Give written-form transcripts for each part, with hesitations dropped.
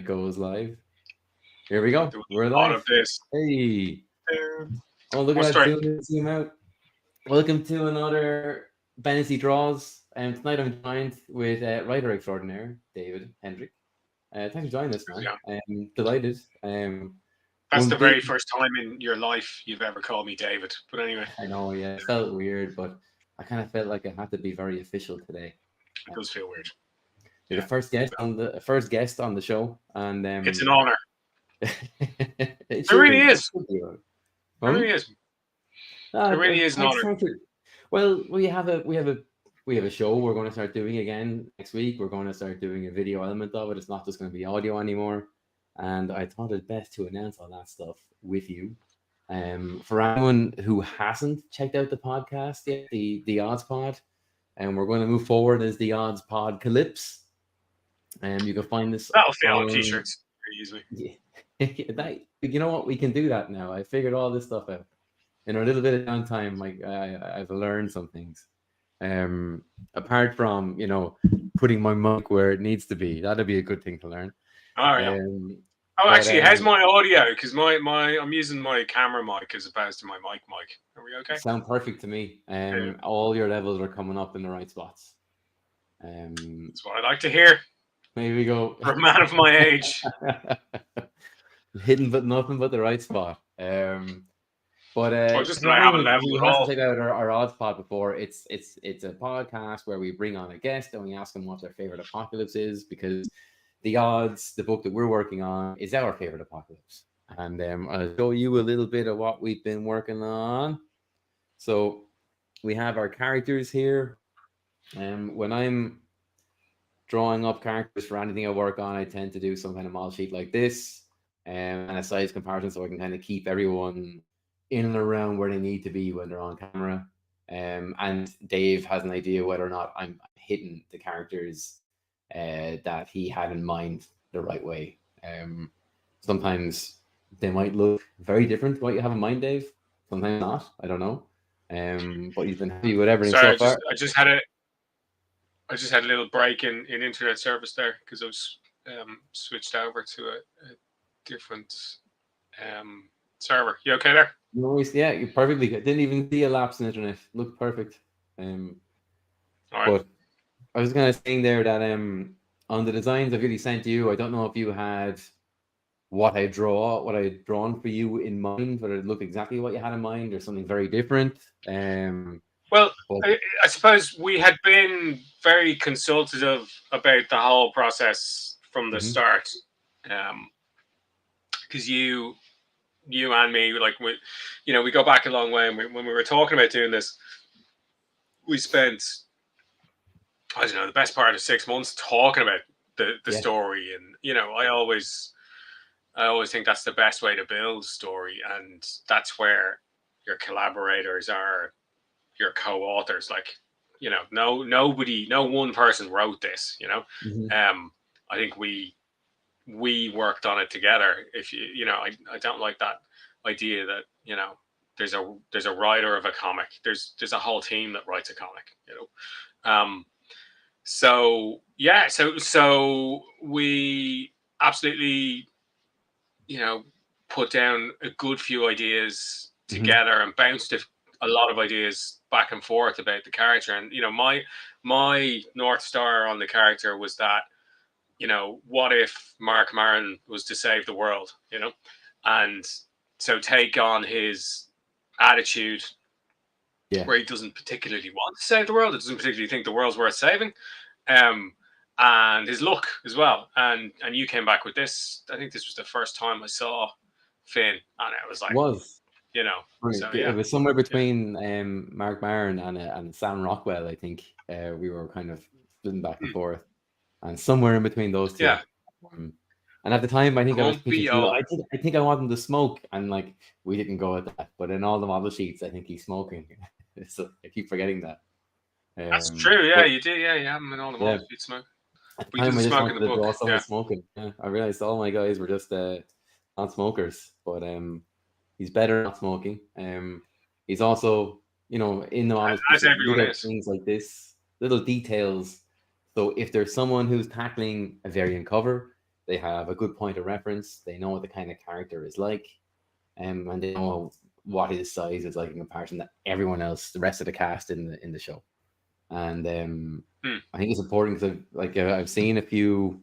it goes live. Here we go. Do We're a lot live. of this. Hey. Oh, look What's at that. right? Zoom out. Welcome to another Bennessy Draws. Tonight I'm joined with writer extraordinaire, David Hendrick. Thanks for joining us, man. Yeah. I'm delighted. That's One the big, very first time in your life you've ever called me David. But anyway, I know, yeah, it felt weird, but I kind of felt like I had to be very official today. it does feel weird. You're Yeah. the first guest on the show, and It's an honor. it It should really be. is. It It really is. It really is an Thanks, honor. Well, we have a show we're going to start doing again next week. We're going to start doing a video element of it. It's not just going to be audio anymore. And I thought it best to announce all that stuff with you. For anyone who hasn't checked out the podcast yet, the Odds Pod, and we're going to move forward as the Odds Pod Calypse. You can find this That'll fit on on t-shirts very easily. Yeah. You know what? We can do that now. I figured all this stuff out. In a little bit of downtime, like I've learned some things. Apart from putting my mic where it needs to be, that'd be a good thing to learn. Oh yeah. But Actually, how's my audio? Because my I'm using my camera mic as opposed to my mic. Are we okay? Sound perfect to me. All your levels are coming up in the right spots. That's what I like to hear. There we go. For a man of my age. Hidden but nothing but the right spot. But just that I haven't leveled who at hasn't all. checked out our Odds Pod before, it's a podcast where we bring on a guest and we ask them what their favorite apocalypse is, because the Odds, the book that we're working on, is our favorite apocalypse. And I'll show you a little bit of what we've been working on. So we have our characters here. When I'm drawing up characters for anything I work on, I tend to do some kind of model sheet like this, and a size comparison, so I can kind of keep everyone in and around where they need to be when they're on camera. And Dave has an idea whether or not I'm hitting the characters that he had in mind the right way. Sometimes they might look very different to what you have in mind, Dave. Sometimes not. I don't know. But you've been happy with everything Sorry, so far. I just had a little break in internet service there because I was switched over to a different server. You okay there? No, yeah, you perfectly good. Didn't even see a lapse in internet. Looked perfect. All right. But I was kind of saying there that on the designs I've really sent you, I don't know if you had what I'd drawn for you in mind, whether it looked exactly what you had in mind or something very different. Well, I suppose we had been very consultative about the whole process from the start, because you and me, like, we go back a long way, and when we were talking about doing this, we spent, I don't know, the best part of 6 months talking about the story, and I always think that's the best way to build a story, and that's where your collaborators are your co-authors. Like, no one person wrote this. I think we worked on it together. If I don't like that idea that there's a writer of a comic. There's a whole team that writes a comic. So we absolutely put down a good few ideas together and bounced a lot of ideas back and forth about the character. And my North Star on the character was that what if Mark Maron was to save the world, and so take on his attitude where he doesn't particularly want to save the world, doesn't particularly think the world's worth saving, and his look as well. And you came back with this. I think this was the first time I saw Finn, and it was like, it was somewhere between Mark Maron and Sam Rockwell. I think we were kind of splitting back and forth, and somewhere in between those two. And at the time, I think I was pitching to you. I think I want him to smoke, and like we didn't go with that. But in all the model sheets, I think he's smoking. So I keep forgetting that. That's true. Yeah, you do. Yeah, you have him in all the model sheets smoke. At the time, I just wanted to draw someone smoking. Yeah, I realized all my guys were just non-smokers, but he's better not smoking. He's also, in the model sheets, things like this, little details. So if there's someone who's tackling a variant cover, They have a good point of reference. They know what the kind of character is like, and they know what his size is like in comparison to everyone else, the rest of the cast in the show. And I think it's important because I've seen a few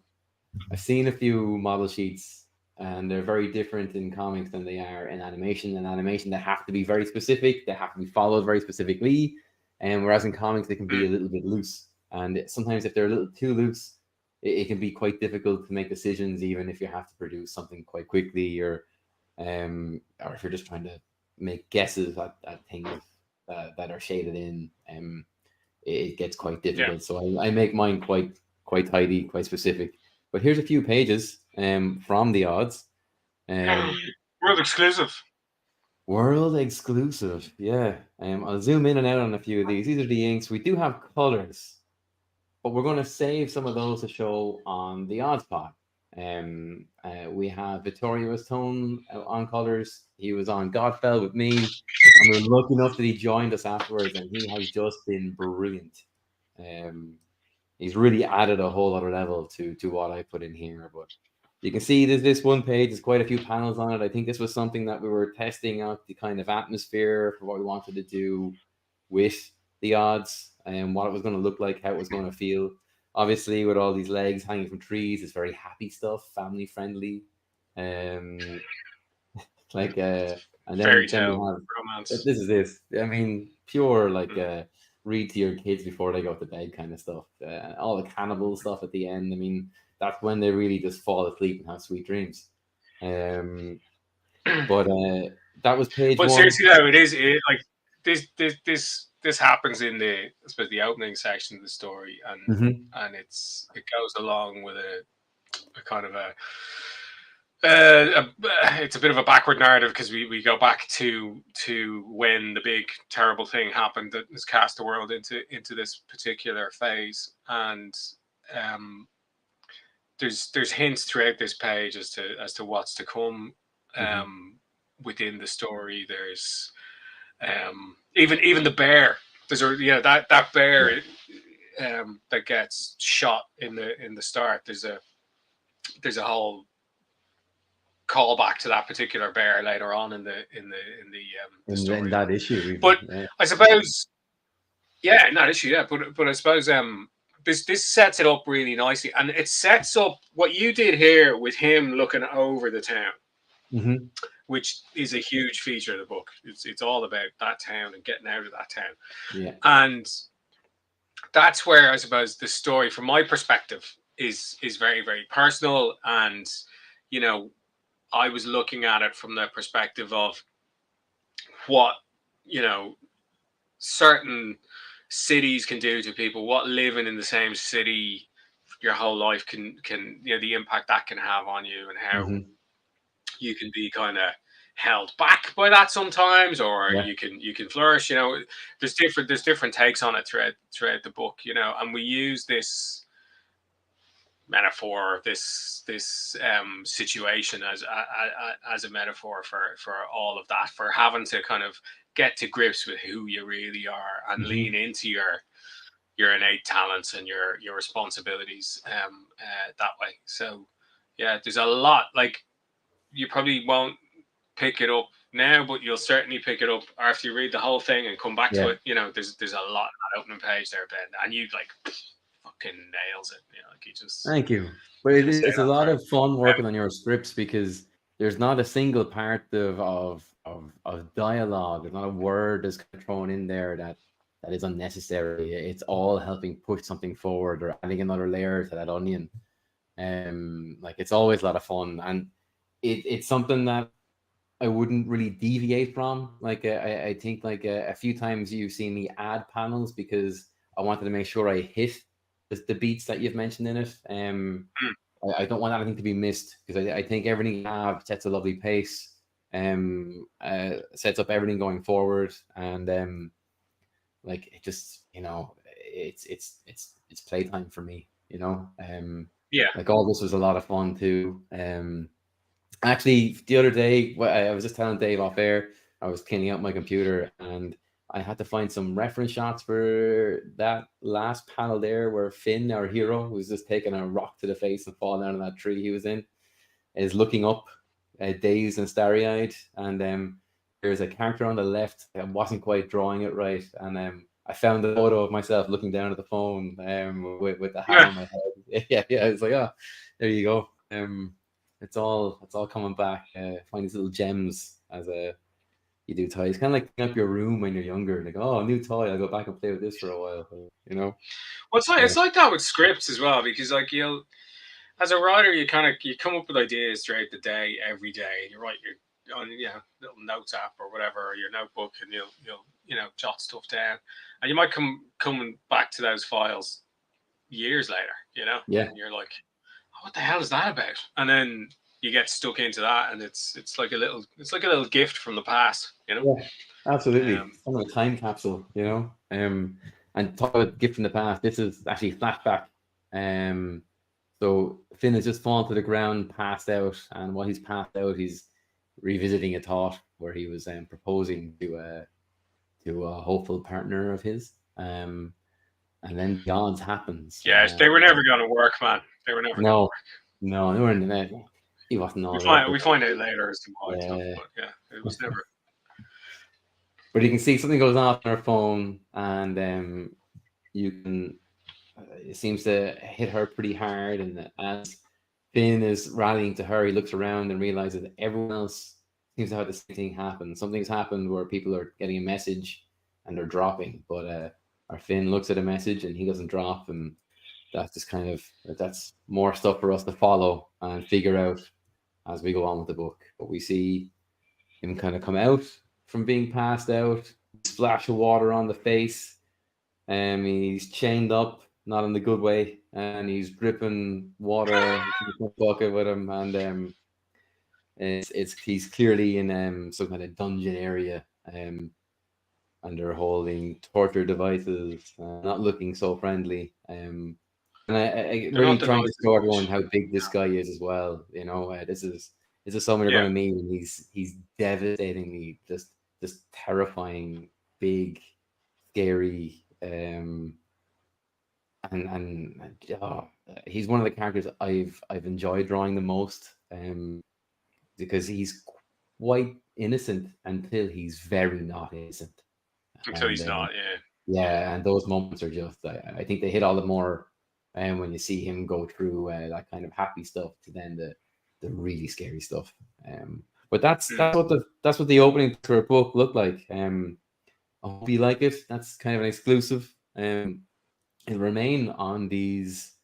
model sheets, and they're very different in comics than they are in animation. In animation, they have to be very specific. They have to be followed very specifically, and whereas in comics, they can be a little bit loose. And sometimes, if they're a little too loose, it can be quite difficult to make decisions, even if you have to produce something quite quickly, or if you're just trying to make guesses at things that are shaded in. It gets quite difficult. So I make mine quite tidy, quite specific. But here's a few pages from the odds. World exclusive. World exclusive, yeah. I'll zoom in and out on a few of these. These are the inks. We do have colors, but we're going to save some of those to show on the odds pod. We have Vittorio Tone on colors. He was on Godfell with me, and we were lucky enough that he joined us afterwards, and he has just been brilliant. He's really added a whole other level to what I put in here. But you can see there's this one page. There's quite a few panels on it. I think this was something that we were testing out the kind of atmosphere for what we wanted to do with the odds and what it was going to look like, how it was going to feel. Obviously, with all these legs hanging from trees, it's very happy stuff, family friendly. And then Fairy tale we have romance. this is this. I mean, pure read to your kids before they go to bed kind of stuff. All the cannibal stuff at the end. I mean, that's when they really just fall asleep and have sweet dreams. But that was page one. But seriously, though, it is like this happens in the opening section of the story, and it goes along with a kind of it's a bit of a backward narrative because we go back to when the big terrible thing happened that has cast the world into this particular phase, and there's hints throughout this page as to what's to come within the story. There's even the bear. There's that bear that gets shot in the start. There's a whole callback to that particular bear later on in the story. In that issue, even. But I suppose, in that issue, But I suppose this sets it up really nicely, and it sets up what you did here with him looking over the town, which is a huge feature of the book. It's all about that town and getting out of that town. Yeah, and that's where I suppose the story, from my perspective, is very, very personal, and I was looking at it from the perspective of what, certain cities can do to people, what living in the same city your whole life can the impact that can have on you, and how you can be kind of held back by that sometimes, or you can flourish. There's different takes on it throughout the book, and we use this metaphor, this situation as a metaphor for all of that, for having to kind of get to grips with who you really are and lean into your innate talents and your responsibilities that way. So there's a lot, like, you probably won't pick it up now, but you'll certainly pick it up after you read the whole thing and come back to it. There's a lot on that opening page there, Ben, and you fucking nails it. He just. Thank you. But it's a lot of fun working on your scripts, because there's not a single part of dialogue. There's not a word that's kind of thrown in there that is unnecessary. It's all helping push something forward or adding another layer to that onion. It's always a lot of fun, and it's something that I wouldn't really deviate from. I think a few times you've seen me add panels because I wanted to make sure I hit the beats that you've mentioned in it. I don't want anything to be missed, because I think everything you have sets a lovely pace, sets up everything going forward, and it just it's playtime for me. All this was a lot of fun too. Actually, the other day, I was just telling Dave off air, I was cleaning out my computer, and I had to find some reference shots for that last panel there where Finn, our hero, who's just taking a rock to the face and falling down in that tree he was in, is looking up, dazed and starry-eyed. And there's a character on the left. I wasn't quite drawing it right. And I found a photo of myself looking down at the phone with the hat on my head. Yeah. It's like, oh, there you go. It's all coming back. Find these little gems as you do toys. It's kind of like cleaning up your room when you're younger. Like, oh, a new toy. I'll go back and play with this for a while. You know. Well, it's like that with scripts as well, because like you'll, as a writer, you come up with ideas throughout the day, every day, and you write your on little notes app or whatever, or your notebook, and you'll jot stuff down, and you might come back to those files years later, Yeah. and you're like, oh, what the hell is that about? And then you get stuck into that, and it's like a little gift from the past, Yeah, absolutely. Some of a time capsule, and talk about gift from the past. This is actually flashback. So Finn has just fallen to the ground, passed out, and while he's passed out, he's revisiting a thought where he was proposing to a hopeful partner of his. And then the odds happens. Yeah, they were never going to work, man. They were never going to work. No, they weren't. He wasn't all we find out later as to why. But it was never. But you can see something goes off on her phone, and you can. It seems to hit her pretty hard, and as Finn is rallying to her, he looks around and realizes that everyone else seems to have the same thing happen. Something's happened where people are getting a message and they're dropping, but our Finn looks at a message and he doesn't drop, and that's just that's more stuff for us to follow and figure out as we go on with the book. But we see him kind of come out from being passed out, splash of water on the face, and he's chained up, not in the good way, and he's dripping water in the bucket with him, and he's clearly in some kind of dungeon area, and they're holding torture devices, not looking so friendly, and I really trying to show everyone how big this guy is as well. This is someone you're going to meet, and he's devastatingly just terrifying, big, scary, and he's one of the characters I've enjoyed drawing the most, because he's quite innocent until he's very not innocent. Until he's not, yeah, and those moments are just I think they hit all the more when you see him go through that kind of happy stuff to then the really scary stuff. But that's what the opening to our book looked like. I hope you like it. That's kind of an exclusive. It'll remain on these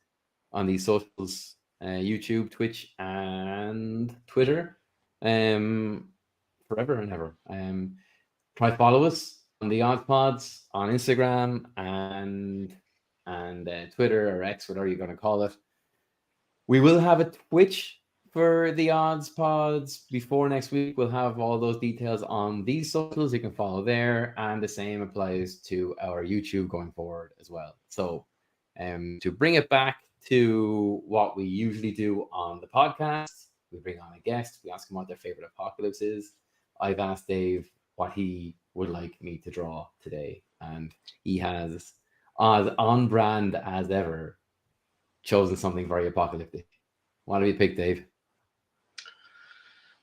socials, YouTube, Twitch, and Twitter, forever and ever. Try follow us on the Odds Pods on Instagram and Twitter or X, whatever you're going to call it. We will have a Twitch for the Odds Pods before next week. We'll have all those details on these socials. You can follow there, and the same applies to our YouTube going forward as well. So to bring it back to what we usually do on the podcast, we bring on a guest, we ask them what their favorite apocalypse is. I've asked Dave what he would like me to draw today, and he has, as on brand as ever, chosen something very apocalyptic. What do we pick, Dave?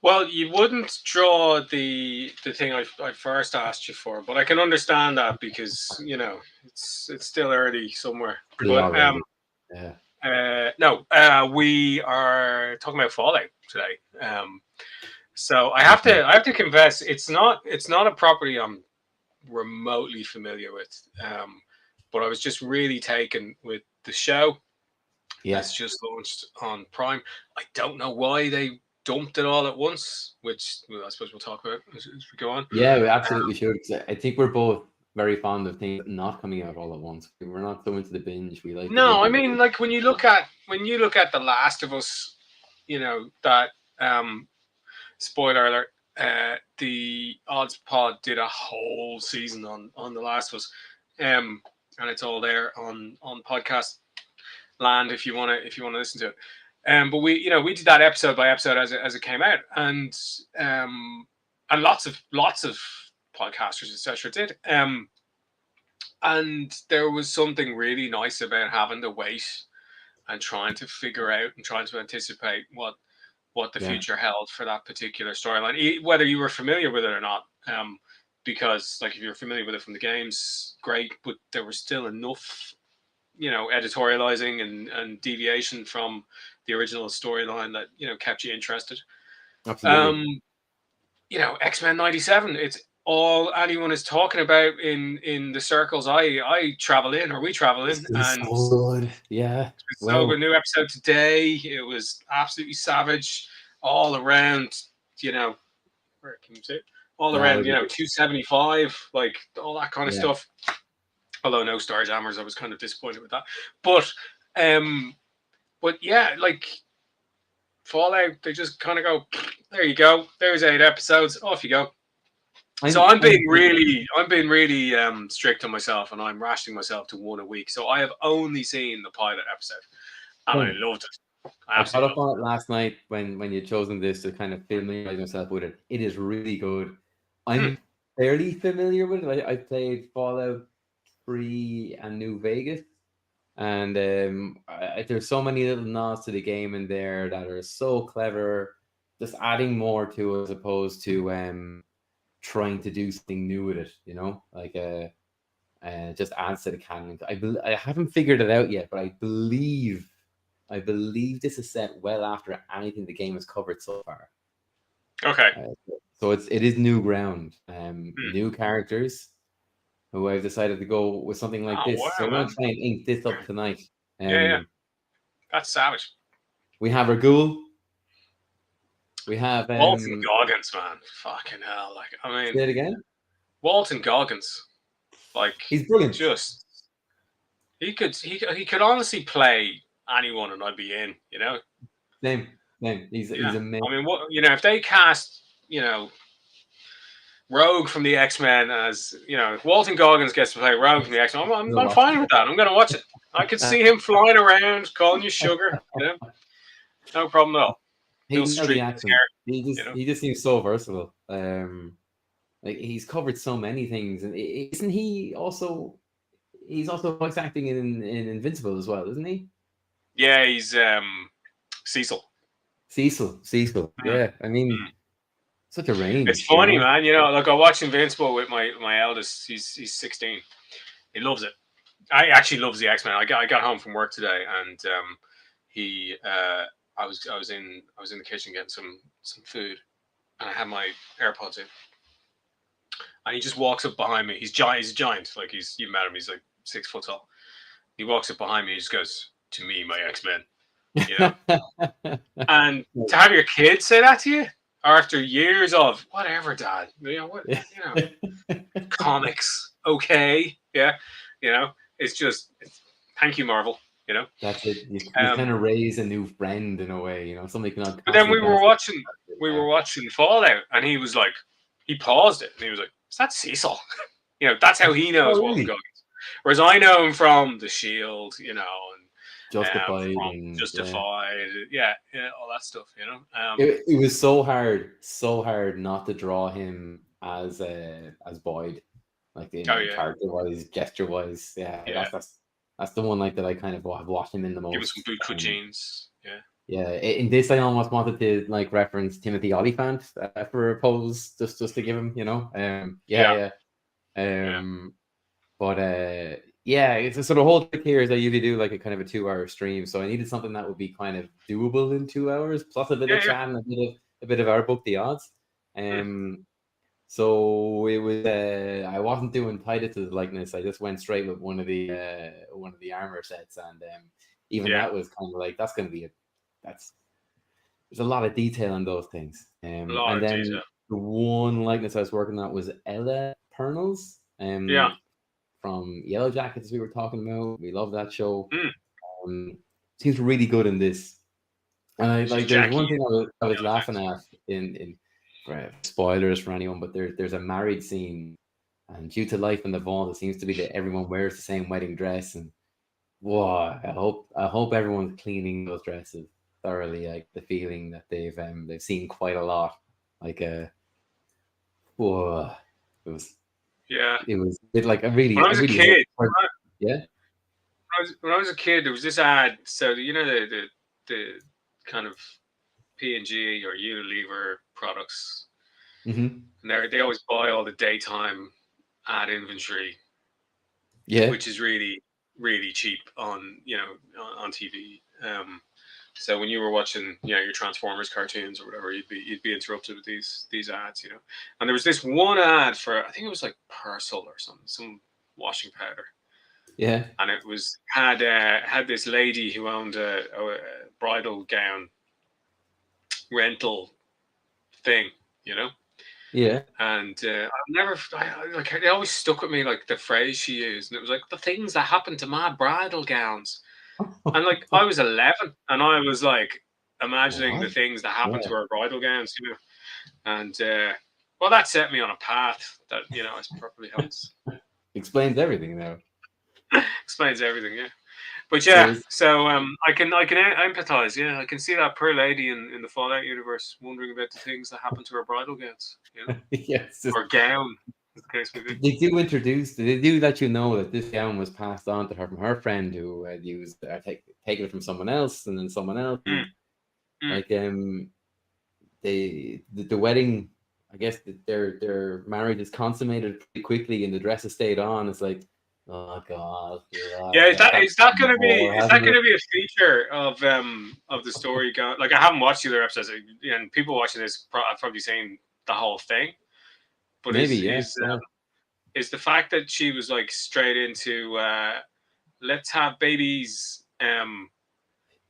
Well, you wouldn't draw the thing I first asked you for, but I can understand that because it's still early somewhere. But we are talking about Fallout today. So I have to confess, it's not a property I'm remotely familiar with. But I was just really taken with the show. It's just launched on Prime. I don't know why they dumped it all at once, which I suppose we'll talk about as we go on. Yeah, we absolutely should. I think we're both very fond of things not coming out all at once. We're not so into the binge. We like. No, I mean, like when you look at The Last of Us, that spoiler alert, the Odds Pod did a whole season on The Last of Us, and it's all there on podcast land if you want to listen to it. But we did that episode by episode as it came out, and lots of podcasters, etc., did. And there was something really nice about having to wait and trying to figure out and trying to anticipate what the Yeah. future held for that particular storyline, whether you were familiar with it or not. Because like if you're familiar with it from the games, great, but there was still enough, editorializing and deviation from the original storyline that kept you interested. Absolutely. X-Men '97. It's all anyone is talking about in the circles I travel in, or we travel in, It's been and so good. Yeah. so Wow. a new episode today. It was absolutely savage all around. Where can you say it? All That around. was it. 275, like all that kind of Yeah. stuff. Although no Star Jammers, I was kind of disappointed with that. But yeah, like Fallout, they just kind of go, there you go. There's 8 episodes. Off you go. So I'm being really strict on myself, and I'm rationing myself to 1 a week. So I have only seen the pilot episode, and I loved it. I caught up on it last night when you'd chosen this to kind of familiarize myself with it. It is really good. I'm fairly familiar with it. I played Fallout 3 and New Vegas, and there's so many little nods to the game in there that are so clever. Just adding more to it as opposed to trying to do something new with it. Just adds to the canon. I haven't figured it out yet, but I believe this is set well after anything the game has covered so far. Okay. So it is new ground, new characters who I've decided to go with something like this. Wow, So I'm going to try and ink this up tonight. Yeah. That's savage. We have our ghoul. We have Walton Goggins, man. Fucking hell. Like, I mean, say it again. Walton Goggins. Like, he's brilliant. Just he could honestly play anyone and I'd be in, Same. He's amazing. I mean, if they cast, Rogue from the X-Men as, Walton Goggins gets to play Rogue from the X-Men, I'm fine with that. I'm going to watch it. I could see him flying around, calling you sugar, no problem at all. He just seems so versatile. Like he's covered so many things, and isn't he also? He's also voice acting in Invincible as well, isn't he? Yeah, he's Cecil. Cecil. Yeah, I mean, such a range. It's funny, man. Like I watch Invincible with my eldest. He's 16. He loves it. I actually loves the X-Men. I got home from work today, and I was in the kitchen getting some food, and I had my AirPods in, and he just walks up behind me. He's giant. He's a giant. Like you met him. He's like 6 foot tall. He walks up behind me. He just goes, "To me, my X-Men." And to have your kids say that to you after years of whatever, Dad. Comics, okay, yeah. It's just thank you, Marvel. That's it. You kind of raise a new friend in a way. Something not. But then we were watching Fallout, and he was like, he paused it, and he was like, "Is that Cecil?" That's how he knows Walton Goggins. Whereas I know him from The Shield, and Justified, yeah, all that stuff. It was so hard not to draw him as Boyd, like character wise, gesture wise. Yeah. That's the one like that I kind of have watched him in the most. Give him some bootcut jeans. Yeah. In this, I almost wanted to like reference Timothy Olyphant for a pose, just to give him, But it's so the whole trick here is I usually do like a kind of a 2-hour stream, so I needed something that would be kind of doable in 2 hours, plus a bit of chat and a bit of our book the odds. So it was I wasn't doing Titus's likeness. I just went straight with one of the armor sets, and even that was kind of like that's going to be there's a lot of detail on those things. And then the one likeness I was working on was Ella Pernels. From Yellow Jackets we were talking about. We love that show. Seems really good in this. And there's one thing I was laughing at in spoilers for anyone, but there's a married scene, and due to life in the vault, it seems to be that everyone wears the same wedding dress, and whoa, I hope everyone's cleaning those dresses thoroughly. Like the feeling that they've seen quite a lot. Like whoa, it was Yeah. It was like When I was a kid, yeah. when I was a kid, there was this ad. So the kind of P&G or Unilever products, Mm-hmm. and they always buy all the daytime ad inventory, Yeah. which is really really cheap on on TV. So when you were watching, your Transformers cartoons or whatever, you'd be interrupted with these ads, And there was this one ad for, I think it was like Persil or something, some washing powder, Yeah. and it had this lady who owned a bridal gown rental thing, you know. Yeah. And like it always stuck with me, like the phrase she used, and it was like the things that happened to my bridal gowns. And like I was 11, and I was like imagining What? the things that happened Yeah. to our bridal gowns, And well, that set me on a path that I probably haven't. Explains everything now. Explains everything, yeah. But So yeah, it's so I can empathize. Yeah, I can see that poor lady in the Fallout universe wondering about the things that happened to her bridal gowns, yeah, it's just or gown, as the case may be. they do let you know that this gown was passed on to her from her friend who had used taken it from someone else and then someone else, Mm, and mm. like the wedding, I guess their marriage is consummated pretty quickly and the dress has stayed on. It's like, oh god, Yeah, that's is that gonna be before, is that hasn't it? gonna be a feature of the story? Like, I haven't watched the other episodes, and people watching this are probably saying the whole thing. But Maybe, yeah, yeah. is the fact that she was like straight into let's have babies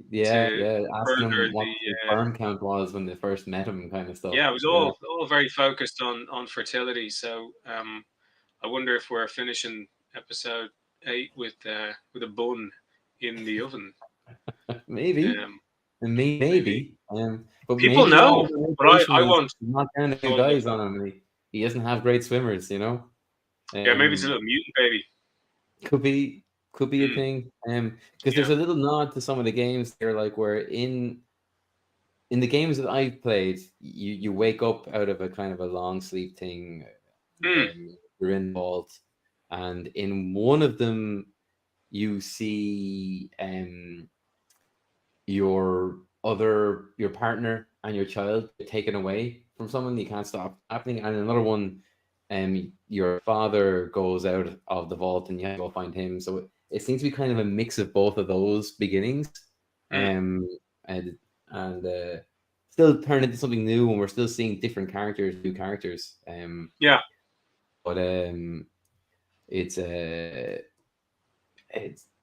Yeah, to yeah, asking further him what the the sperm count was when they first met him, kind of stuff. yeah, it was Yeah. all very focused on fertility. So I wonder if we're finishing episode 8 with a bun in the oven. Maybe, Um, and maybe maybe, but people maybe all know, the but I information I is want not down to I two want guys nothing. on him. He doesn't have great swimmers, you know. Yeah, maybe it's a Um, little mutant baby. could be a Mm, thing. Because there's yeah. a little nod to some of the games there, like where in the games that I've played, you wake up out of a kind of a long sleep thing, and Mm, you're in the vault, and in one of them you see your partner and your child get taken away from someone. You can't stop happening. And another one, your father goes out of the vault and you have to go find him. So it seems to be kind of a mix of both of those beginnings. mm, Um and still turn into something new, and we're still seeing different characters, new characters. yeah. But it's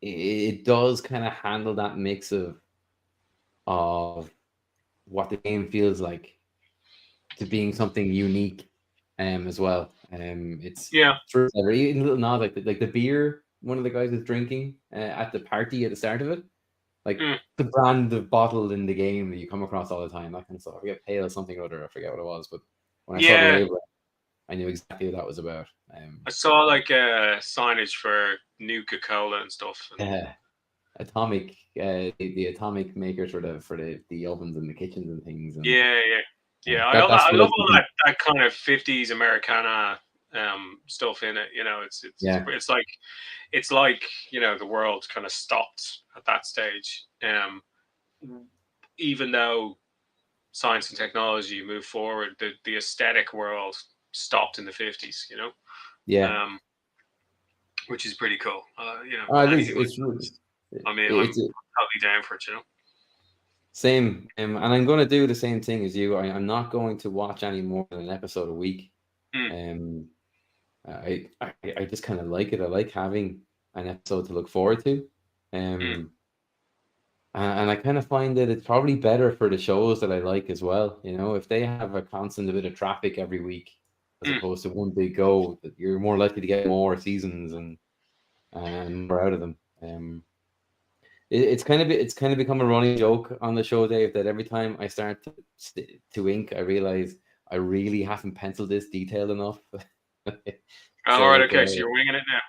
it does kind of handle that mix of what the game feels like to being something unique, as well. It's Yeah. true. Even little nod like the beer one of the guys is drinking at the party at the start of it, like Mm, the brand of bottle in the game that you come across all the time, that kind of stuff. I forget pale something or other. I forget what it was, but when I saw the yeah. label, I knew exactly what that was about. I saw like signage for Nuka Cola and stuff. And Uh, atomic, the atomic makers for the ovens and the kitchens and things, and yeah, yeah, yeah. that's I what I love was all thinking. that kind of 50s Americana stuff in it. Yeah, It's like the world kind of stopped at that stage. Even though science and technology moved forward, the aesthetic world stopped in the 50s. yeah. Um, which is pretty cool. It is. Anything like It's really, I mean, I'm it's totally down for it. same. And I'm going to do the same thing as you. I'm not going to watch any more than an episode a week. Mm, Um, I just kind of like it. I like having an episode to look forward to. mm, And I kind of find that it's probably better for the shows that I like as well. If they have a constant bit of traffic every week, as mm. opposed to one big go, that you're more likely to get more seasons and more out of them. It's kind of become a running joke on the show, Dave, that every time I start to ink, I realize I really haven't penciled this detailed enough. All So right, like, okay. So you're winging it now.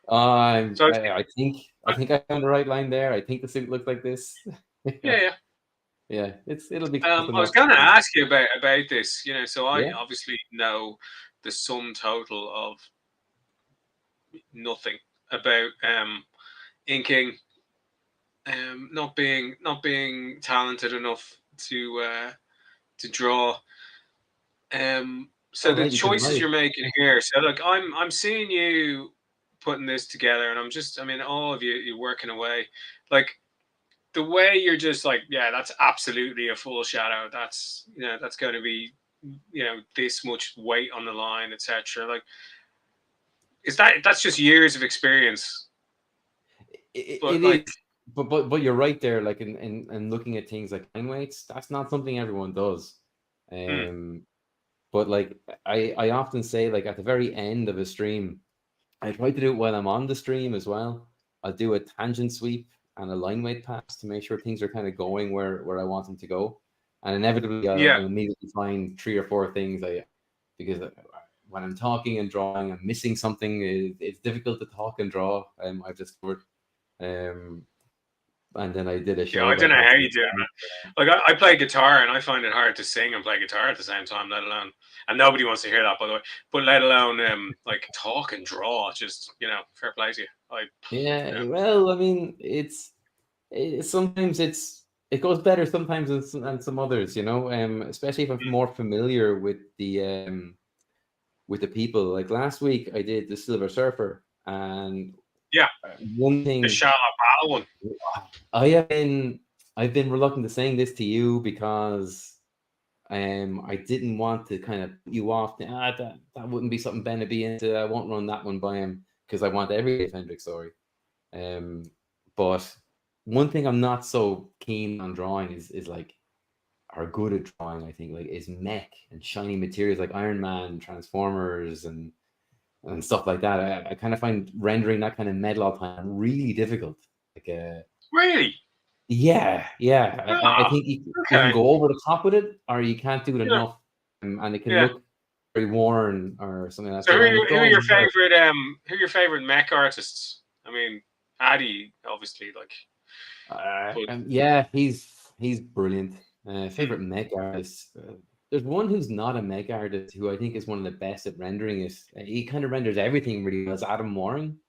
I'm, So I think I found the right line there. I think the suit looks like this. yeah, yeah. Yeah, it'll be close I was enough. going to ask you about this. So I Yeah, obviously know the sum total of nothing about inking, not being talented enough to draw. So All the right, you can choices write. you're making here. So look, I'm seeing you putting this together, and I mean, all of you working away, like the way you're just like, yeah, that's absolutely a full shadow. That's that's going to be this much weight on the line, etc. Like, that's just years of experience, but It like, is, but you're right there. Like in looking at things like line weights, that's not something everyone does. hmm, Um, but like I often say, like at the very end of a stream, I try to do it while I'm on the stream as well. I'll do a tangent sweep and a line weight pass to make sure things are kind of going where I want them to go. And inevitably, yeah, I'll immediately find three or four things because when I'm talking and drawing, I'm missing something. It's difficult to talk and draw. I've discovered. Um, and then I did a yeah. show I don't about know that. how you do it. Like, I play guitar, and I find it hard to sing and play guitar at the same time. Let alone, and nobody wants to hear that, by the way. But let alone like talk and draw. Just fair play to you. Yeah, well, I mean, sometimes it goes better sometimes than some others, especially if I'm more familiar with the people. Like last week, I did the Silver Surfer, and yeah, one the thing shallow battle one. I have been I've been reluctant to saying this to you because I didn't want to kind of put you off. That wouldn't be something Ben would be into. I won't run that one by him because I want every Fendrick story. Um, but one thing I'm not so keen on drawing is like are good at drawing. I think like is mech and shiny materials like Iron Man, Transformers, and stuff like that. I kind of find rendering that kind of metal all the time really difficult. Like Really? yeah. I Ah, think you can okay. go over the top with it, or you can't do it Yeah, enough, and it can yeah. look very worn or something like that. So So with who are drawing, your favorite mech artists? I mean, Addy obviously, like, but yeah, he's brilliant. hmm, Favorite mech artist. There's one who's not a mech artist who I think is one of the best at rendering it. He kind of renders everything really well. It's Adam Warren.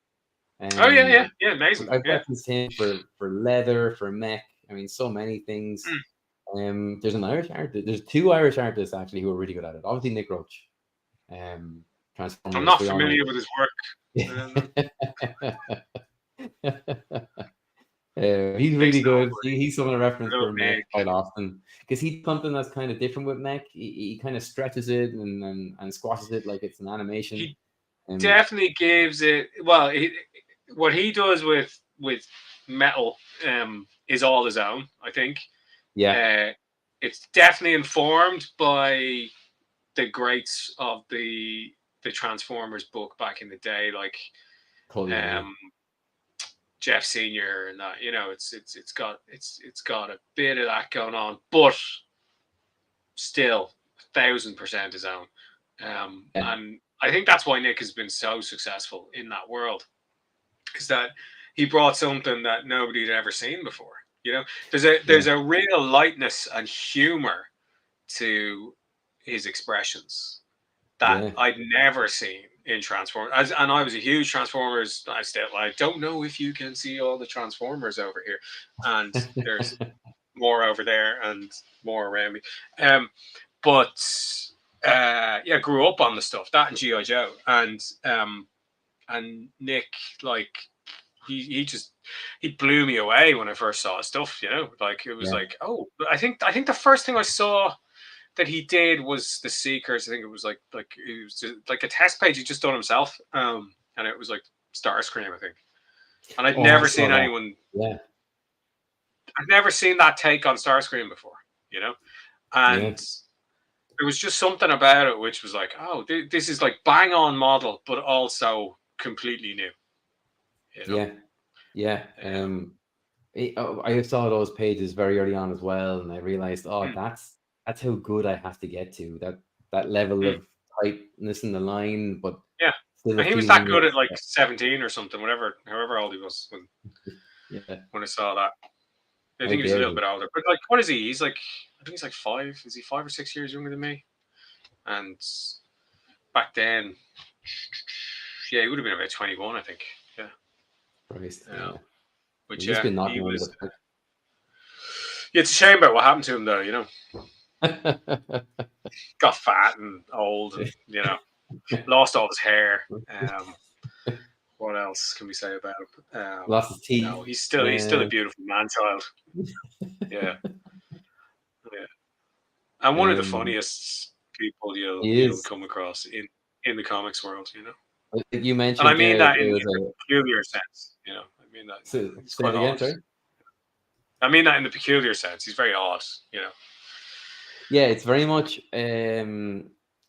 oh yeah, Um, yeah, yeah, amazing, I've yeah. referenced him for leather, for mech. I mean, so many things. Hmm. There's an Irish artist. There's two Irish artists actually who are really good at it. Obviously, Nick Roach. I'm Transformers. not We all know. familiar with his work. No. He's Nick's really no, good. He's someone I reference no for mech Nick. quite often because he's something that's kind of different with mech. He kind of stretches it and squashes it like it's an animation. He Um, definitely gives it. Well, what he does with metal is all his own. I think yeah, uh, it's definitely informed by the greats of the Transformers book back in the day, like totally agree. um, Jeff Senior, and that. It's got a bit of that going on, but still 1,000% his own. Yeah, And I think that's why Nick has been so successful in that world, is that he brought something that nobody had ever seen before. yeah, There's a real lightness and humor to his expressions that yeah. I'd never seen in Transformers. And I was a huge Transformers. I don't know if you can see all the Transformers over here, and there's more over there and more around me. But yeah, grew up on the stuff that and GI Joe, and Nick, like, he blew me away when I first saw his stuff. Like, it was Yeah. like, oh, I think the first thing I saw that he did was the Seekers. I think it was like it was just like a test page he just done himself, and it was like Starscream, I think. And Oh, I saw that. Yeah, I'd never seen that take on Starscream before, you know, yeah, and there was just something about it which was like, oh, this is like bang on model, but also completely new, you know. yeah, yeah. Um, I saw those pages very early on as well, and I realized, oh, mm, that's how good I have to get to that level mm, of tightness in the line, but yeah, still and he was that feeling good at like it. 17 or something, whatever, however old he was Yeah, when I saw that. I how think he was a dare little he? bit older, but like, what is he? I think he's like 5. Is he 5 or 6 years younger than me? And back then, Yeah, he would have been about 21, I think. Yeah. Christ, Yeah. yeah. But He's just yeah, been he knocking out of was. the park. Yeah, it's a shame about what happened to him, though. Got fat and old, and lost all his hair. What else can we say about him? Lost his teeth. No, he's still a beautiful man child. Yeah, yeah, and one of the Um, funniest people he you'll is. come across in the comics world. Like you And I mentioned mean there that that there in was the a. peculiar sense. I mean that. He's Say quite it again, odd. sorry. I mean that in the peculiar sense. He's very odd. Yeah, it's very much a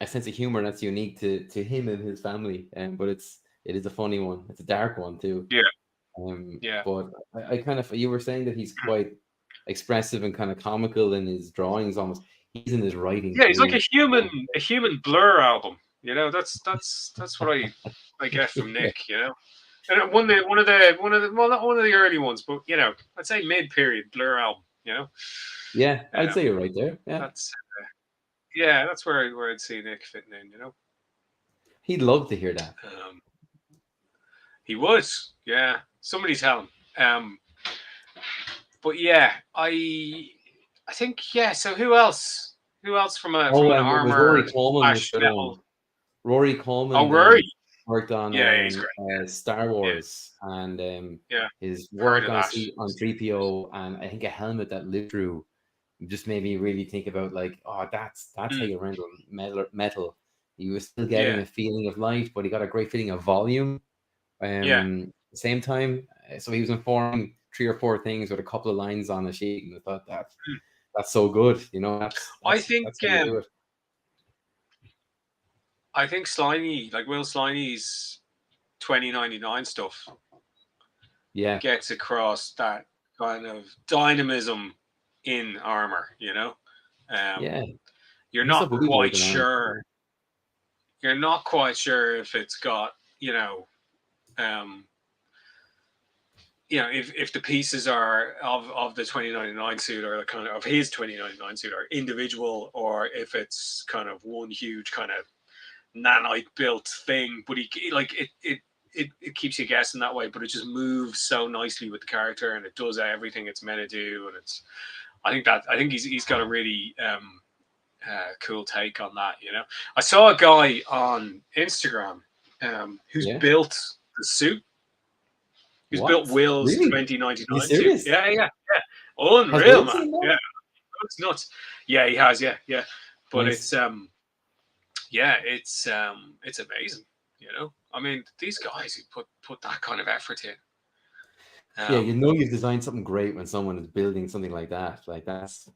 sense of humor that's unique to him and his family. But it is a funny one. It's a dark one too. Yeah, yeah. But I kind of you were saying that he's quite expressive and kind of comical in his drawings. Almost he's in his writing Yeah, he's like too. a human Blur album. That's what I get from Nick. And well, not one of the early ones, but I'd say mid-period Blur album. Yeah, I'd say Um, you're right there. Yeah, that's yeah, that's where I'd see Nick fitting in. he'd love to hear that. Um, he would, yeah. Somebody tell him. But yeah, I think yeah. So who else? Who else from Oh, an it was Rory armored Coleman was the other one. metal? Rory Oh, Coleman Rory. worked on Yeah, he's great. Star Yeah, Wars and yeah. his Heard work of on that. on 3PO and I think a helmet that lived through just made me really think about like, oh, that's how Mm, you render metal. He was still getting yeah, a feeling of light, but he got a great feeling of volume. yeah. At the same time, so he was informing 3 or 4 things with a couple of lines on a sheet, and I thought Mm. that's so good. I think That's how you do it. I think Slimy, like Will Slimy's 2099 stuff, Yeah, gets across that kind of dynamism in armor. yeah. You're He's not stuff we'll be quite working on. sure. You're not quite sure if it's got um, if the pieces are of the 2099 suit or kind of his 2099 suit are individual, or if it's kind of one huge kind of nanite built thing. But it keeps you guessing that way, but it just moves so nicely with the character and it does everything it's meant to do. And I think he's got a really cool take on that. I saw a guy on Instagram who's Yeah. built the suit. Who's built What? Will's Really? Are you 2099 suit? serious? Yeah. Has Unreal, Will man. seen that? Yeah, it's nuts. Yeah, he has. Yeah. But Nice. it's amazing. I mean, these guys who put that kind of effort in. Yeah, you've designed something great when someone is building something like that. Like that's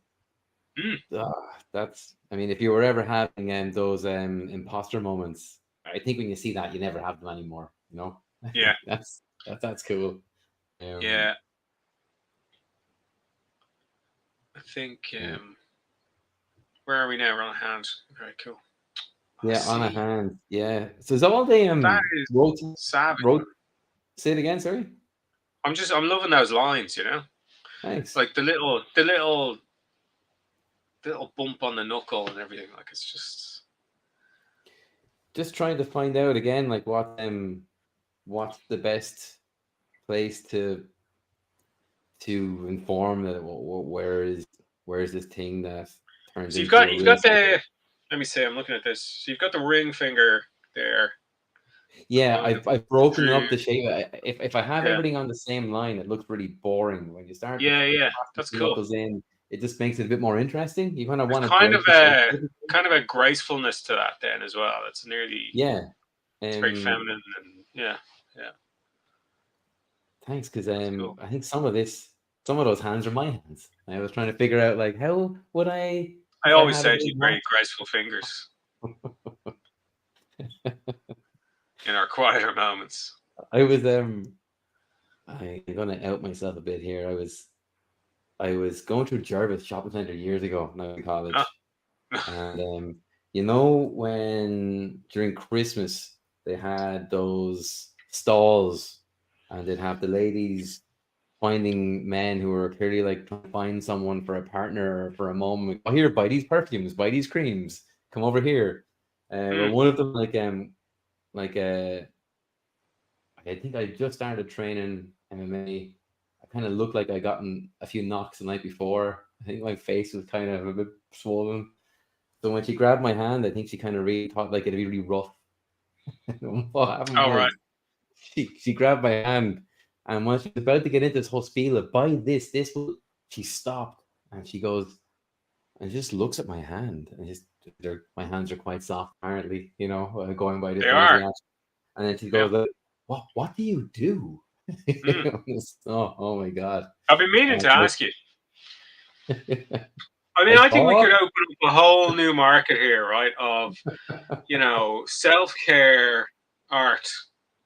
that's. I mean, if you were ever having those imposter moments, I think when you see that, you never have them anymore. Yeah. that's cool. Yeah. I think. Where are we now? We're on a hand. Very cool. Yeah, on a hand. Yeah. So is that all they That is savage. Say it again. Sorry. I'm loving those lines. Thanks. Like the little bump on the knuckle and everything. Like it's just trying to find out again, like what's the best place to inform that where is this thing that turns So into you've got the. Let me see. I'm looking at this. So you've got the ring finger there. Yeah, I've broken up the shape. If I have Yeah. everything on the same line, it looks really boring. When you start, Yeah, that's cool. knuckles in, it just makes it a bit more interesting. You kind of want to kind of a gracefulness to that then as well. It's nearly it's very feminine and yeah. Thanks, because Cool. I think some of those hands are my hands. I was trying to figure out like how would I. I always said you very graceful fingers in our quieter moments. I was I'm gonna out myself a bit here. I was going through Jarvis Shopping Center years ago when I was in college. And when during Christmas they had those stalls and they'd have the ladies finding men who were clearly like trying to find someone for a partner or for a moment. Oh, here, buy these perfumes, buy these creams, come over here. Well, one of them like I think I just started training MMA. I kind of looked like I gotten a few knocks the night before. I think my face was kind of a bit swollen. So when she grabbed my hand, I think she kind of really thought like it'd be really rough. What happened All right. was she grabbed my hand, and when she was about to get into this whole spiel of buy this will, she stopped and she goes and just looks at my hand and just my hands are quite soft apparently, going by this They woman's are. reaction. And then she Yeah. goes like, what do you do? Mm. Oh my god. I've been meaning to But ask you. I mean, I I think we could thought, open up a whole new market here, right? Of self-care art.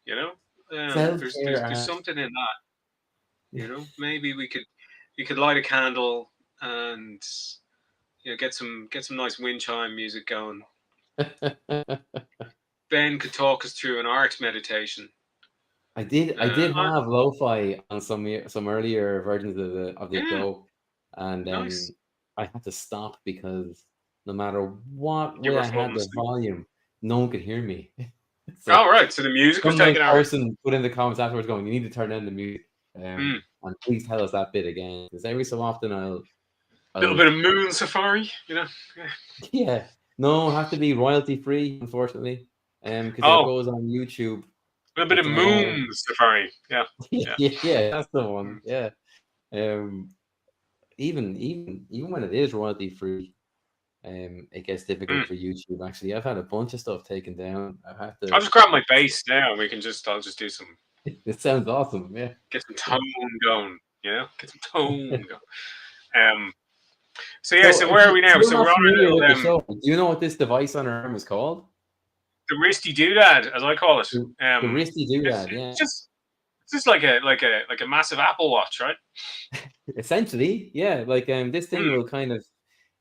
You know, there's self-care there's there's art. something in that. Maybe you could light a candle and get some nice wind chime music going. Ben could talk us through an art meditation. I did I, have lo-fi on some earlier versions of the yeah, show, and nice. I had to stop because no matter what You way were I had falling the asleep. volume, no one could hear me. So All right, so the music was some nice taking over. person put in the comments afterwards going, "You need to turn down the music, Mm. and please tell us that bit again." Because every so often Little I'll bit of moon safari. Yeah. yeah, no, have to be royalty free, unfortunately, because if it Oh, goes on YouTube, a little bit of it's all moon safari. Yeah, yeah. yeah, that's the one, yeah. Um, even when it is royalty free, it gets difficult Mm. for YouTube. Actually, I've had a bunch of stuff taken down. I've had I'll to. just grab my bass now. And I'll just do It sounds awesome, yeah. get some tone going. Get some tone going. So yeah, So so where are we now? you're So we're not on familiar with our the little show. Do you know what this device on our arm is called? the wristy doodad, as I call it. The wristy It's doodad, it's yeah. just it's just like a massive Apple Watch, right? Essentially, yeah. Like this thing Mm, will kind of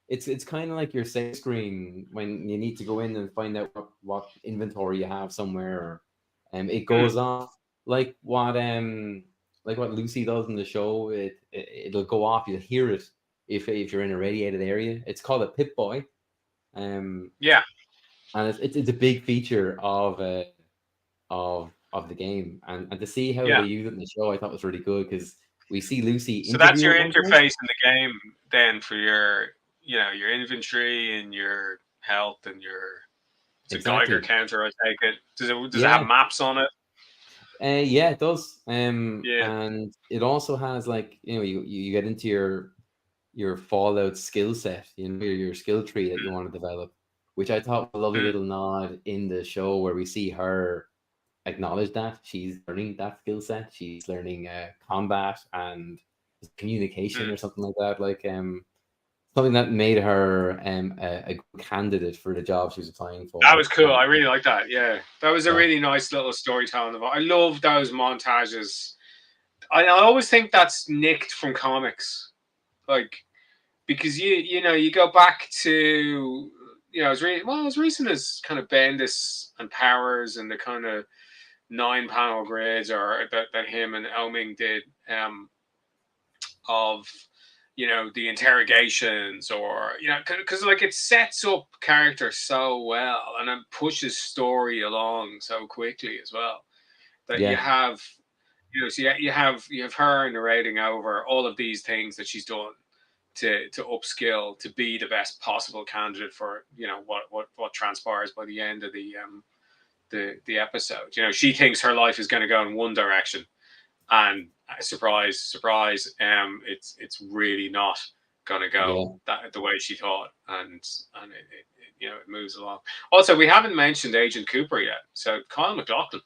it's kind of like your save screen when you need to go in and find out what inventory you have somewhere, or it mm. goes off like what Lucy does in the show. It'll go off. You'll hear it if you're in a radiated area. It's called a Pip Boy, um, Yeah. and it's a big feature of the game, and to see how Yeah. they use it in the show, I thought was really good because we see Lucy So that's interview your at one point. interface in the game then for your inventory and your health and your it's a Geiger Exactly. counter, I take it. Does it have Yeah. maps on it? Yeah, it does. Yeah. And it also has like you get into your Fallout skill set, your skill tree that you want to develop, which I thought was a lovely Mm, little nod in the show where we see her acknowledge that she's learning that skill set. She's learning combat and communication mm. or something like that. Like something that made her a good candidate for the job she was applying That for. was cool. I really like that. Yeah. That was a Yeah, really nice little storytelling. I love those montages. I always think that's nicked from comics. Like because you go back to as recent as kind of Bendis and Powers and the kind of 9 panel grids or that him and Elming did of the interrogations or because like it sets up characters so well and then pushes story along so quickly as well that you yeah, have so you have her narrating over all of these things that she's done to upskill to be the best possible candidate for what transpires by the end of the episode. She thinks her life is going to go in one direction, and surprise, surprise, it's really not going to go yeah. the way she thought, and it moves along. Also, we haven't mentioned Agent Cooper yet. So Kyle MacLachlan,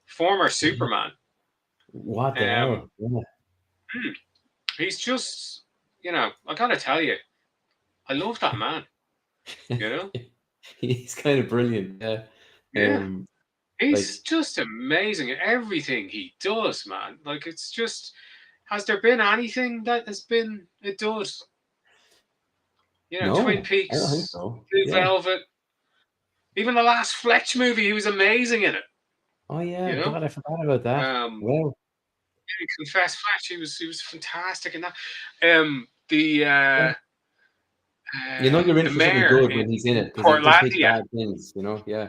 former Superman, What the um, hell? Yeah. he's just I gotta tell you, I love that man. You know, He's kind of brilliant. Yeah. yeah. Like He's just amazing at everything he does, man. Like it's just, has there been anything that has been it does? Twin no, I don't think Peaks, so. Blue Yeah. Velvet, even the last Fletch movie, he was amazing in it. Oh yeah. You know, God, I forgot about that. um, Well, Confess Fletch, he was fantastic in that. The yeah. You're in the for something mayor good in when he's in it because he can pick Portlandia. bad things. Yeah.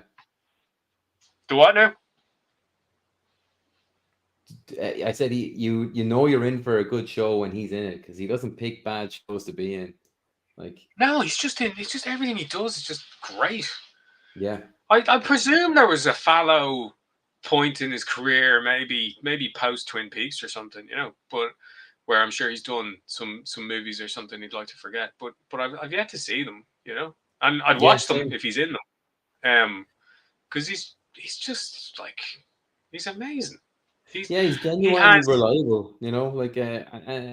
The what now? I said you know you're in for a good show when he's in it because he doesn't pick bad shows to be in. Like, No, he's just in. It's just everything he does is just great. yeah, I presume there was a fallow point in his career, maybe post Twin Peaks or something, but where I'm sure he's done some movies or something he'd like to forget. But I've yet to see them. And I'd yeah, watch them same. if he's in them. Because he's just like he's amazing. He's Yeah, he's he genuinely has reliable. Like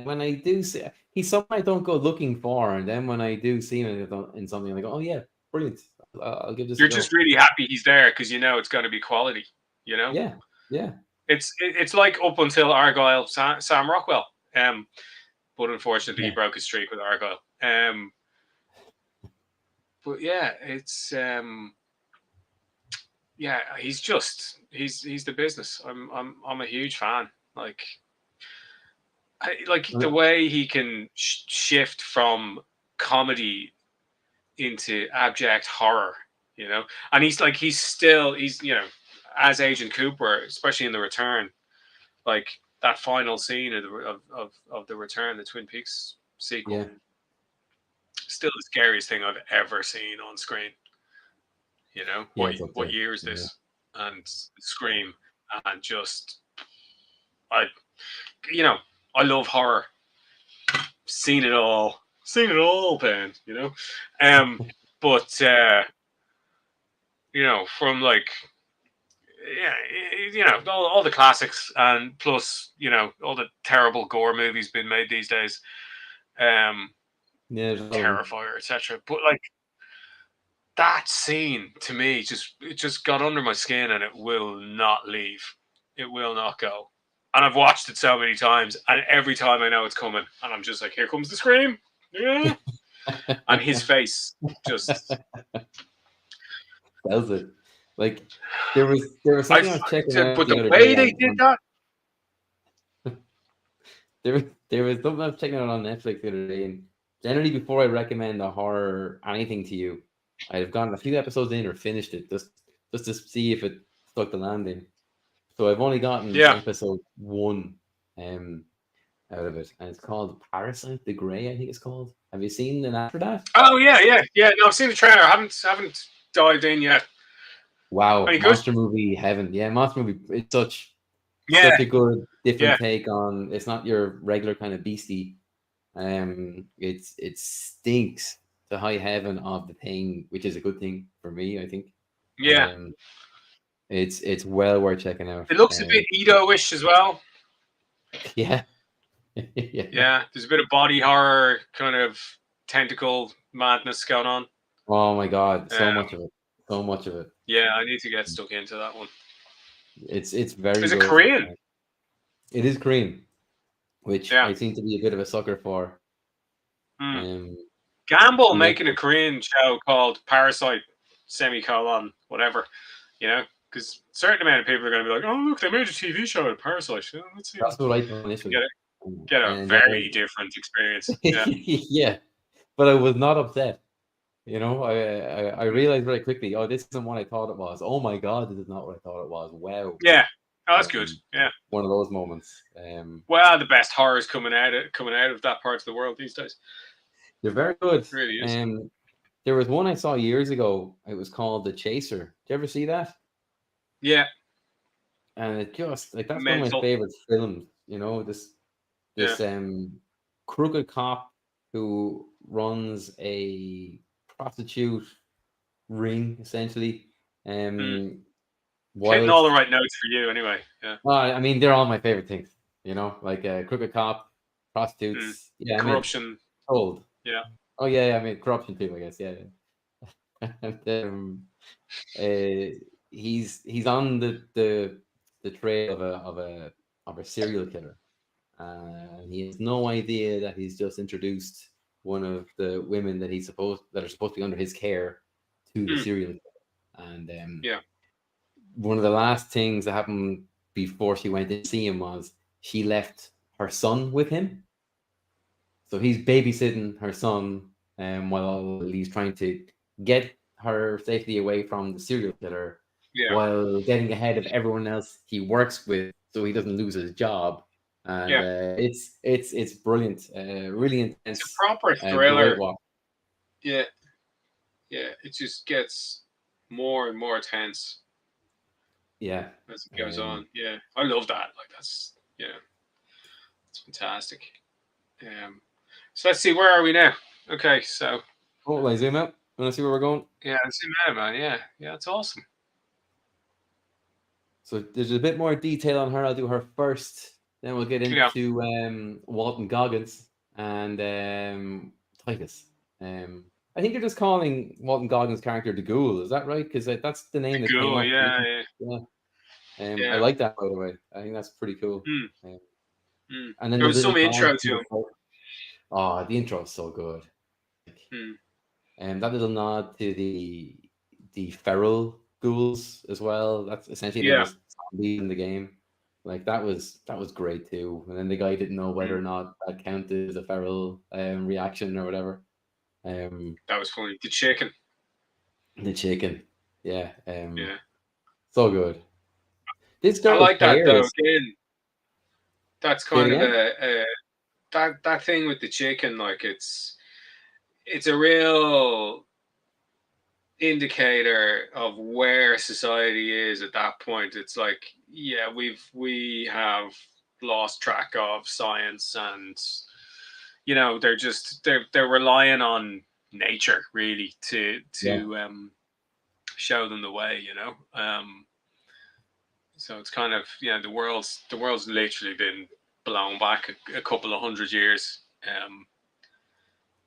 when I do see, he's someone I don't go looking for, and then when I do see him in something, I'm like, oh yeah, brilliant. I'll give this a you're go. just really happy he's there because it's going to be quality. You know, Yeah, yeah, it's like up until Argyle, Sam Rockwell. But unfortunately he yeah, broke his streak with Argyle. But yeah, it's yeah, he's the business. I'm a huge fan. Like the way he can shift from comedy into abject horror, and he's as Agent Cooper, especially in The Return, like that final scene of The Return, the Twin Peaks sequel, yeah, still the scariest thing I've ever seen on screen. yeah. What It's up what there. year is Yeah, this? And Scream, and just I you know I love horror. Seen it all, Ben. But from like all the classics, and plus all the terrible gore movies being made these days, um, yeah. There's a lot of them. Terrifier, etc. But like that scene to me, it just got under my skin, and it will not leave. It will not go. And I've watched it so many times, and every time I know it's coming, and I'm just like, here comes the scream. Yeah. And his face just Tells it. Like there was I something I was checking out but the the other day way they did on that. there was something I was checking out on Netflix the other day, and generally before I recommend a horror anything to you, I've gone a few episodes in or finished it just to see if it stuck the landing. So I've only gotten Yeah. episode one out of it, and it's called Parasite the Grey, I think it's called. Have you seen an ad for that? Oh yeah. No, I've seen the trailer. I haven't dived in yet. Wow, Any good? monster movie heaven. Yeah, monster movie. It's such Yeah, a good yeah, different take on. It's not your regular kind of beastie. It stinks to high heaven of the thing, which is a good thing for me, I think. yeah. Um, it's well worth checking out. It looks a bit Edo-ish as well. Yeah, yeah. Yeah, there's a bit of body horror, kind of tentacle madness going on. Oh my God, so Um, much of it, so much of it. yeah, I need to get stuck into that one. It's very Is it good. Korean? It is Korean, which Yeah. I seem to be a bit of a sucker for. Hmm. Um, Gamble making a Netflix. Korean show called Parasite semicolon whatever, because a certain amount of people are going to be like, oh look, they made a TV show at Parasite. Let's see. That's what I thought initially. Get a And very different experience. Yeah. yeah, but I was not upset. I realized very quickly, oh, this isn't what I thought it was. Oh my God, this is not what I thought it was. Wow. Yeah. Oh, that's good. Yeah. One of those moments. Well, the best horror is coming out of that part of the world these days. They're very good. It really is. There was one I saw years ago. It was called The Chaser. Did you ever see that? Yeah. And it just like that's one of my Mental. favorite films. This Yeah. crooked cop who runs a prostitute ring essentially. Hitting Wild. all the right notes for you, anyway. Yeah. Well, I mean, they're all my favorite things. Like crooked cop, prostitutes. Yeah, I mean, Corruption. old. Yeah. Oh yeah, I mean corruption too. I guess. Yeah. And, he's on the trail of a serial killer, and he has no idea that he's just introduced one of the women that are supposed to be under his care to the serial killer. And Yeah. one of the last things that happened before she went to see him was she left her son with him. So he's babysitting her son while he's trying to get her safely away from the serial killer Yeah. while getting ahead of everyone else he works with so he doesn't lose his job. And Yeah. it's brilliant, really It's a intense, proper great thriller. watch. Yeah. Yeah. It just gets more and more tense Yeah, as it goes on. Yeah. I love that. Like it's fantastic. So let's see, where are we now? Okay, so oh, I zoom out. Want to see where we're going? yeah, zoom out, man. Yeah, yeah, it's awesome. So there's a bit more detail on her. I'll do her first. Then we'll get Yeah, into Walton Goggins and Titus. I think they're just calling Walton Goggins' character the Ghoul. Is that right? Because that's the name the that came ghoul. up. Yeah, yeah, Yeah. I yeah. like that, by the way. I think that's pretty cool. Hmm, Um, hmm. and then There the was little some nod intro to to him. oh, the intro is so good. Hmm. And that little nod to the feral ghouls as well. That's essentially they're Yeah. just zombies in the game. Like that was great too. And then the guy didn't know whether Hmm. or not that counted as a feral reaction or whatever. That was funny. The chicken. The chicken, yeah, Yeah, so good. This I girl's like that hair though. is Again, that's say it kind of again. a that thing with the chicken. Like it's a real indicator of where society is at that point. It's like, yeah, we have lost track of science, and they're relying on nature really to Yeah, show them the way. So it's kind of, the world's literally been blown back a couple of 100 years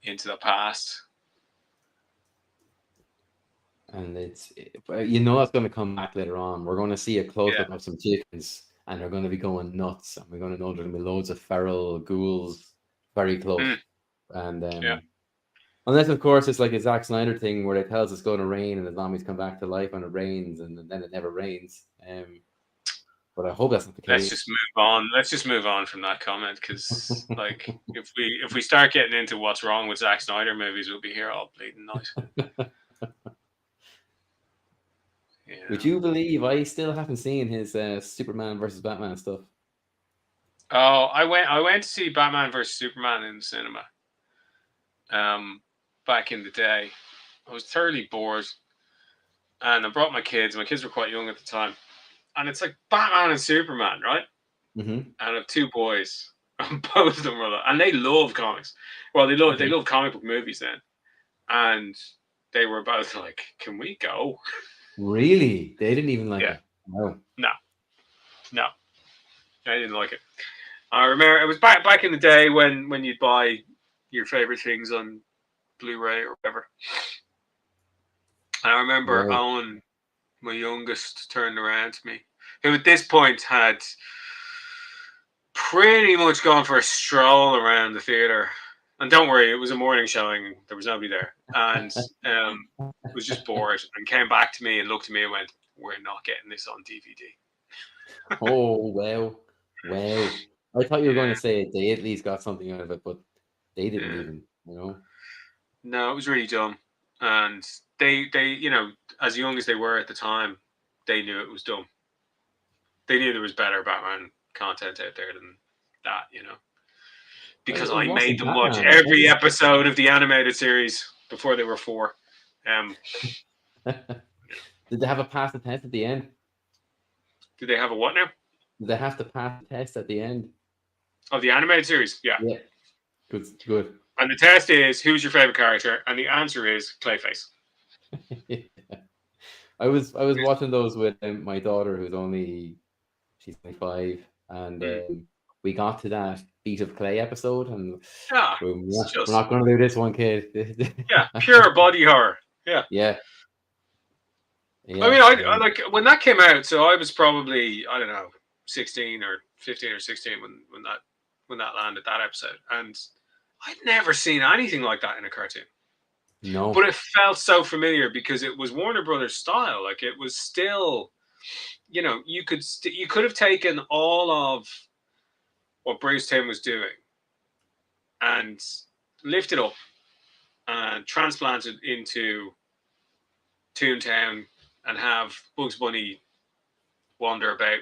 into the past. and that's going to come back later on. We're going to see a close Yeah. up of some chickens, and they're going to be going nuts, and we're going to know there's going to be loads of feral ghouls very close. Mm, And yeah. unless, of course, it's like a Zack Snyder thing where they tell us it's going to rain and the zombies come back to life when it rains, and then it never rains. But I hope that's not the Let's case. just move on. Let's just move on from that comment, because like if we start getting into what's wrong with Zack Snyder movies, we'll be here all bleeding night. Would Yeah. you believe I still haven't seen his Superman versus Batman stuff? Oh, I went to see Batman versus Superman in the cinema. Back in the day, I was thoroughly bored, and I brought my kids. My kids were quite young at the time, and it's like Batman and Superman, right? Mm-hmm. And I have two boys, and both of them are, and they love comics. Well, they Okay. love comic book movies then, and they were both like, "Can we go?" Really? They didn't even like Yeah, it. No. no, no, I didn't like it. I remember it was back in the day when you'd buy your favorite things on Blu-ray or whatever. And I remember Wow. Owen, my youngest, turned around to me, who at this point had pretty much gone for a stroll around the theater. And don't worry, it was a morning showing. There was nobody there, and was just bored. And came back to me and looked at me and went, "We're not getting this on DVD." Oh, wow. Wow. I thought you were going Yeah, to say they at least got something out of it, but they didn't yeah. even. No, it was really dumb. And they as young as they were at the time, they knew it was dumb. They knew there was better Batman content out there than that. Because It I made wasn't them watch Batman. every episode of the animated series before they were 4. Um, Did they have a pass the test at the end? did they have a what now? Did they have to pass the test at the end? Of the animated series? Yeah. Yeah. Good. Good. And the test is, who's your favorite character? And the answer is Clayface. I was watching those with my daughter, she's 25, and Mm. we got to that Beat of Clay episode, and Yeah, we're it's we're just not going to do this one, kid. pure body horror. Yeah. Yeah, I yeah, mean, I like when that came out. So I was probably, I don't know, 16 or 15 or 16 when that landed, that episode, and I'd never seen anything like that in a cartoon. But no, it felt so familiar because it was Warner Brothers style. Like it was still, you could have taken all of what Bruce Timm was doing and lifted up and transplanted into Toontown and have Bugs Bunny wander about,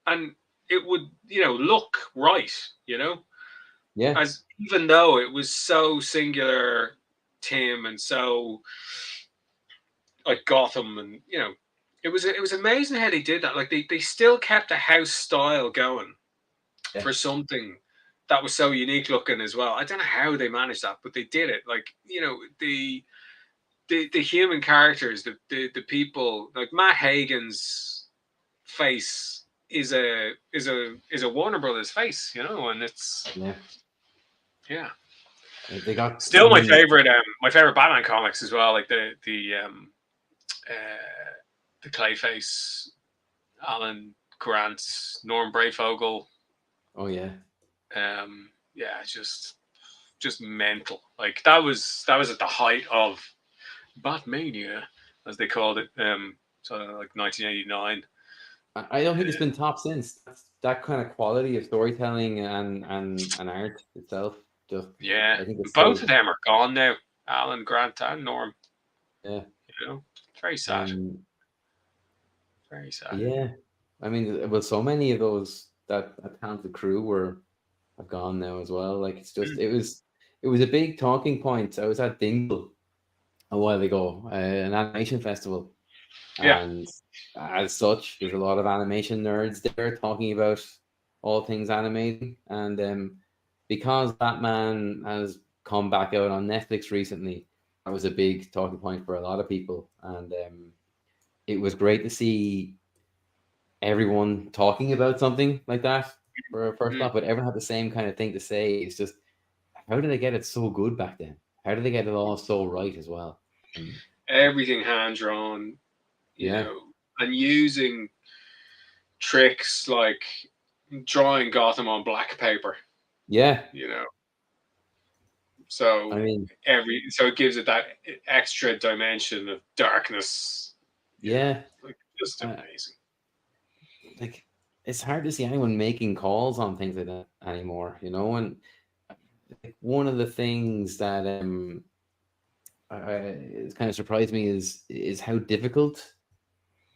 and it would, look right, Yeah. as even though it was so singular, Tim, and so like Gotham, and it was amazing how they did that. Like they still kept the house style going Yeah. for something that was so unique looking as well. I don't know how they managed that, but they did it. Like the human characters, the people, like Matt Hagen's face is a Warner Brothers face, and it's Yeah. yeah. They got. I Still mean, my favorite Batman comics as well, like the Clayface, Alan Grant, Norm Brayfogle. oh yeah. Yeah, just mental. Like that was at the height of Batmania, as they called it. So like 1989. I don't think it's been top since. That kind of quality of storytelling and art itself. Just, Yeah, I think it's both still. of them are gone now. Alan Grant and Norm. Yeah. It's very sad. Um. Very sad. Yeah. I mean, well, so many of those that talented crew were have gone now as well. Like it's just Mm. it was a big talking point. I was at Dingle a while ago, an animation festival, Yeah. and as such, there's a lot of animation nerds there talking about all things animating. And because Batman has come back out on Netflix recently, that was a big talking point for a lot of people. And it was great to see everyone talking about something like that for a first Mm. off, but everyone had the same kind of thing to say. It's just, how did they get it so good back then? How did they get it all so right as well? Everything hand drawn, Yeah, and using tricks like drawing Gotham on black paper, yeah. you know. I So mean, so it gives it that extra dimension of darkness, yeah. like just Uh, amazing. like it's hard to see anyone making calls on things like that anymore, and like, one of the things that it's kind of surprised me is how difficult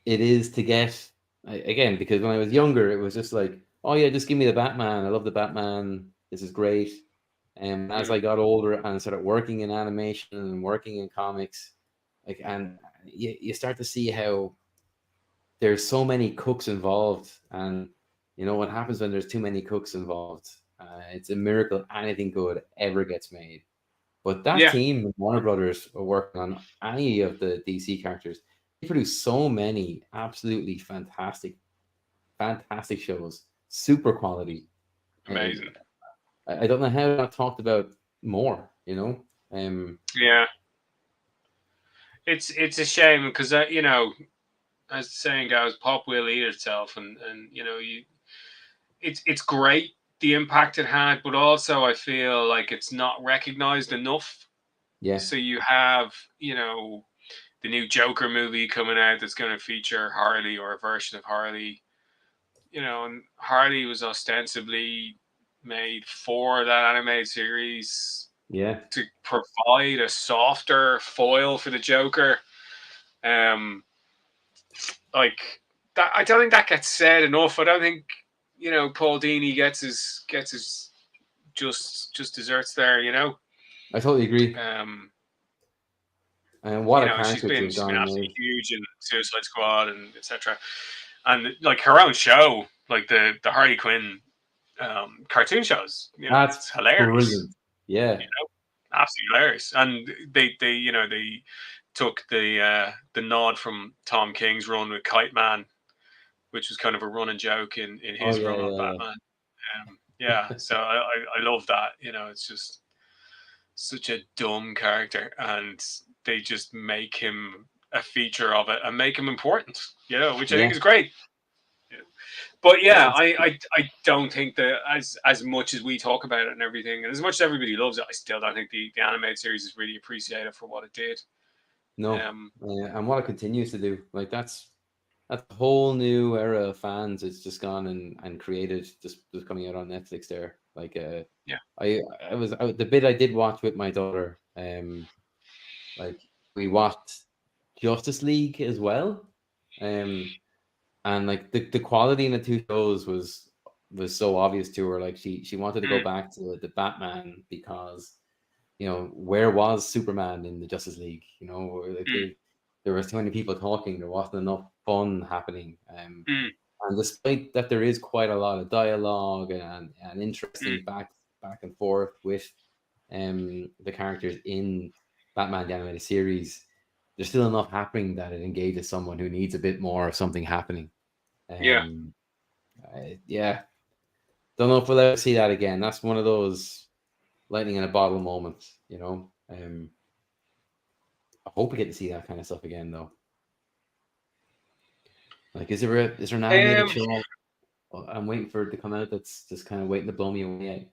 it is to get again, because when I was younger it was just like, oh yeah, just give me the Batman, I love the Batman, this is great. And as Mm. I got older and started working in animation and working in comics, like, and you start to see how there's so many cooks involved, and what happens when there's too many cooks involved. It's a miracle anything good ever gets made. But that Yeah, team, Warner Brothers, are working on any of the DC characters. They produce so many absolutely fantastic shows, super quality. And amazing. I don't know how they're not talked about more. Yeah, it's a shame because as the saying goes, pop will eat itself, and it's great the impact it had, but also I feel like it's not recognized enough. Yeah, So you have the new Joker movie coming out that's going to feature Harley, or a version of Harley. And Harley was ostensibly made for that animated series yeah. to provide a softer foil for the Joker. Um, like that, I don't think that gets said enough. I don't think Paul Dini gets his just desserts there. I totally agree. Um, And what a she's character to been have she's gone been and absolutely made. huge in Suicide Squad and etc. And like her own show, like the Harley Quinn cartoon shows, That's it's hilarious. brilliant. Yeah. Absolutely hilarious. And they took the nod from Tom King's run with Kite Man, which was kind of a running joke in Oh his yeah, run on yeah, Batman. Yeah, so I love that. It's just such a dumb character, and they just make him a feature of it and make him important. Which I think yeah. is great. But yeah, It's I don't think that as much as we talk about it and everything, and as much as everybody loves it, I still don't think the animated series is really appreciated for what it did. no, Um, and what it continues to do, like that's a whole new era of fans. It's just gone and created, just coming out on Netflix there. Like yeah, the bit I did watch with my daughter. Like we watched Justice League as well. Um, and like the quality in the two shows was was so obvious to her. Like she wanted to go Mm, back to the Batman because, where was Superman in the Justice League? Like mm, there was too many people talking. There wasn't enough fun happening. mm, And despite that, there is quite a lot of dialogue and mm. interesting back and forth with the characters in Batman the Animated Series. There's still enough happening that it engages someone who needs a bit more of something happening. Yeah. Um, yeah, don't know if we'll ever see that again. That's one of those lightning in a bottle moments. I hope we get to see that kind of stuff again, though. Like, is there an animated Um, show I'm waiting for it to come out that's just kind of waiting to blow me away?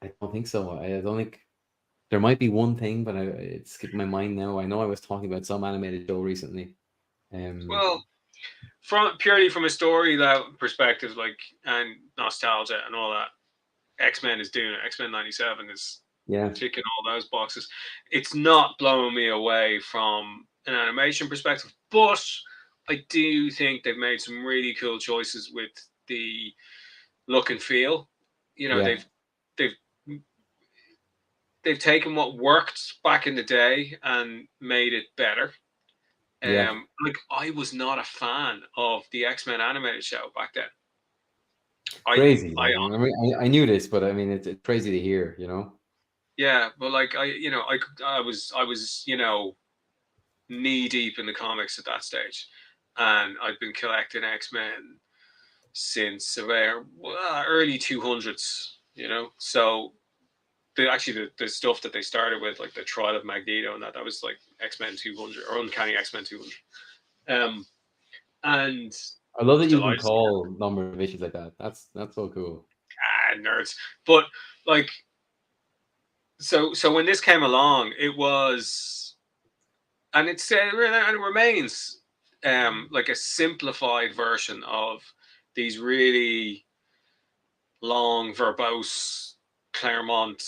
I don't think so. I don't think there might be one thing, but it's skipped my mind now. I know I was talking about some animated show recently. Um, well, from purely from a story that perspective, like and nostalgia and all that, X-Men is doing it. X-Men '97 is yeah, ticking all those boxes. It's not blowing me away from an animation perspective, but I do think they've made some really cool choices with the look and feel. You know, yeah, they've they've taken what worked back in the day and made it better. yeah. Like I was not a fan of the X-Men animated show back then. I Crazy. I Like, I mean, I knew this, but I mean, it's crazy to hear. Yeah, but like I was knee deep in the comics at that stage, and I've been collecting X Men since about early 200s. So the stuff that they started with, like the Trial of Magneto, and that was like X Men 200 or Uncanny X Men 200. Um, and I love was that you can delighted to see call numbers of issues like that. That's so cool. nerds, but like so when this came along, it was and and it remains like a simplified version of these really long, verbose Claremont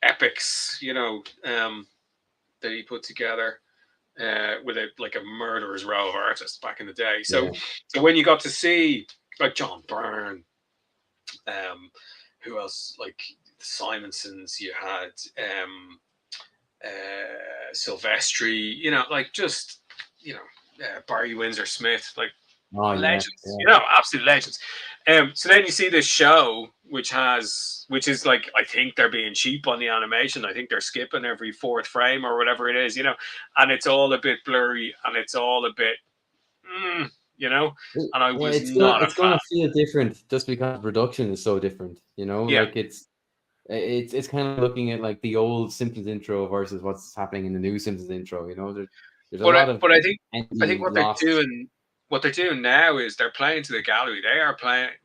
epics, that he put together with a murderer's row of artists back in the day. So, Yeah, so when you got to see like John Byrne, um, who else like the Simonsons, you had Silvestri, like just Barry Windsor Smith, like oh yeah, legends, yeah, absolute legends. So then you see this show, which is like I think they're being cheap on the animation. I think they're skipping every fourth frame or whatever it is, and it's all a bit blurry and it's all a bit, mm, you know. And I yeah. was It's gonna not a it's fan. gonna feel different just because production is so different. Yeah, Like it's kind of looking at like the old Simpsons intro versus what's happening in the new Simpsons intro. There's a but lot of I think energy lost. what they're doing now is they're playing to the gallery. They are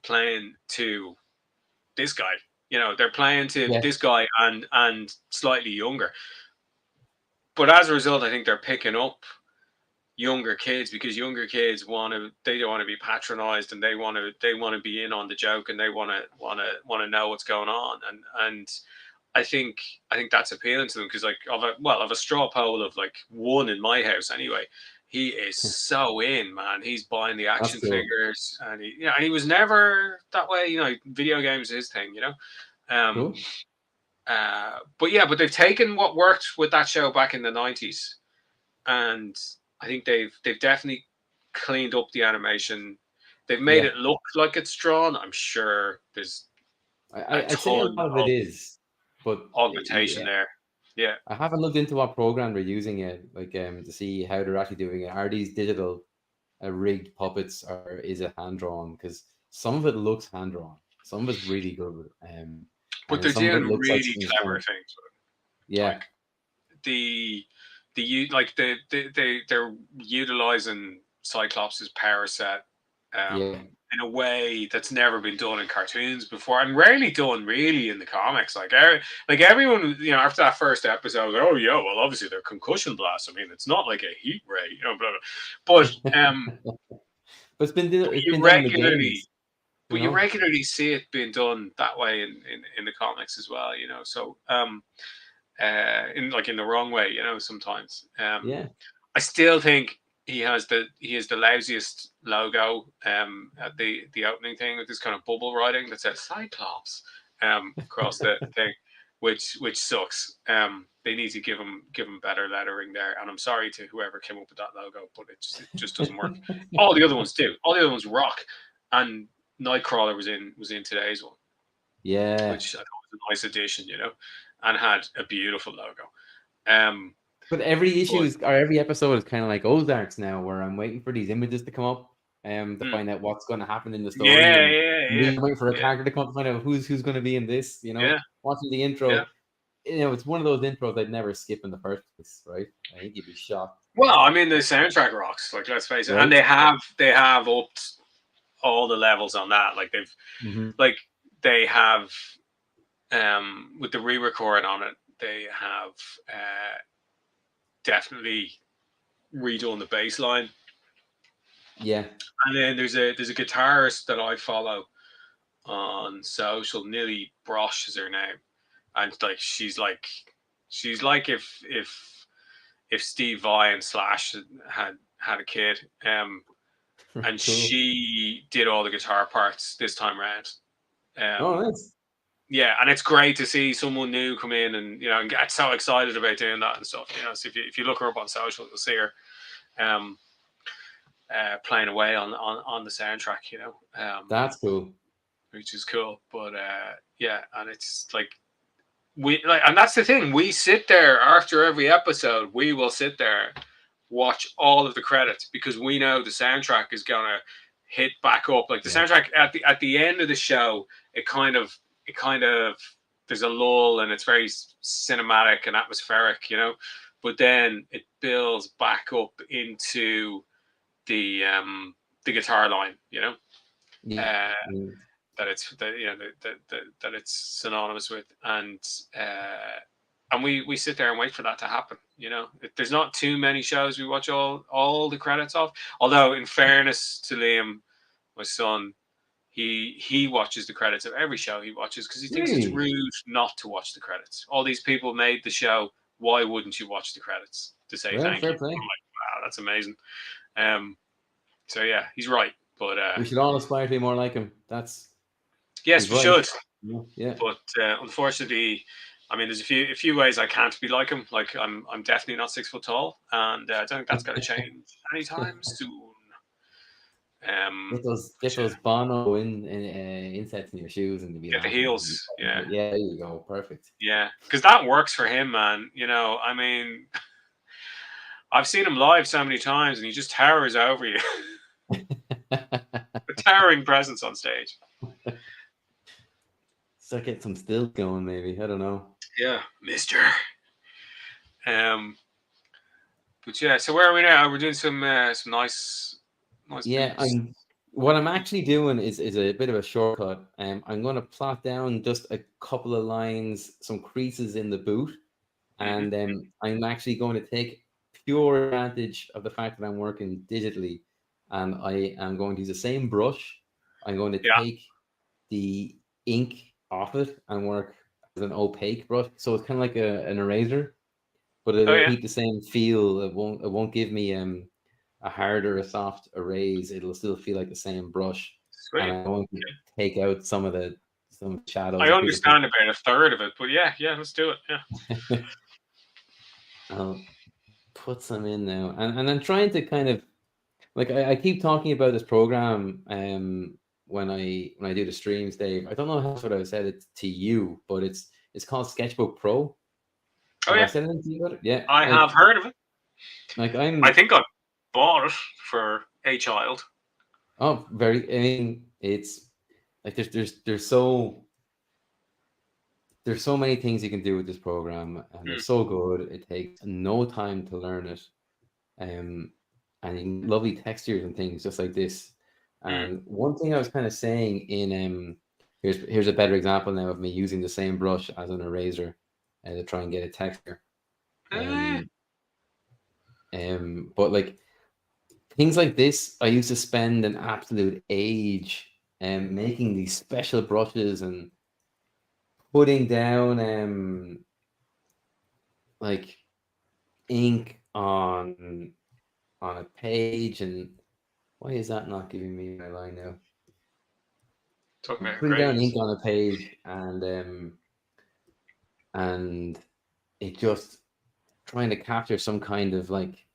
playing to this guy. They're playing to Yeah, this guy and slightly younger. But as a result, I think they're picking up younger kids because younger kids they don't want to be patronized and they want to be in on the joke and they want to know what's going on and I think that's appealing to them because like of a straw poll of like one in my house anyway. He is so in, man. He's buying the that's action cool. figures, and he was never that way. Video games is his thing. Um, Cool. but they've taken what worked with that show back in the '90s, and I think they've definitely cleaned up the animation. They've made Yeah, it look like it's drawn. I'm sure there's a I'd say a ton lot of it of is, but augmentation there. Yeah. I haven't looked into what program they're using it, like to see how they're actually doing it. Are these digital rigged puppets or is it hand drawn? Because some of it looks hand drawn, some of it's really good, and But then they're some of it doing looks like really someone's clever trying. things. Yeah, Like they're utilizing Cyclops' power set yeah, in a way that's never been done in cartoons before, and rarely done really in the comics. Like everyone, after that first episode, was like, oh yeah, well obviously they're concussion blasts. I mean, it's not like a heat ray, blah, blah. but it's You been done in the regularly games, you but you know. regularly see it being done that way in the comics as well. So in the wrong way, sometimes. Yeah, I still think he has the lousiest logo at the opening thing with this kind of bubble writing that says Cyclops across the thing, which sucks. They need to give him better lettering there, and I'm sorry to whoever came up with that logo, but it just doesn't work. All the other ones do. All the other ones rock, and Nightcrawler was in today's one, Yeah. which I thought was a nice addition, and had a beautiful logo. Um, But every issue but or every episode is kind of like Ozarks now, where I'm waiting for these images to come up to mm, find out what's going to happen in the story, yeah, and yeah, yeah, me waiting for a yeah, character to come up to find out who's going to be in this. yeah, Watching the yeah. intro, it's one of those intros I'd never skip in the first place, right? I think you'd be shocked, Well, I mean, the soundtrack rocks. Like, let's face it, and right? they have upped all the levels on that. Like Mm-hmm. they have with the re-record on it, they have definitely redone the bass line. Yeah. And then there's a guitarist that I follow on social. Nilly Brosh is her name, and like she's like if Steve Vai and Slash had a kid, and Cool. she did all the guitar parts this time around. Oh, Um, nice. yeah, and it's great to see someone new come in and and get so excited about doing that and stuff. So if you look her up on social, you'll see her um, playing away on the soundtrack. That's cool. Which is cool. But yeah, and it's like and that's the thing. We sit there after every episode. We will sit there, watch all of the credits because we know the soundtrack is gonna hit back up. Like the Yeah. soundtrack at the end of the show, it kind of there's a lull and it's very cinematic and atmospheric. But then it builds back up into the guitar line. Yeah. Uh, that it's that it's synonymous with, and we sit there and wait for that to happen. There's not too many shows we watch all the credits of. Although, in fairness to Liam, my son, he watches the credits of every show he watches because he thinks it's Really? rude not to watch the credits. All these people made the show. Why wouldn't you watch the credits to say Well, thank you? fair play. I'm like, wow, that's amazing. So yeah, he's right. But We should all aspire to be more like him. yes, He's we right. should. Yeah. But unfortunately, I mean, there's a few ways I can't be like him. Like I'm definitely not 6 foot tall, and I don't think that's going to change anytime soon. Get But yeah, those Bono insets in your shoes and you'll be get the laughing. heels. Yeah, Yeah, there you go. Perfect. yeah, because that works for him, man. I mean, I've seen him live so many times, and he just towers over you. A towering presence on stage. Start getting some stills going, maybe. I don't know. Yeah, Mister. But yeah, so where are we now? We're doing some nice Yeah, boots. what I'm actually doing is a bit of a shortcut. I'm going to plot down just a couple of lines, some creases in the boot, and Mm-hmm. I'm actually going to take pure advantage of the fact that I'm working digitally, and I am going to use the same brush. I'm going to Yeah. take the ink off it and work as an opaque brush, so it's kind of like an eraser, but Oh it'll yeah. keep the same feel. It won't give me a hard or a soft erase. It'll still feel like the same brush, and Sweet. I'm going to take out some shadows I and creases. understand about a third of it, but yeah, let's do it. Yeah. I'll put some in now, and I'm trying to kind of like I keep talking about this program when I do the streams, Dave. I don't know how I said it to you, but it's called Sketchbook Pro. Oh Have I yeah, said anything to you about it? Yeah, I have heard of it. like I I'm think I bought it for a child. very. I mean, it's like there's so many things you can do with this program, and they're Mm. so good. It takes no time to learn it, and you can get lovely textures and things just like this. Mm. And one thing I was kind of saying in here's a better example now of me using the same brush as an eraser to try and get a texture. Eh. But like things like this, I used to spend an absolute age making these special brushes and putting down like ink on on a page, and why is that not giving me my line now? Talking I'm about putting down ink grades. on a page, and it just trying to capture some kind of like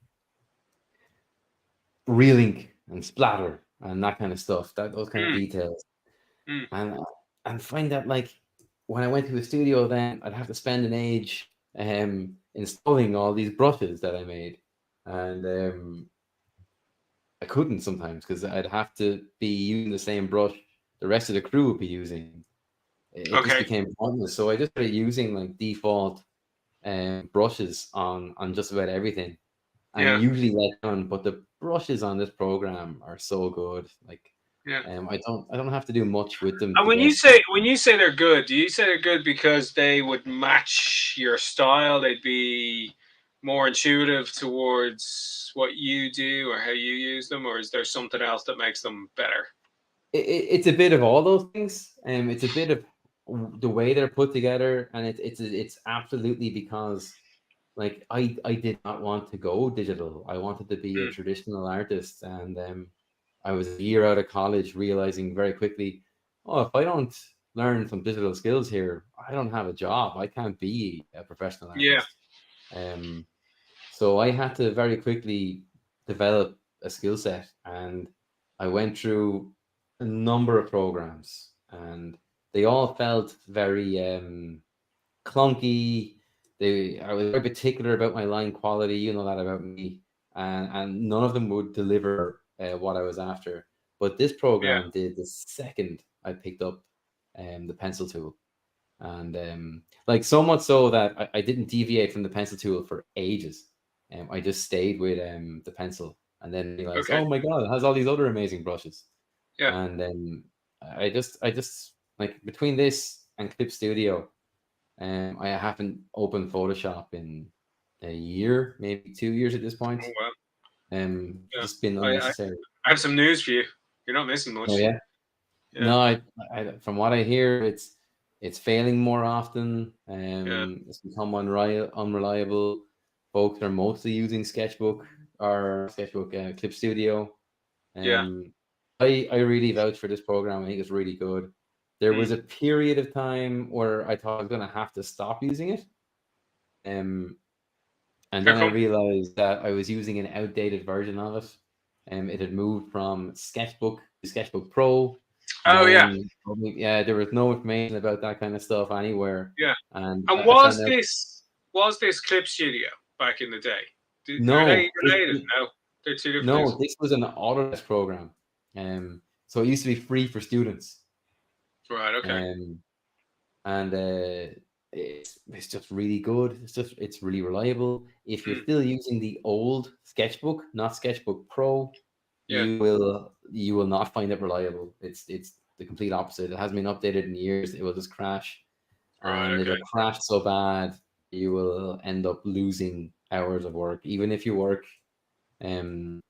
real ink and splatter and that kind of stuff, that those kind of Mm, details, mm, and find that like when I went to a studio, then I'd have to spend an age installing all these brushes that I made, and I couldn't sometimes because I'd have to be using the same brush the rest of the crew would be using. It just okay. became pointless. So I just started using like default brushes on just about everything, and Yeah. usually let down. But the brushes on this program are so good. Like, Yeah. I don't have to do much with them And to get that. when you say they're good, do you say they're good because they would match your style? They'd be more intuitive towards what you do or how you use them, or is there something else that makes them better? It's a bit of all those things. It's a bit of the way they're put together, and it's absolutely because like I did not want to go digital. I wanted to be a Mm, traditional artist, and I was a year out of college, realizing very quickly, oh, if I don't learn some digital skills here, I don't have a job. I can't be a professional yeah. artist. Um, so I had to very quickly develop a skill set, and I went through a number of programs, and they all felt very clunky. I was very particular about my line quality. You know that about me, and none of them would deliver what I was after. But this Yeah. program did the second I picked up the pencil tool, and like so much so that I didn't deviate from the pencil tool for ages. I just stayed with the pencil, and then realized, Okay. oh my god, it has all these other amazing brushes, Yeah. and I just like between this and Clip Studio, I haven't opened Photoshop in a year, maybe 2 years at this point. Oh well. Yeah. Just been I unnecessary. I have some news for you. You're not missing Oh much. yeah. Yeah. No, from what I hear, it's failing more often. Yeah. It's become unreliable. Folks are mostly using Sketchbook or Sketchbook Clip Studio. Yeah. Um, I really vouch for this program. I think it's really good. There Mm. was a period of time where I thought I was going to have to stop using it. Um, and How then I come? realized that I was using an outdated version of it. It had moved from Sketchbook to Sketchbook Pro. Oh yeah. Yeah, there was no information about that kind of stuff anywhere. Yeah. And And I found out, was this Clip Studio back in the day? Are they no, related? No, they're two different things. no, this was an Autodesk program. So it used to be free for students. Right. Okay. Um, and it's just really good. It's really reliable. If you're Mm. still using the old Sketchbook, not Sketchbook Pro, Yeah. you will not find it reliable. It's the complete opposite. It hasn't been updated in years. It will just crash, Right. and Okay. it'll crash so bad you will end up losing hours of work, even if you work um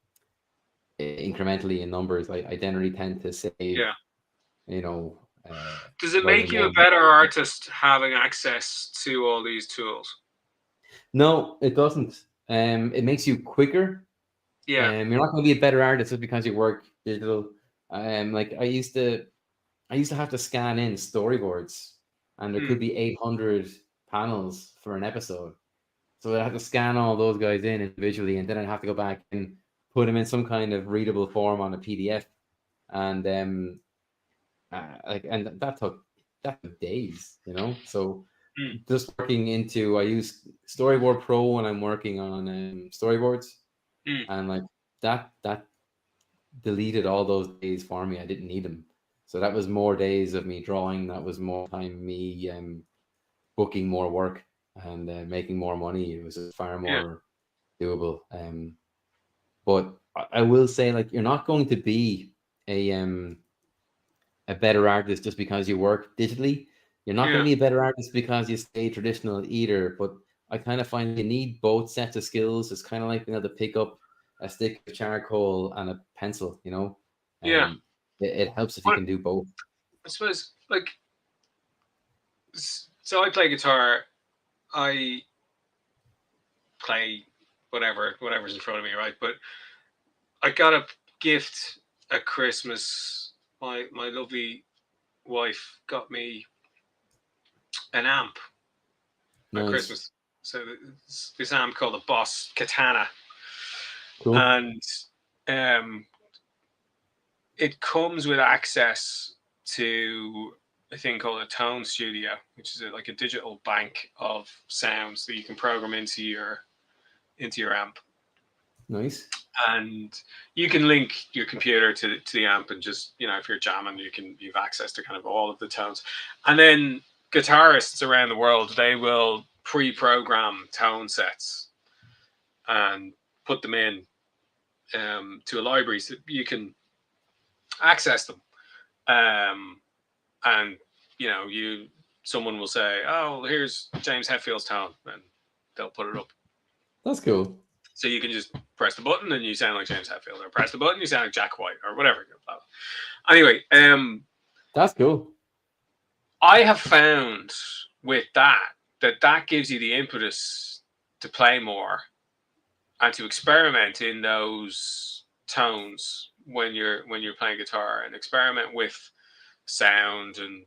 incrementally in numbers. I generally tend to save, Yeah. you know, Does it writing make you a down. better artist having access to all these tools? No, it doesn't. It makes you quicker. Yeah. You're not going to be a better artist just because you work digital. Like I used to have to scan in storyboards, and there Mm. could be 800 panels for an episode. So I had to scan all those guys in individually, and then I'd have to go back and put them in some kind of readable form on a PDF, and that took days, you know. So Mm. just working into, I use Storyboard Pro when I'm working on storyboards, Mm. and like that deleted all those days for me. I didn't need them. So that was more days of me drawing. That was more time me booking more work and making more money. It was just far Yeah. more doable. But I will say, like, you're not going to be a um a better artist just because you work digitally. You're not going Yeah. to be a better artist because you stay traditional either. But I kind of find you need both sets of skills. It's kind of like being able to pick up a stick of charcoal and a pencil. Yeah. Um, it helps if you What can do both. I suppose, like, so I play guitar. I play whatever's in front of me, right? But I got a gift at Christmas. My lovely wife got me an amp at Nice. Christmas. So this amp called the Boss Katana, Cool. and um, it comes with access to a thing called a tone studio, which is like a digital bank of sounds that you can program into your amp, Nice. and you can link your computer to the amp, and just, if you're jamming, you've access to kind of all of the tones, and then guitarists around the world, they will pre-program tone sets and put them in, to a library so you can access them, and someone will say, "Oh, well, here's James Hetfield's tone," and they'll put it up. That's cool. So you can just press the button and you sound like James Hetfield, or press the button you sound like Jack White, or whatever. Anyway, That's cool. I have found with that gives you the impetus to play more and to experiment in those tones when you're playing guitar, and experiment with sound, and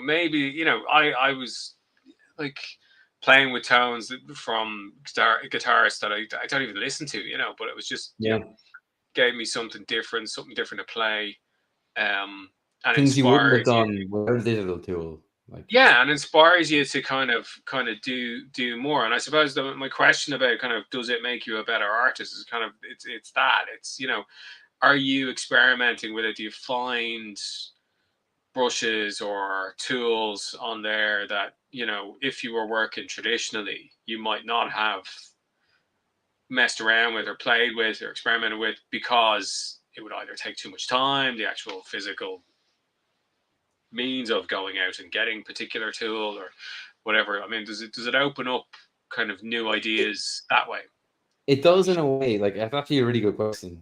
maybe I was like playing with tones from guitarists that I don't even listen to, but it was just Yeah. gave me something different to play, and Things you wouldn't have inspires you. done without a digital tool. Like, Yeah, and inspires you to kind of do more. And I suppose my question about kind of does it make you a better artist is kind of it's that it's are you experimenting with it? Do you find brushes or tools on there that if you were working traditionally you might not have messed around with or played with or experimented with, because it would either take too much time, the actual physical means of going out and getting particular tool or whatever. I mean, does it open up kind of new ideas that way? it does in a way. Like, that's actually a really good question.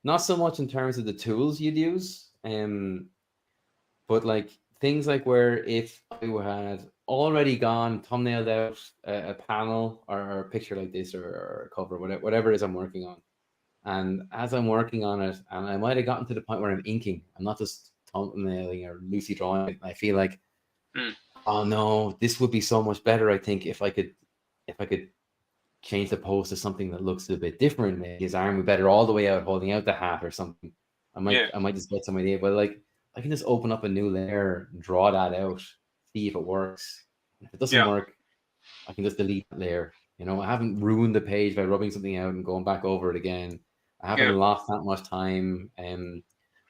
Not so much in terms of the tools you'd use, but like things like where if I had already gone thumbnailed out a panel or a picture like this, or a cover, whatever it is I'm working on, and as I'm working on it, and I might have gotten to the point where I'm inking, I'm not just thumbnailing or loosely drawing it, I feel like, oh no, this would be so much better, I think, if I could change the pose to something that looks a bit different. Maybe his arm would better all the way out holding out the hat or something. I might just get some idea, but like I can just open up a new layer and draw that out, see if it works. If it doesn't work, I can just delete that layer. I haven't ruined the page by rubbing something out and going back over it again. I haven't lost that much time.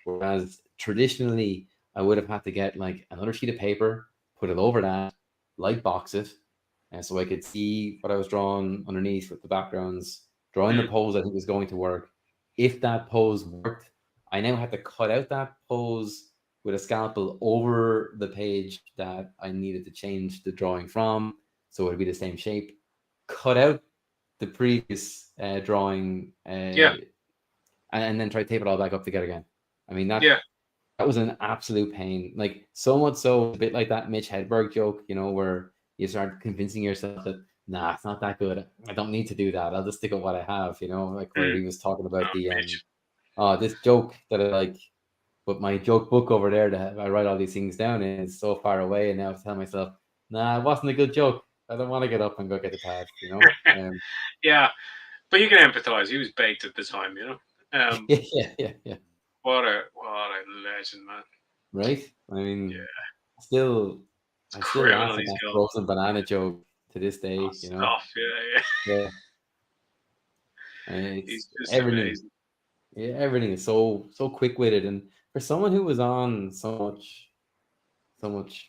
Whereas traditionally, I would have had to get like another sheet of paper, put it over that, light box it, and so I could see what I was drawing underneath with the backgrounds, drawing the pose I think was going to work. If that pose worked, I now had to cut out that pose with a scalpel over the page that I needed to change the drawing from, so it would be the same shape. Cut out the previous drawing, and then try to tape it all back up together again. I mean, that was an absolute pain. Like, so much so, a bit like that Mitch Hedberg joke, where you start convincing yourself that, nah, it's not that good. I don't need to do that. I'll just stick with what I have, like where he was talking about this joke that I like, but my joke book over there that I write all these things down in is so far away, and now I tell myself, nah, it wasn't a good joke. I don't want to get up and go get the pad, Yeah, but you can empathize. He was baked at the time, yeah. What a legend, man. Right? I mean, I still laugh at that frozen banana joke to this day, Stuff, Yeah. And He's it's just everything. amazing. Yeah, everything is so quick witted, and for someone who was on so much.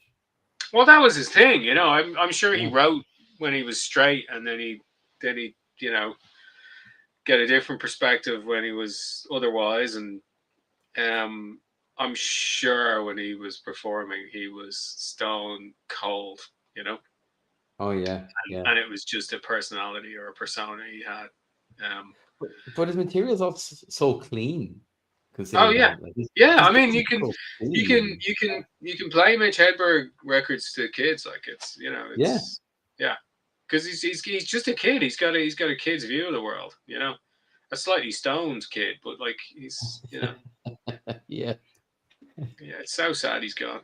Well, that was his thing, I'm sure he wrote when he was straight, and then he get a different perspective when he was otherwise, and I'm sure when he was performing, he was stone cold, Oh yeah, and it was just a personality or a persona he had. But his material's all so clean, Oh considering yeah, that. Like, I mean, you can so clean. play Mitch Hedberg records to kids, like it's Yeah. because he's just a kid. He's got a kid's view of the world. A slightly stoned kid, but like he's Yeah, yeah. It's so sad he's gone.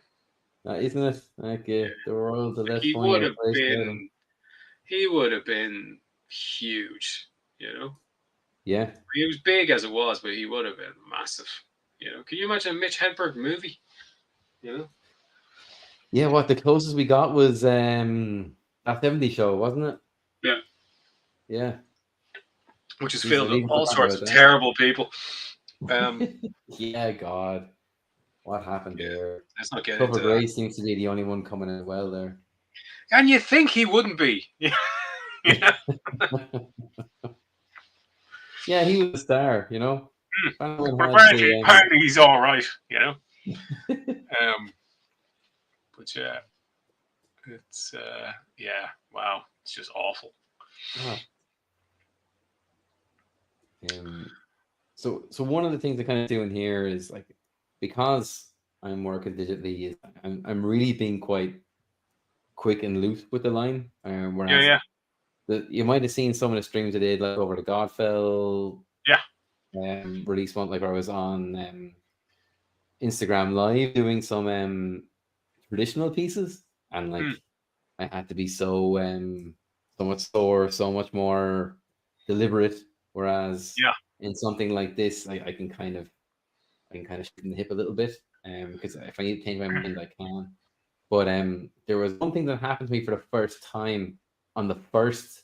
isn't it? Like the world's a Like less funnier place without him. he would have been huge. Yeah, He was big as it was, but he would have been massive. Can you imagine a Mitch Hedberg movie? You know, yeah. What the closest we got was that 70 show, wasn't it? yeah, Yeah. which is Jesus, filled I'd with even all forgotten sorts about of that. terrible people. Yeah, God, what happened Yeah, there? let's not get Topher into that. Grace seems to be the only one coming in well there. And you think he wouldn't be? Yeah, Yeah, he was a star, but Had apparently he's all right. Um, but yeah, it's yeah, wow, it's just awful. oh, so one of the things I kind of doing here is like because I'm working digitally, is I'm really being quite quick and loose with the line. Yeah, Whereas yeah, you might have seen some of the streams I did like over the Godfell yeah. release one, like where I was on Instagram Live doing some traditional pieces, and like I had to be so much slower, so much more deliberate. Whereas Yeah. in something like this, I can kind of shoot in the hip a little bit, because if I need to change my mind, I can. But there was one thing that happened to me for the first time on the first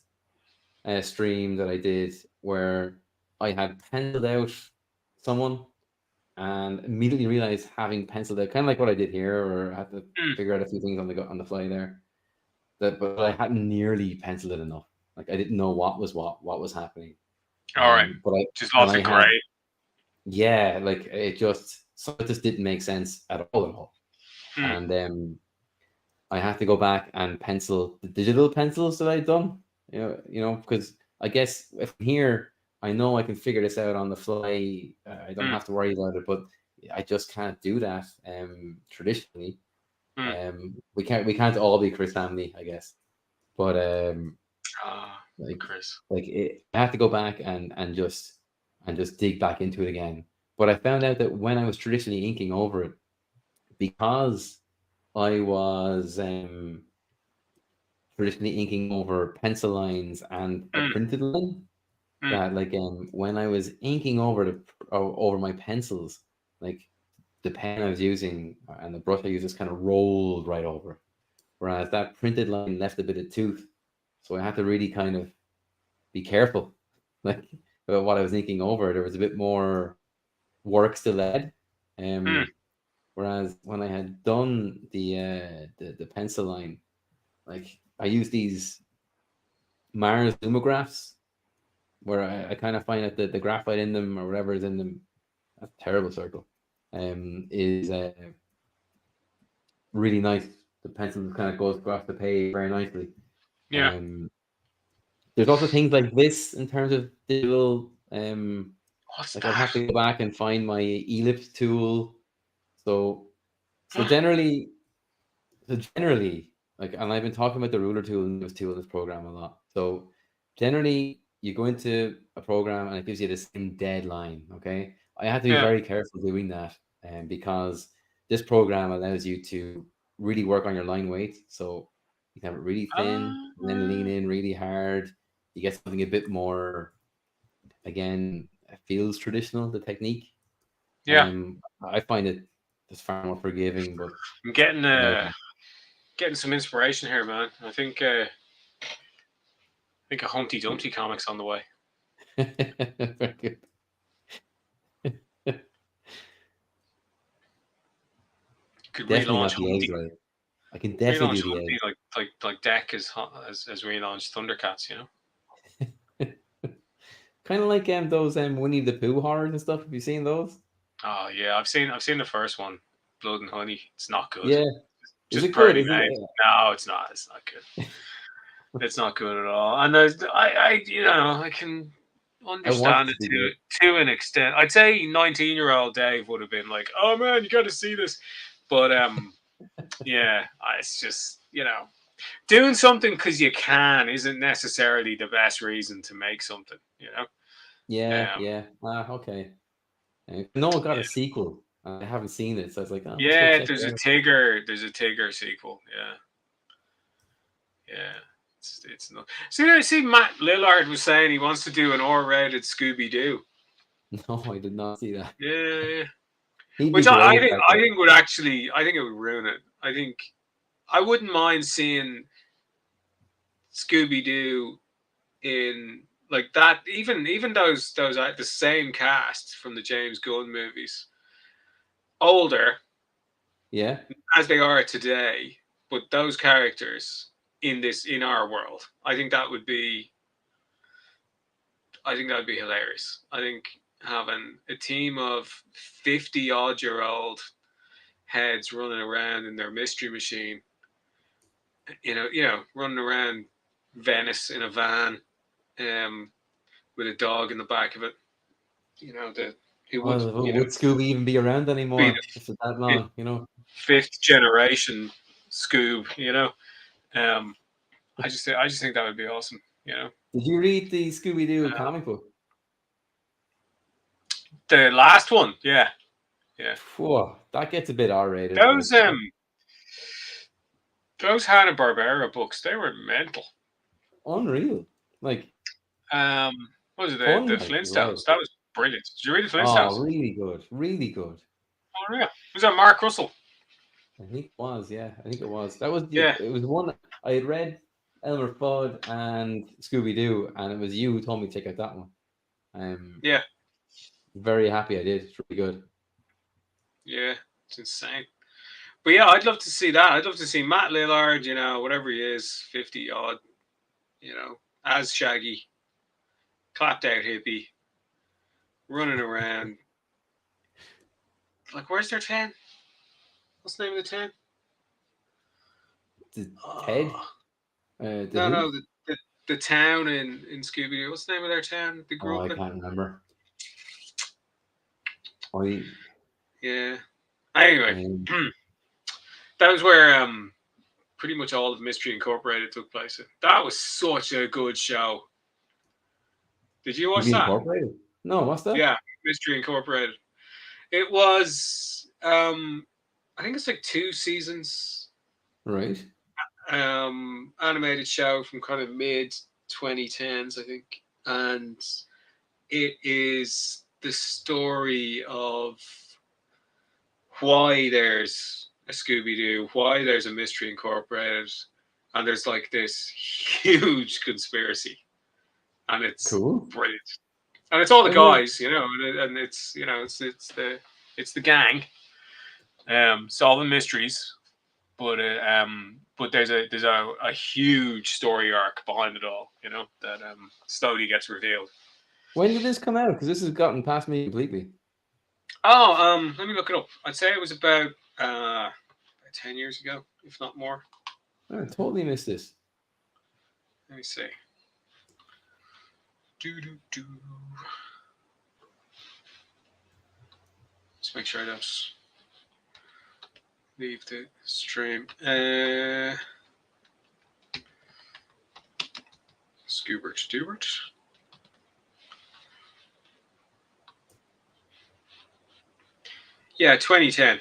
stream that I did, where I had penciled out someone and immediately realized, having penciled out kind of like what I did here, or I had to figure out a few things on the fly there, but I hadn't nearly penciled it enough. Like I didn't know what was happening. All right, But just lots of grey. Yeah, like it just didn't make sense at all. And I had to go back and pencil the digital pencils that I'd done. Because I guess if I'm here, I know I can figure this out on the fly. I don't have to worry about it, but I just can't do that traditionally. We can't all be Chris Family, I guess. But Chris. I had to go back and just dig back into it again. But I found out that when I was traditionally inking over it, because I was traditionally inking over pencil lines and a printed line, that like when I was inking over my pencils, like the pen I was using and the brush I used just kind of rolled right over, whereas that printed line left a bit of tooth, so I had to really kind of be careful, like about what I was inking over. There was a bit more work still ahead. Whereas when I had done the pencil line, like I used these Mars lumographs, where I kind of find that the graphite in them or whatever is in them, that's a terrible circle, is really nice. The pencil kind of goes across the page very nicely. Yeah. There's also things like this in terms of digital. What's like that? I'd have to go back and find my ellipse tool. So generally, like, and I've been talking about the ruler tool and this tool in this program a lot. So generally, you go into a program and it gives you the same deadline. Okay, I have to be very careful doing that, because this program allows you to really work on your line weight. So you can have it really thin and then lean in really hard. You get something a bit more, again, it feels traditional, the technique. Yeah. I find it just far more forgiving, but I'm getting some inspiration here, man. I think a Humpty Dumpty comic's on the way. very good. Could Definitely relaunch not the eggs, Humpty. right? I can definitely Relaunch do the Humpty eggs. like Deck has relaunched Thundercats. Kind of like those Winnie the Pooh horrors and stuff. Have you seen those? Oh yeah, I've seen the first one, Blood and Honey. It's not good. Yeah. Is Just it good? poorly Is made. it? No, it's not. It's not good. It's not good at all. And I can I want understand to it see the. to an extent. I'd say 19-year-old Dave would have been like, "Oh man, you got to see this," but yeah, it's just doing something because you can isn't necessarily the best reason to make something. Yeah. Okay. No, it got a Yeah, sequel. I haven't seen it, so I was like, oh, let's go yeah. check There's a it out. Tigger. There's a Tigger sequel. Yeah. It's not. See, Matt Lillard was saying he wants to do an R-rated Scooby Doo. No, I did not see that. Yeah, He'd be which I great think back I there. think would actually I think it would ruin it. I think I wouldn't mind seeing Scooby Doo in like that. Even those the same cast from the James Gunn movies, older Yeah. as they are today, but those characters in our world. I think that would be hilarious. I think having a team of 50-odd-year-old heads running around in their mystery machine, running around Venice in a van, um, with a dog in the back of it. The it would Would Scooby even be around be anymore after that the long? You know. fifth generation Scoob. Um, I just think that would be awesome. Did you read the Scooby Doo Uh, comic book? the last one, yeah. Whoa, that gets a bit R-rated. Those those Hanna Barbera books, they were mental. Unreal. Like What was it, fun, the like as well. Flintstones? That was brilliant. Did you read the Oh, Flintstones? really good. Really good. Oh yeah, was that Mark Russell? I think it was, yeah. I think it was. That was Yeah, it was one I had read Elmer Fudd and Scooby Doo, and it was you who told me to check out that one. I'm yeah, very happy I did. It's really good. yeah. It's insane. But yeah, I'd love to see that. I'd love to see Matt Lillard, whatever he is, 50-odd, as Shaggy, clapped out hippie, running around. Like, where's their town? What's the name of the town? Ted? Oh, The no, Who? the town in Scooby Doo. What's the name of their town they Oh, grew I up in? can't remember. I Yeah. Anyway, um, that was where pretty much all of Mystery Incorporated took place. That was such a good show. Did you watch Movie that? Incorporated? No, what's that? Yeah, Mystery Incorporated. It was I think it's like 2 seasons. Right. Animated show from kind of mid 2010s, I think, and it is the story of why there's a Scooby Doo, why there's a Mystery Incorporated, and there's like this huge conspiracy, and it's Cool. brilliant. And it's all the I mean, guys, and it's the gang, solving mysteries, but there's a huge story arc behind it all, that slowly gets revealed. when did this come out? Because this has gotten past me completely. Oh, let me look it up. I'd say it was about 10 years ago, if not more. I totally missed this. Let me see. Do do do. Let's make sure I don't leave the stream. Scoobert Stubert. Yeah, 2010.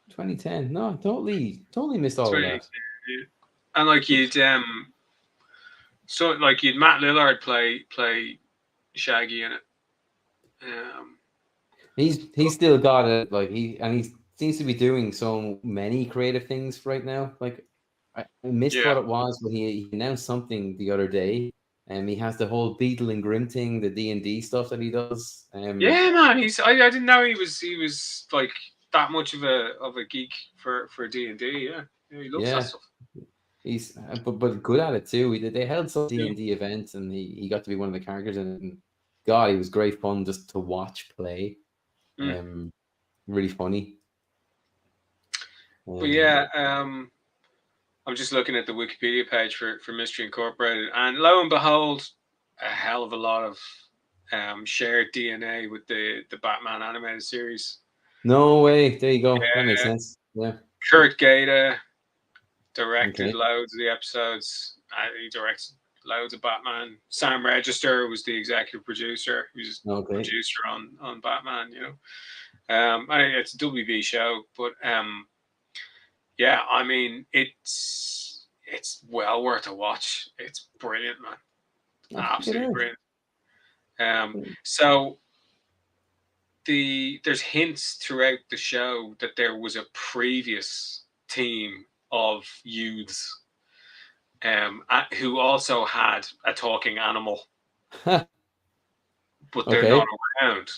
2010. No, totally missed all of that. And like you'd you'd Matt Lillard play Shaggy in it. He's still got it. Like he seems to be doing so many creative things right now. Like I missed Yeah. what it was, but he announced something the other day. And he has the whole Beetle and Grim thing, the D&D stuff that he does. Yeah, man. I didn't know he was like that much of a geek for D&D. Yeah, he loves that Yeah, stuff. he's but good at it too. They held some Yeah. D&D events, and he got to be one of the characters in it. And God, he was great fun just to watch play. Really funny. But yeah, I'm just looking at the Wikipedia page for Mystery Incorporated, and lo and behold, a hell of a lot of shared DNA with the Batman animated series. No way. There you go. That makes sense. Yeah. Kurt Gaeta, Directed Okay. loads of the episodes. He directed loads of Batman. Sam Register was the executive producer. He was a Okay. producer on Batman. It's a WB show, but yeah, I mean it's well worth a watch. It's brilliant, man. I'll check it Absolutely out. brilliant. So there's hints throughout the show that there was a previous team of youths who also had a talking animal, but they're not Okay. around,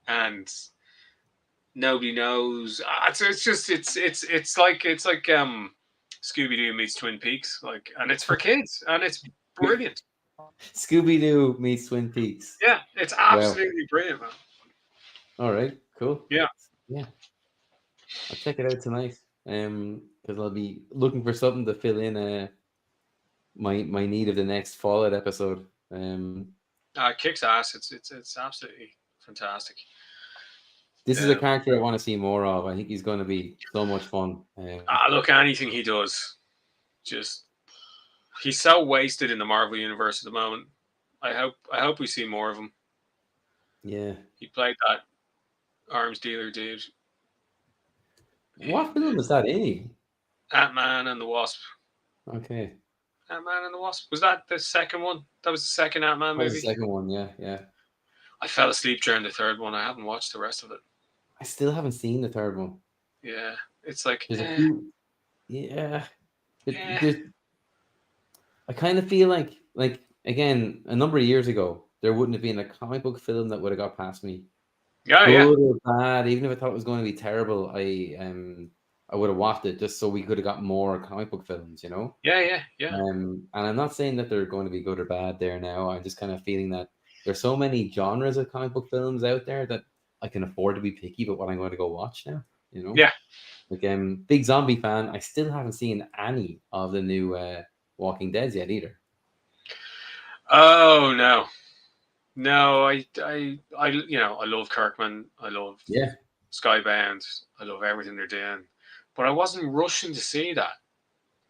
and nobody knows. It's like Scooby Doo meets Twin Peaks, like, and it's for kids, and it's brilliant. Scooby Doo meets Twin Peaks. Yeah, it's Wow. absolutely brilliant, man. All right. Cool. Yeah. Yeah. I'll check it out tonight. Because I'll be looking for something to fill in my need of the next Fallout episode. Kicks ass. It's absolutely fantastic. This is a character I want to see more of. I think he's going to be so much fun. Look, anything he does, just he's so wasted in the Marvel universe at the moment. I hope we see more of him. Yeah. He played that arms dealer dude. What film is that in? Ant-Man and the Wasp. Okay. Ant-Man and the Wasp. Was that the second one? That was the second Ant-Man That was the movie. second one. Yeah. Yeah. I fell asleep during the third one. I haven't watched the rest of it. I still haven't seen the third one. Yeah, it's like There's a few. Yeah. eh. There's, I kind of feel like again, a number of years ago, there wouldn't have been a comic book film that would have got past me. Yeah, Good or bad, even if I thought it was going to be terrible, I would have watched it just so we could have got more comic book films, you know. yeah. And I'm not saying that they're going to be good or bad there now. I'm just kind of feeling that there's so many genres of comic book films out there that I can afford to be picky about what I'm going to go watch now. You know. Yeah. Like big zombie fan. I still haven't seen any of the new Walking Dead yet either. Oh no. I love Kirkman. I love Skybound. I love everything they're doing, but I wasn't rushing to see that.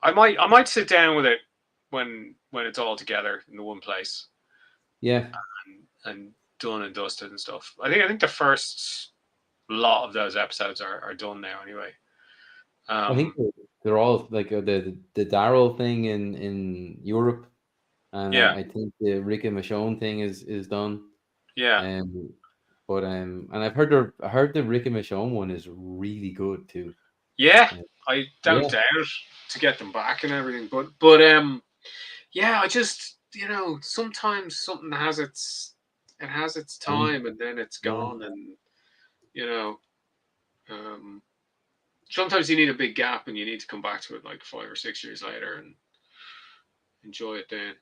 I might sit down with it when it's all together in the one place. Yeah. And done and dusted and stuff. I think the first lot of those episodes are done now anyway. I think they're all like the Daryl thing in Europe. And I think the Rick and Michonne thing is done. Yeah. And I've heard the Rick and Michonne one is really good too. Yeah, I don't doubt to get them back and everything, but yeah, I just sometimes something has its time and then it's gone, and sometimes you need a big gap and you need to come back to it like 5 or 6 years later and enjoy it then.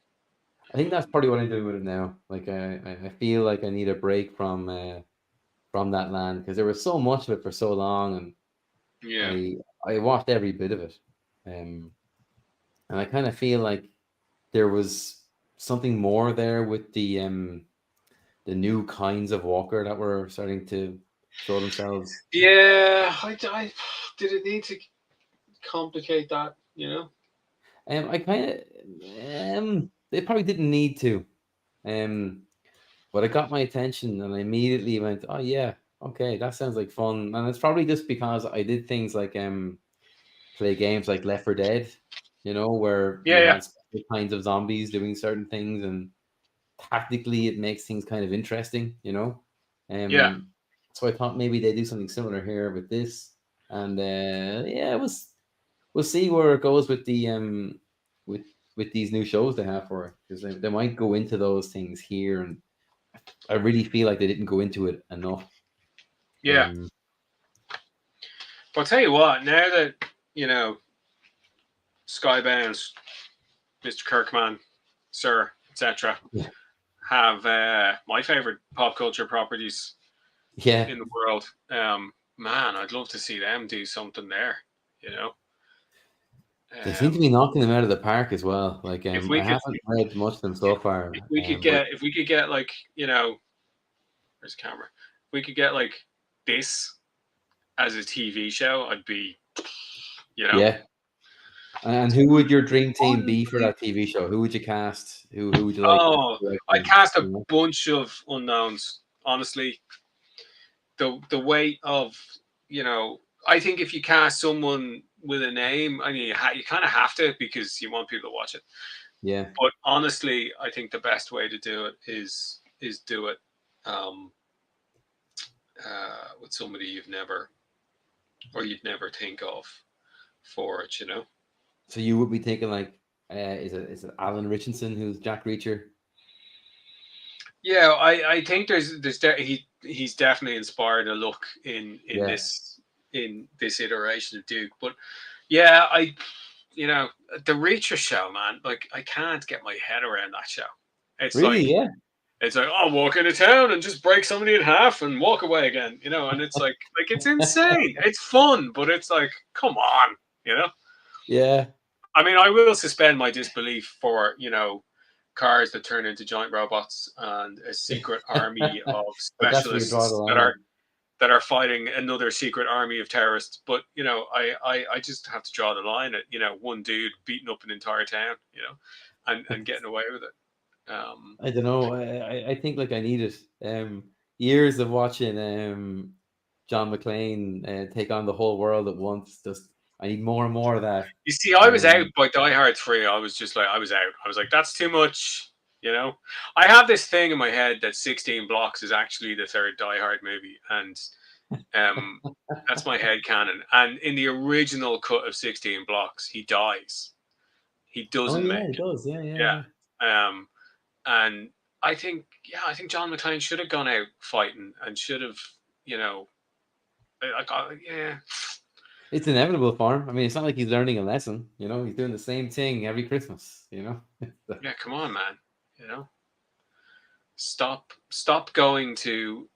I think that's probably what I'm doing with it now. Like I feel like I need a break from that land because there was so much of it for so long, and I watched every bit of it, and I kind of feel like there was something more there with the new kinds of walker that were starting to show themselves. Yeah, I did it need to complicate that, I kind of they probably didn't need to, but it got my attention, and I immediately went, "Oh yeah, okay, that sounds like fun." And it's probably just because I did things like play games like Left 4 Dead, where you had specific kinds of zombies doing certain things, and tactically it makes things kind of interesting, So I thought maybe they do something similar here with this, and we'll see where it goes with the with these new shows they have for it, because they might go into those things here, and I really feel like they didn't go into it enough. Yeah. But I'll tell you what, now that Skybound, Mr. Kirkman, Sir, etc., have my favorite pop culture properties in the world. Man, I'd love to see them do something there. They seem to be knocking them out of the park as well. Like I haven't read much of them so far. If we could get like where's the camera? If we could get like this as a TV show, I'd be Yeah. And who would your dream team be for that TV show? Who would you cast? Who would you like? Oh, To I them, cast a you know? bunch of unknowns. Honestly, the weight of I think if you cast someone with a name, I mean, you kind of have to because you want people to watch it. Yeah. But honestly, I think the best way to do it is do it um, with somebody you'd never think of for it. So you would be thinking like, is it Alan Richardson who's Jack Reacher? Yeah, I think he's definitely inspired a look Yeah. in this iteration of Duke. But yeah, you know the Reacher show, man. Like I can't get my head around that show. It's Really? like Yeah. it's like oh, walk into town and just break somebody in half and walk away again. And it's like it's insane. It's fun, but it's like come on, you know. Yeah. I mean, I will suspend my disbelief for cars that turn into giant robots and a secret army of But that's where you draw the specialists line. that are fighting another secret army of terrorists. But I just have to draw the line at one dude beating up an entire town, and getting away with it. I don't know. I think like I need it. Years of watching John McClane take on the whole world at once. Just I need more and more of that. You see, I was out Um, by Die Hard 3. I was just like, I was out. I was like, that's too much. I have this thing in my head that 16 Blocks is actually the third Die Hard movie, and um, that's my head canon. And in the original cut of 16 Blocks, he dies. He oh doesn't make yeah, it it. does. Yeah, yeah, Yeah. yeah. And I think John McClane should have gone out fighting and should have, you know, yeah, It's inevitable for him. I mean, it's not like he's learning a lesson. He's doing the same thing every Christmas. yeah. Come on, man. You know, stop going to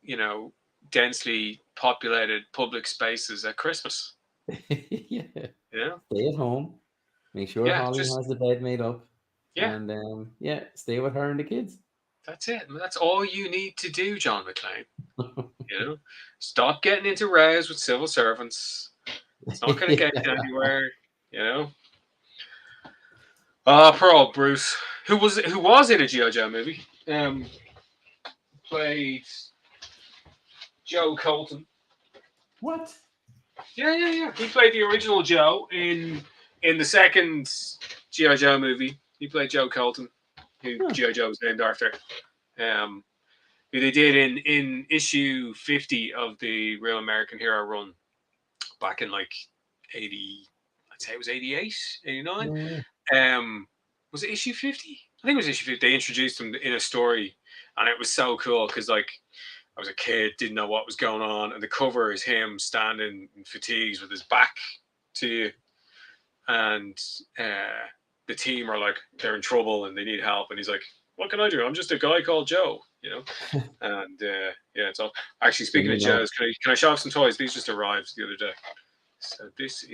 densely populated public spaces at Christmas. Yeah. You know, Stay at home. Make sure yeah, Holly just has the bed made up, yeah. and yeah, stay with her and the kids. That's it. That's all you need to do, John McClane. Stop getting into rows with civil servants. It's not going to get you anywhere. You know. Poor old Bruce, who was in a GI Joe movie, played Joe Colton. What? Yeah, yeah, yeah. He played the original Joe in the second GI Joe movie. He played Joe Colton, who Huh. GI Joe was named after. Um, who they did in issue 50 of the Real American Hero run back in like 80. I'd say it was 88, 89. Yeah. Was it issue 50? I think it was issue 50. They introduced him in a story, and it was so cool because like I was a kid, didn't know what was going on, and the cover is him standing in fatigues with his back to you, and the team are like they're in trouble and they need help, and he's like, "What can I do? I'm just a guy called Joe," And yeah, it's all. Actually, speaking of Joes, can I show off some toys? These just arrived the other day. So this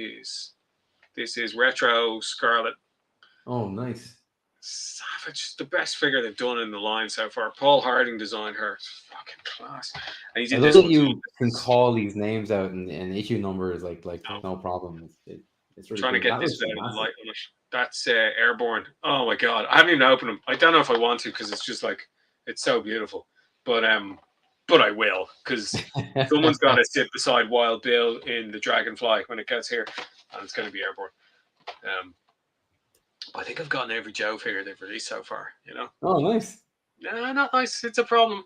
is retro Scarlet. Oh, nice. Savage, the best figure they've done in the line so far. Paul Harding designed her. It's fucking class. And he I did love this that one too. you can call these names out and issue numbers like No, no problem. It's I'm really trying to cool. get That this looks without massive. light on it. That's Airborne. Oh my god, I haven't even opened them. I don't know if I want to because it's just like it's so beautiful. But I will because someone's got to sit beside Wild Bill in the Dragonfly when it gets here, and it's going to be Airborne. I think I've gotten every Joe figure they've released so far. Oh, nice. No, not nice. It's a problem.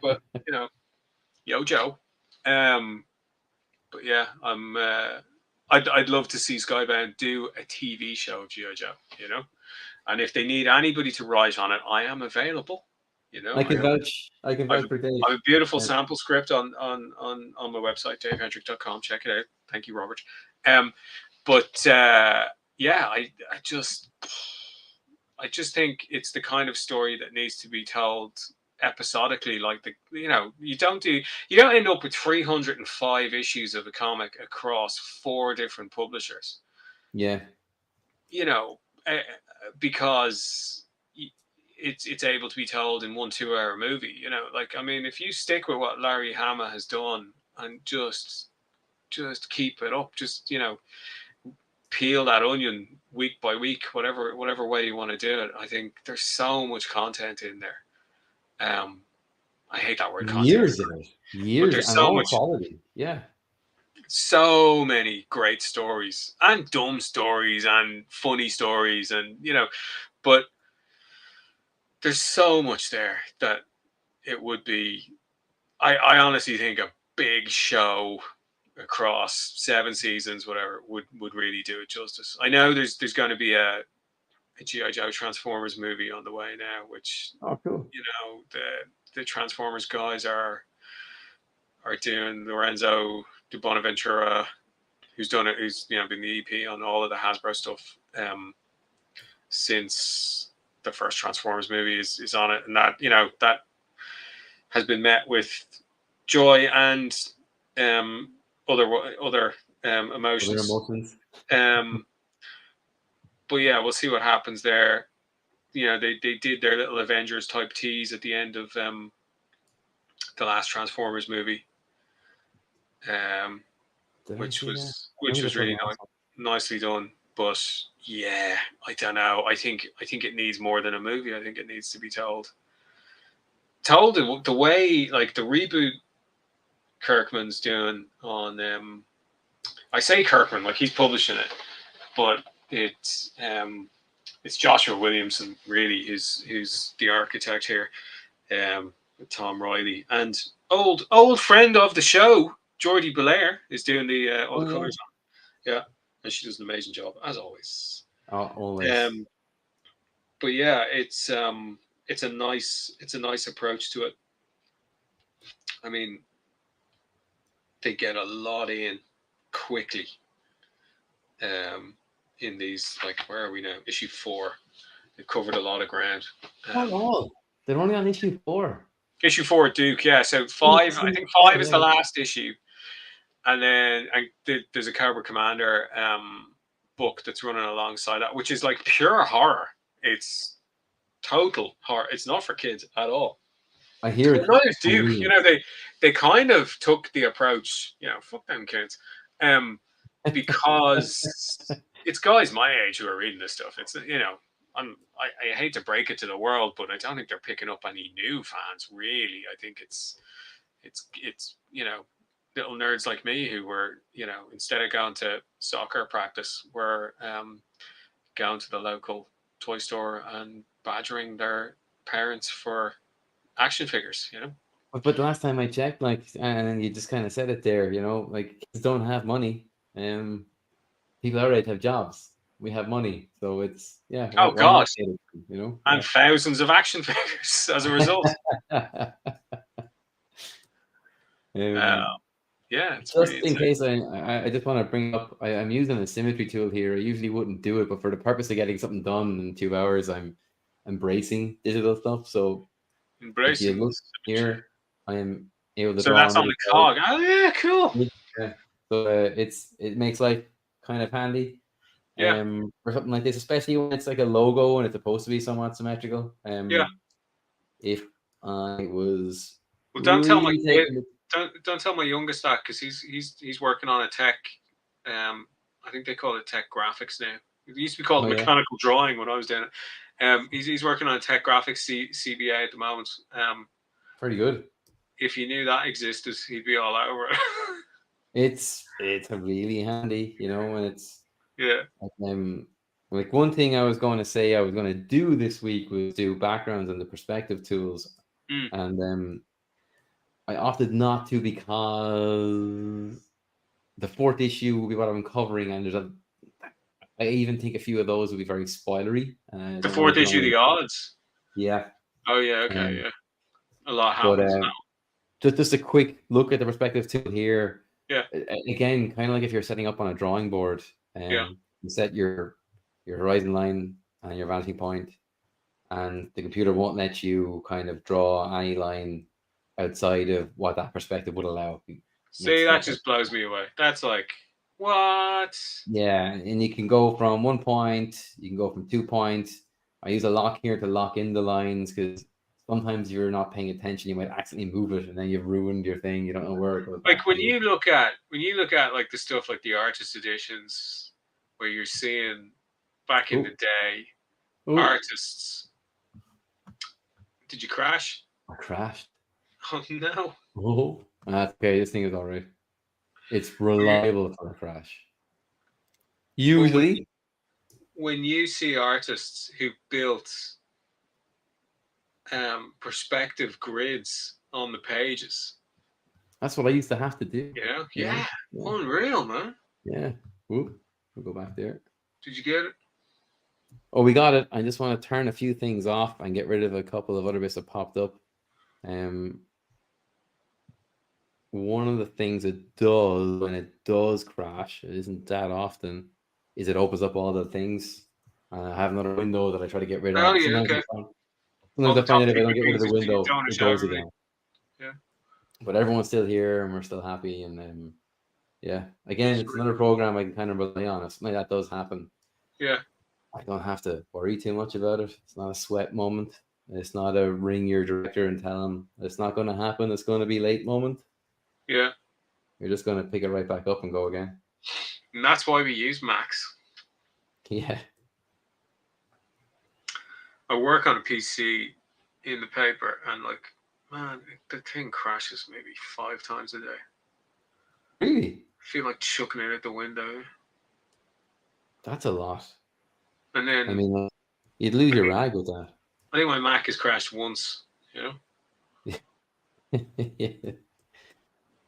But yo Joe. But yeah, I'd love to see Skybound do a TV show of GI Joe. And if they need anybody to write on it, I am available. I can I vouch. I can I have, vouch for Dave. I have a beautiful Uh, sample script on my website, davehendrick.com. Check it out. Thank you, Robert. But yeah, I just think it's the kind of story that needs to be told episodically. Like you don't end up with 305 issues of a comic across 4 different publishers. yeah. You know, because it's able to be told in 1 2 hour movie. Like I mean, if you stick with what Larry Hama has done and just just keep it up. Just peel that onion week by week, whatever way you want to do it. I think there's so much content in there. I hate that word content, Years of it, but years, there's and so all much, quality. Yeah. so many great stories and dumb stories and funny stories, and but there's so much there that it would be. I honestly think a big show across 7 seasons, whatever, would really do it justice. I know there's going to be a G.I. Joe Transformers movie on the way now, which Oh, cool. the Transformers guys are doing. Lorenzo de Bonaventura, who's done it, who's been the EP on all of the Hasbro stuff since the first Transformers movie is on it, and that has been met with joy and other emotions. Other emotions. But yeah, we'll see what happens there. They did their little Avengers type tease at the end of the last Transformers movie, which was really nicely done. But yeah, I don't know. I think it needs more than a movie. I think it needs to be told the way, like the reboot Kirkman's doing on. I say Kirkman, like he's publishing it, but it's Joshua Williamson really who's the architect here. Tom Riley and old friend of the show, Geordie Belair, is doing the all the colours on. Yeah, and she does an amazing job as always. Always. But yeah, it's a nice approach to it. I mean, they get a lot in quickly. In these, like, where are we now? Issue 4. They've covered a lot of ground. They're only on issue 4. Issue 4, Duke. Yeah, so 5. I think 5 is the last issue, and then there's a Cobra Commander book that's running alongside that, which is like pure horror. It's total horror. It's not for kids at all. I hear it. Neither Duke. They kind of took the approach. Fuck them kids, because it's guys my age who are reading this stuff. It's I hate to break it to the world, but I don't think they're picking up any new fans. Really, I think it's little nerds like me who were instead of going to soccer practice, were going to the local toy store and badgering their parents for action figures. But the last time I checked, like, and you just kind of said it there, like kids don't have money. People our age have jobs. We have money, so it's Oh God, and thousands of action figures as a result. It's just in case I just want to bring up, I'm using a symmetry tool here. I usually wouldn't do it, but for the purpose of getting something done in 2 hours, I'm embracing digital stuff. So if you look here, I am able to. So that's on the cog. Oh yeah, cool. Yeah. So it makes life kind of handy. For something like this, especially when it's like a logo and it's supposed to be somewhat symmetrical. If I was, well, don't tell my youngest that, because he's working on a tech. I think they call it tech graphics now. It used to be called mechanical drawing when I was doing it. He's working on a tech graphics CBA at the moment. Pretty good. If he knew that existed, he'd be all over it. It's really handy, and it's. Yeah. Like one thing I was going to say I was going to do this week was do backgrounds and the perspective tools, and I opted not to because the 4th issue will be what I'm covering, and I even think a few of those will be very spoilery. The 4th issue, the odds. Yeah. Oh yeah. Okay. Yeah. A lot happens now. Just a quick look at the perspective tool here. Yeah. Again, kind of like if you're setting up on a drawing board. You set your horizon line and your vanishing point, and the computer won't let you kind of draw any line outside of what that perspective would allow. See, that just blows me away. That's like, what? Yeah, and you can go from 1 point, you can go from 2 points. I use a lock here to lock in the lines, because sometimes you're not paying attention, you might accidentally move it, and then you've ruined your thing. You don't know where it goes back Like when to. you look at like the stuff like the artist editions, where you're seeing back in the day Oh, artists. Did you crash? I crashed. Oh no! Oh, that's okay. This thing is all right. It's You- reliable for a crash. But Usually, when you see artists who built perspective grids on the pages, that's what I used to have to do. yeah, Yeah. unreal, man. Yeah. Ooh, we'll go back there. Did you get it? Oh, we got it. I just want to turn a few things off and get rid of a couple of other bits that popped up. One of the things it does when it does crash, it isn't that often, is it opens up all the things. I have another window that I try to get rid Oh of. yeah, okay. All Sometimes the I find top that if I don't secret get rid of things the that you window, don't want to it show goes everybody. again. Yeah. But everyone's still here and we're still happy. And yeah, again, it's Sweet. another program I can kind of rely on. If something like that does happen, Yeah. I don't have to worry too much about it. It's not a sweat moment. It's not a ring your director and tell him it's not going to happen. It's going to be late moment. Yeah. You're just going to pick it right back up and go again. And that's why we use Macs. Yeah. I work on a PC in the paper, and like, man, the thing crashes maybe 5 times a day. Really? I feel like chucking it out the window. That's a lot. And then I mean, you'd lose your rag with that. I think my Mac has crashed once, you know?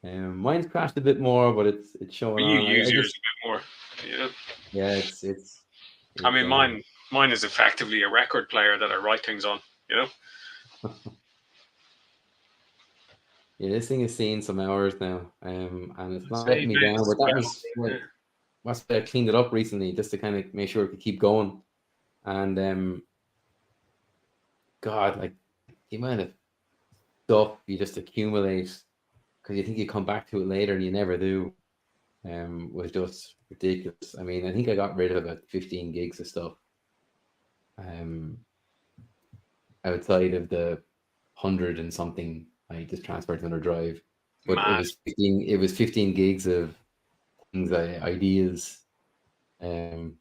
Yeah. Mine's crashed a bit more, but it's showing But you on. use I yours just a bit more, you know? yeah, I mean, mine is effectively a record player that I write things on, you know? yeah, this thing is seeing some hours now, and it's not letting Save me down. minutes. But that Well, was that's why I cleaned it up recently, just to kind of make sure it could keep going. And God, like the amount of stuff you just accumulate because you think you come back to it later and you never do. Was just ridiculous. I mean, I think I got rid of about 15 gigs of stuff. Outside of the 100 and something I just transferred to another drive. But mad. it was 15 gigs of things, ideas, that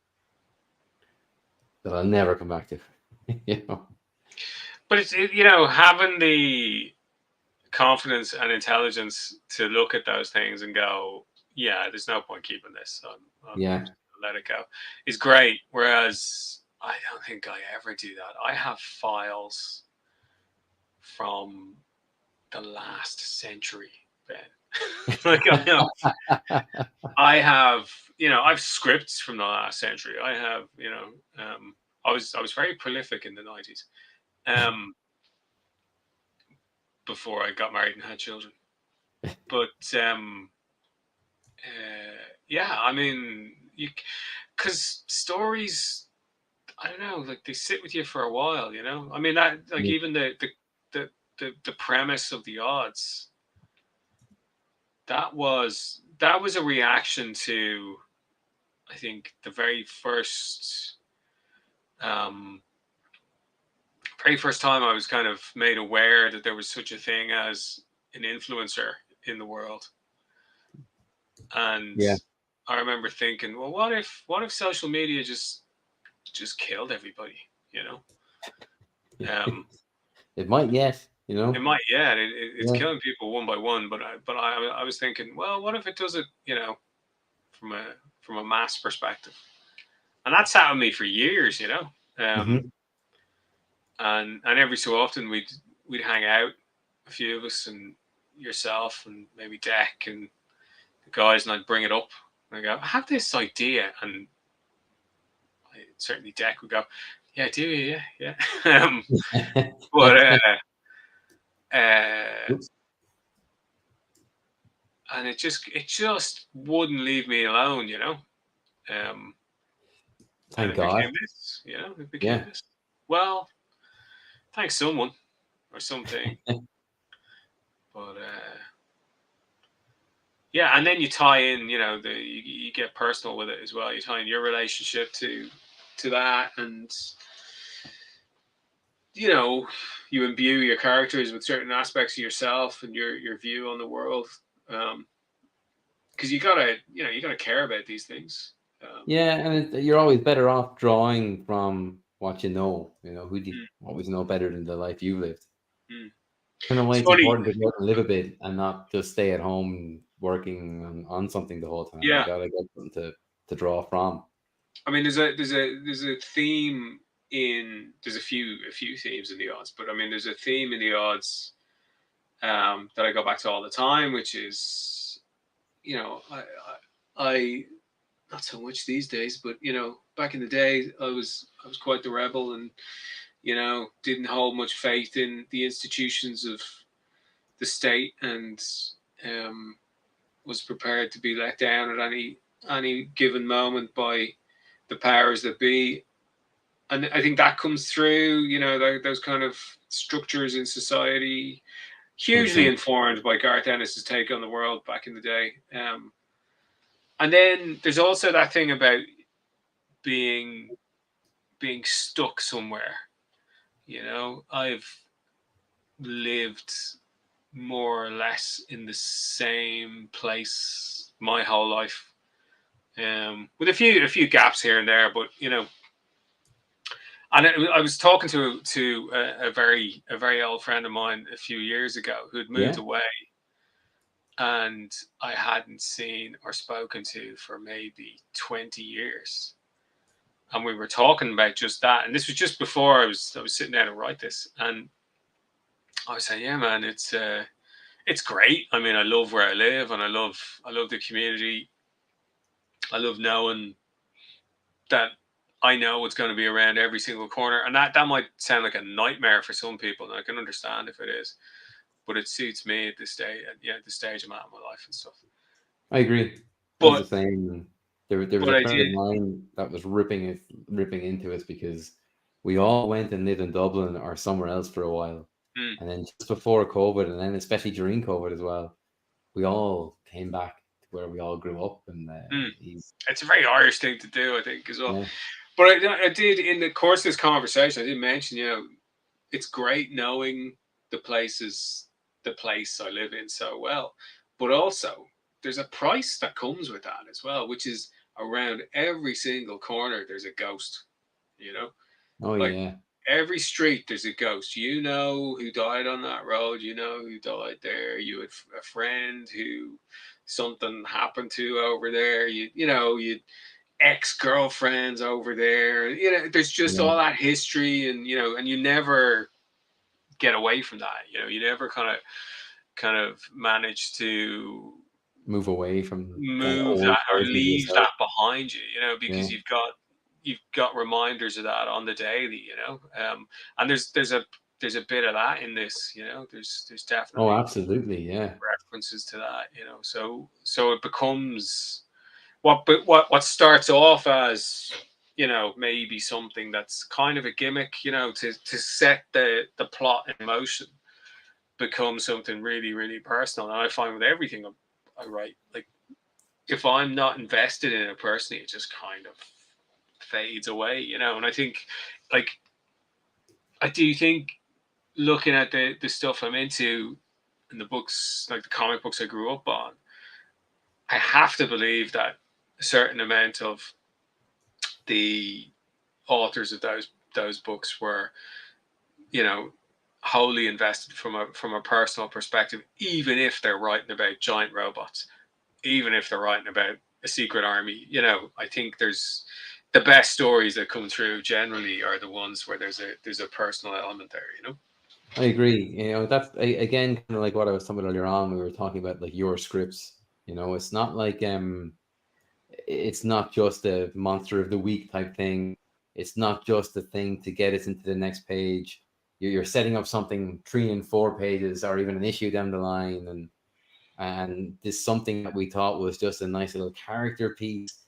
I'll never come back to. You know. But it's, you know, having the confidence and intelligence to look at those things and go, yeah, there's no point keeping this. I'm Yeah. just gonna let it go. Is great. Whereas I don't think I ever do that. I have files from the last century, Ben. Like I have, you know, I've scripts from the last century. I have, you know, I was very prolific in the 90s. Before I got married and had children. But yeah, I mean, because stories, I don't know, like they sit with you for a while, you know. I mean, that like even the premise of the odds, that was a reaction to, I think, the um, very first time I was kind of made aware that there was such a thing as an influencer in the world. And Yeah. I remember thinking, well, what if social media just killed everybody, you know? It might, yes, you know. It might, yeah, it's Yeah. killing people one by one. But I was thinking, well, what if it does it, you know, from a mass perspective? And that sat with me for years, you know. And every so often we'd hang out, a few of us, and yourself, and maybe Deck and the guys, and I'd bring it up. And I go, I have this idea, and certainly Deck would go, yeah, do you? Yeah. But and it just wouldn't leave me alone, you know. And Thank it God. became this, you know. It became Yeah. this. Well, thanks someone or something. But yeah, and then you tie in, you know, you get personal with it as well. You tie in your relationship to that, and you know, you imbue your characters with certain aspects of yourself and your view on the world. Because you gotta care about these things. Yeah, and you're always better off drawing from what you know. You know, who do you Mm, always know better than the life you've lived? mm. Kind of why It's it's funny. important to go out and live a bit and not just stay at home working on something the whole time. You Yeah, gotta get something to draw from. I mean, there's a theme in there's a few themes in the odds, but I mean, there's a theme in the odds that I go back to all the time, which is, you know, I not so much these days, but you know, back in the day, I was quite the rebel, and you know, didn't hold much faith in the institutions of the state, and um, was prepared to be let down at any given moment by the powers that be. And I think that comes through, you know, those kind of structures in society, hugely 100%. informed by Garth Ennis's take on the world back in the day. And then there's also that thing about being being stuck somewhere. You know, I've lived more or less in the same place my whole life, with a few gaps here and there. But you know, and I was talking to a very old friend of mine a few years ago who had moved Yeah. away, and I hadn't seen or spoken to for maybe 20 years. And we were talking about just that, and this was just before I was sitting down to write this, and I was saying, yeah, man, it's great. I mean, I love where I live, and I love the community. I love knowing that I know what's going to be around every single corner, and that might sound like a nightmare for some people, and I can understand if it is, but it suits me at this stage. Yeah, the stage I'm at in my life and stuff. I agree. I was the But same. There was a I friend of did. mine that was ripping into us because we all went and lived in Dublin or somewhere else for a while, Mm, and then just before COVID, and then especially during COVID as well, we all came back to where we all grew up, and mm. he's It's a very Irish thing to do, I think, as well. yeah, But I did in the course of this conversation. I did mention, you know, it's great knowing the places, the place I live in so well, but also there's a price that comes with that as well, which is around every single corner there's a ghost. You know, oh like yeah, every street there's a ghost. You know who died on that road. You know who died there. You had a friend who something happened to over there. You know you ex girlfriends over there. You know, there's just yeah, all that history, and you know, and you never get away from that. You know, you never kind of manage to move away from that move old that or version of leave yourself. that behind you. You know, Yeah. because you've got reminders of that on the daily. You know, and there's a bit of that in this. You know, there's Oh, definitely absolutely. Yeah. references to that. You know, so it becomes what starts off as, you know, maybe something that's kind of a gimmick, you know, to set the plot in motion, becomes something really really personal. And I find with everything I write, like if I'm not invested in it personally, it just kind of fades away, you know. And I think, like, I do think, looking at the stuff I'm into in the books, like the comic books I grew up on, I have to believe that a certain amount of the authors of those books were, you know, wholly invested from a personal perspective, even if they're writing about giant robots, even if they're writing about a secret army. You know, I think there's the best stories that come through generally are the ones where there's a personal element there. You know. I agree. You know, that's again kind of like what I was talking about earlier on. We were talking about like your scripts. You know, it's not like it's not just a monster of the week type thing. It's not just a thing to get us into the next page. You're setting up something 3 and 4 pages, or even an issue down the line, and this something that we thought was just a nice little character piece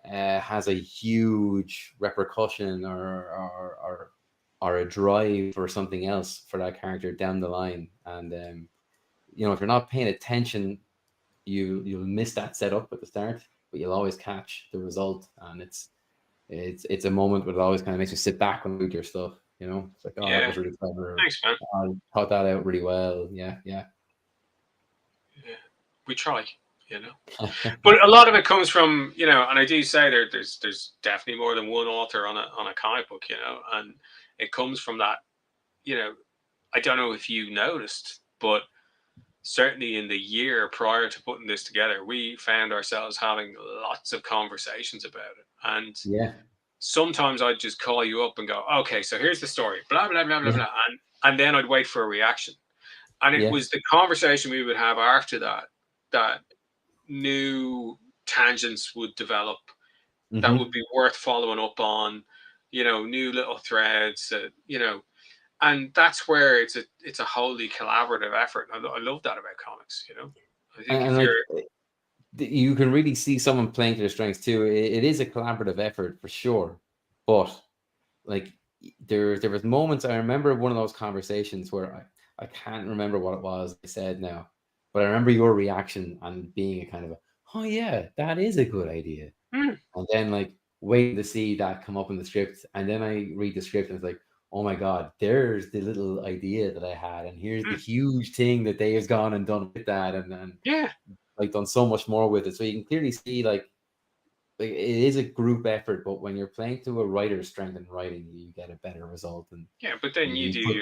has a huge repercussion or a drive for something else for that character down the line. And you know, if you're not paying attention, you'll miss that setup at the start, but you'll always catch the result. And it's a moment where it always kind of makes you sit back and read your stuff. You know, it's like, oh, that Yeah. was really clever. Thanks, man. I thought that out really well. Yeah, yeah. Yeah. We try, you know. But a lot of it comes from, you know, and I do say there's definitely more than one author on a comic book, you know, and it comes from that, you know. I don't know if you noticed, but certainly in the year prior to putting this together, we found ourselves having lots of conversations about it. And Yeah, sometimes I'd just call you up and go, okay, so here's the story, blah, blah, blah, blah, yeah, blah. And then I'd wait for a reaction. And it yeah. was the conversation we would have after that that new tangents would develop that would Hmm. be worth following up on, you know, new little threads, you know, and that's where it's a wholly collaborative effort. I love that about comics. You know, I think And if you're like you can really see someone playing to their strengths too. It is a collaborative effort for sure, but like there was moments I remember one of those conversations where I can't remember what it was I said now, but I remember your reaction and being a kind of a, oh yeah, that is a good idea. hmm, And then like waiting to see that come up in the script, and then I read the script and it's like, oh my god, there's the little idea that I had, and here's the hmm, huge thing that they has gone and done with that, and yeah, like done so much more with it. So you can clearly see like it is a group effort, but when you're playing to a writer's strength in writing, you get a better result. And yeah. But then you you do put,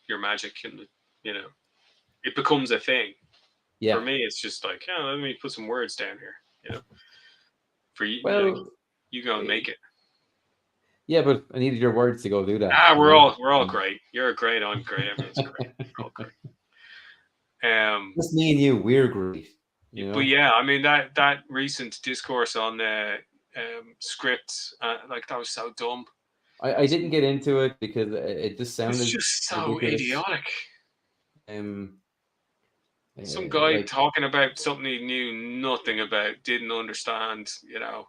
your magic, and you know, it becomes a thing. For yeah, me, it's just like, oh, let me put some words down here. You know, for you, you know, well, you go and eh, make it. yeah, but I needed your words to go do that, Ah, you know. we're all great. You're great. I'm great. Everyone's great. We're all great. Just me and you, we're great, you But know. yeah, I mean that recent discourse on the scripts, like that was so dumb. I didn't get into it because it just It's sounded just so ridiculous. idiotic. Um, Some guy like talking about something he knew nothing about, didn't understand. You know,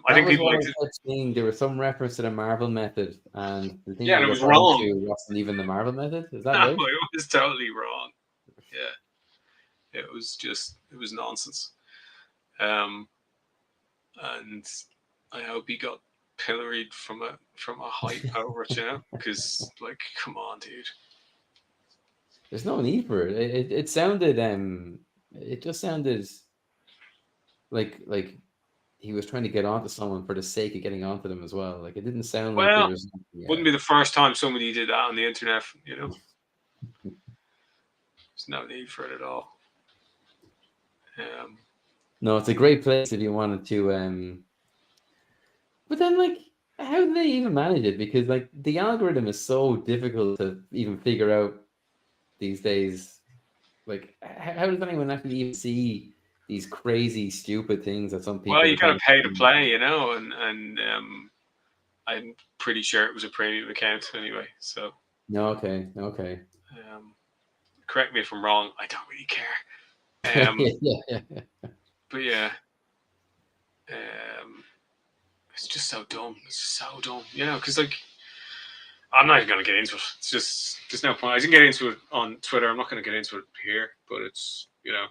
I that think was people what like I to. kept seeing. There was some reference to the Marvel method, and the thing Yeah, you and were it was referring wrong. to wasn't even the Marvel method. Is that No, right? it was totally wrong. Yeah, it was nonsense. Um, and I hope he got pilloried from a height over it, you know, because like, come on, dude. There's no need for it. It sounded it just sounded like he was trying to get onto someone for the sake of getting onto them as well. Like it didn't sound like there Well, was wouldn't yeah. be the first time somebody did that on the internet. You know, there's no need for it at all. Um, No, it's a great place if you wanted to but then like how do they even manage it? Because like the algorithm is so difficult to even figure out these days. Like how does anyone actually even see these crazy stupid things that some well, people you are got trying to to pay to do? play, you know, and I'm pretty sure it was a premium account anyway. So No, okay, okay. um, correct me if I'm wrong. I don't really care. Yeah, yeah, yeah. But yeah, um, it's just so dumb. It's just so dumb, you know, because like I'm not even going to get into it. It's just there's no point. I didn't get into it on Twitter. I'm not going to get into it here. But it's you know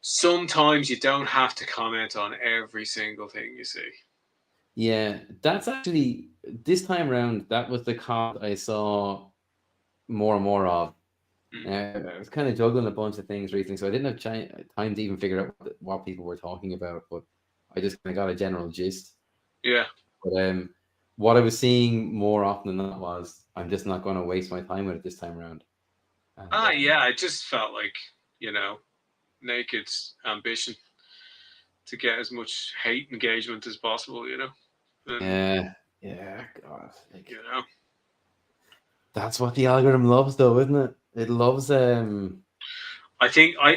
sometimes you don't have to comment on every single thing you see. Yeah, that's actually this time around. That was the comment I saw more and more of. Mm. I was kind of juggling a bunch of things recently, so I didn't have time to even figure out what people were talking about. But I just kind of got a general gist. Yeah. But what I was seeing more often than not was I'm just not going to waste my time with it this time around. And Yeah. I just felt like you know naked ambition to get as much hate engagement as possible. You know, and yeah, yeah, God, like you know, that's what the algorithm loves, though, isn't it? It loves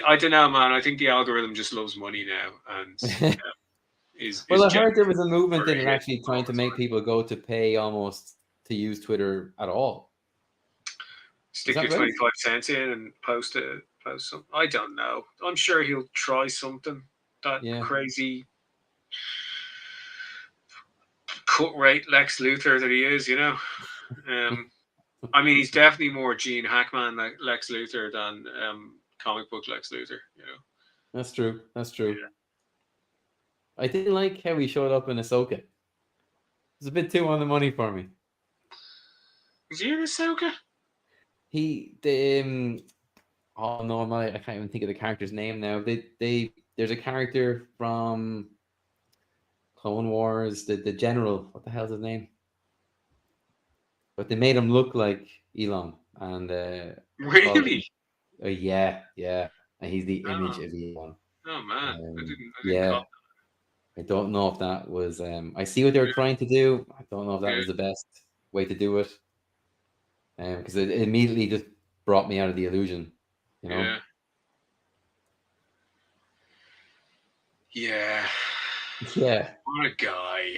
I don't know, man. I think the algorithm just loves money now, and is Well, I just heard there was a movement for in it hit actually all trying to the make time. people go to pay almost to use Twitter at all. Is Stick that your right? 25 cents in and post some. I don't know. I'm sure he'll try something. That Yeah. crazy cut rate Lex Luthor that he is, you know. Um, I mean, he's definitely more Gene Hackman like Lex Luthor than comic book Lex Luthor, you know. That's true. That's true. Yeah. I didn't like how he showed up in Ahsoka. It's a bit too on the money for me. Is he in Ahsoka? Oh no, I can't even think of the character's name now. There's a character from Clone Wars, the general. What the hell's his name? But they made him look like Elon, and it's called. Really? Yeah, and he's the image Oh, of Elon. oh man, I didn't Yeah, call. I don't know if that was. I see what they were trying to do. I don't know if that Yeah, was the best way to do it. Because it immediately just brought me out of the illusion. You know. yeah, yeah. Yeah. What a guy.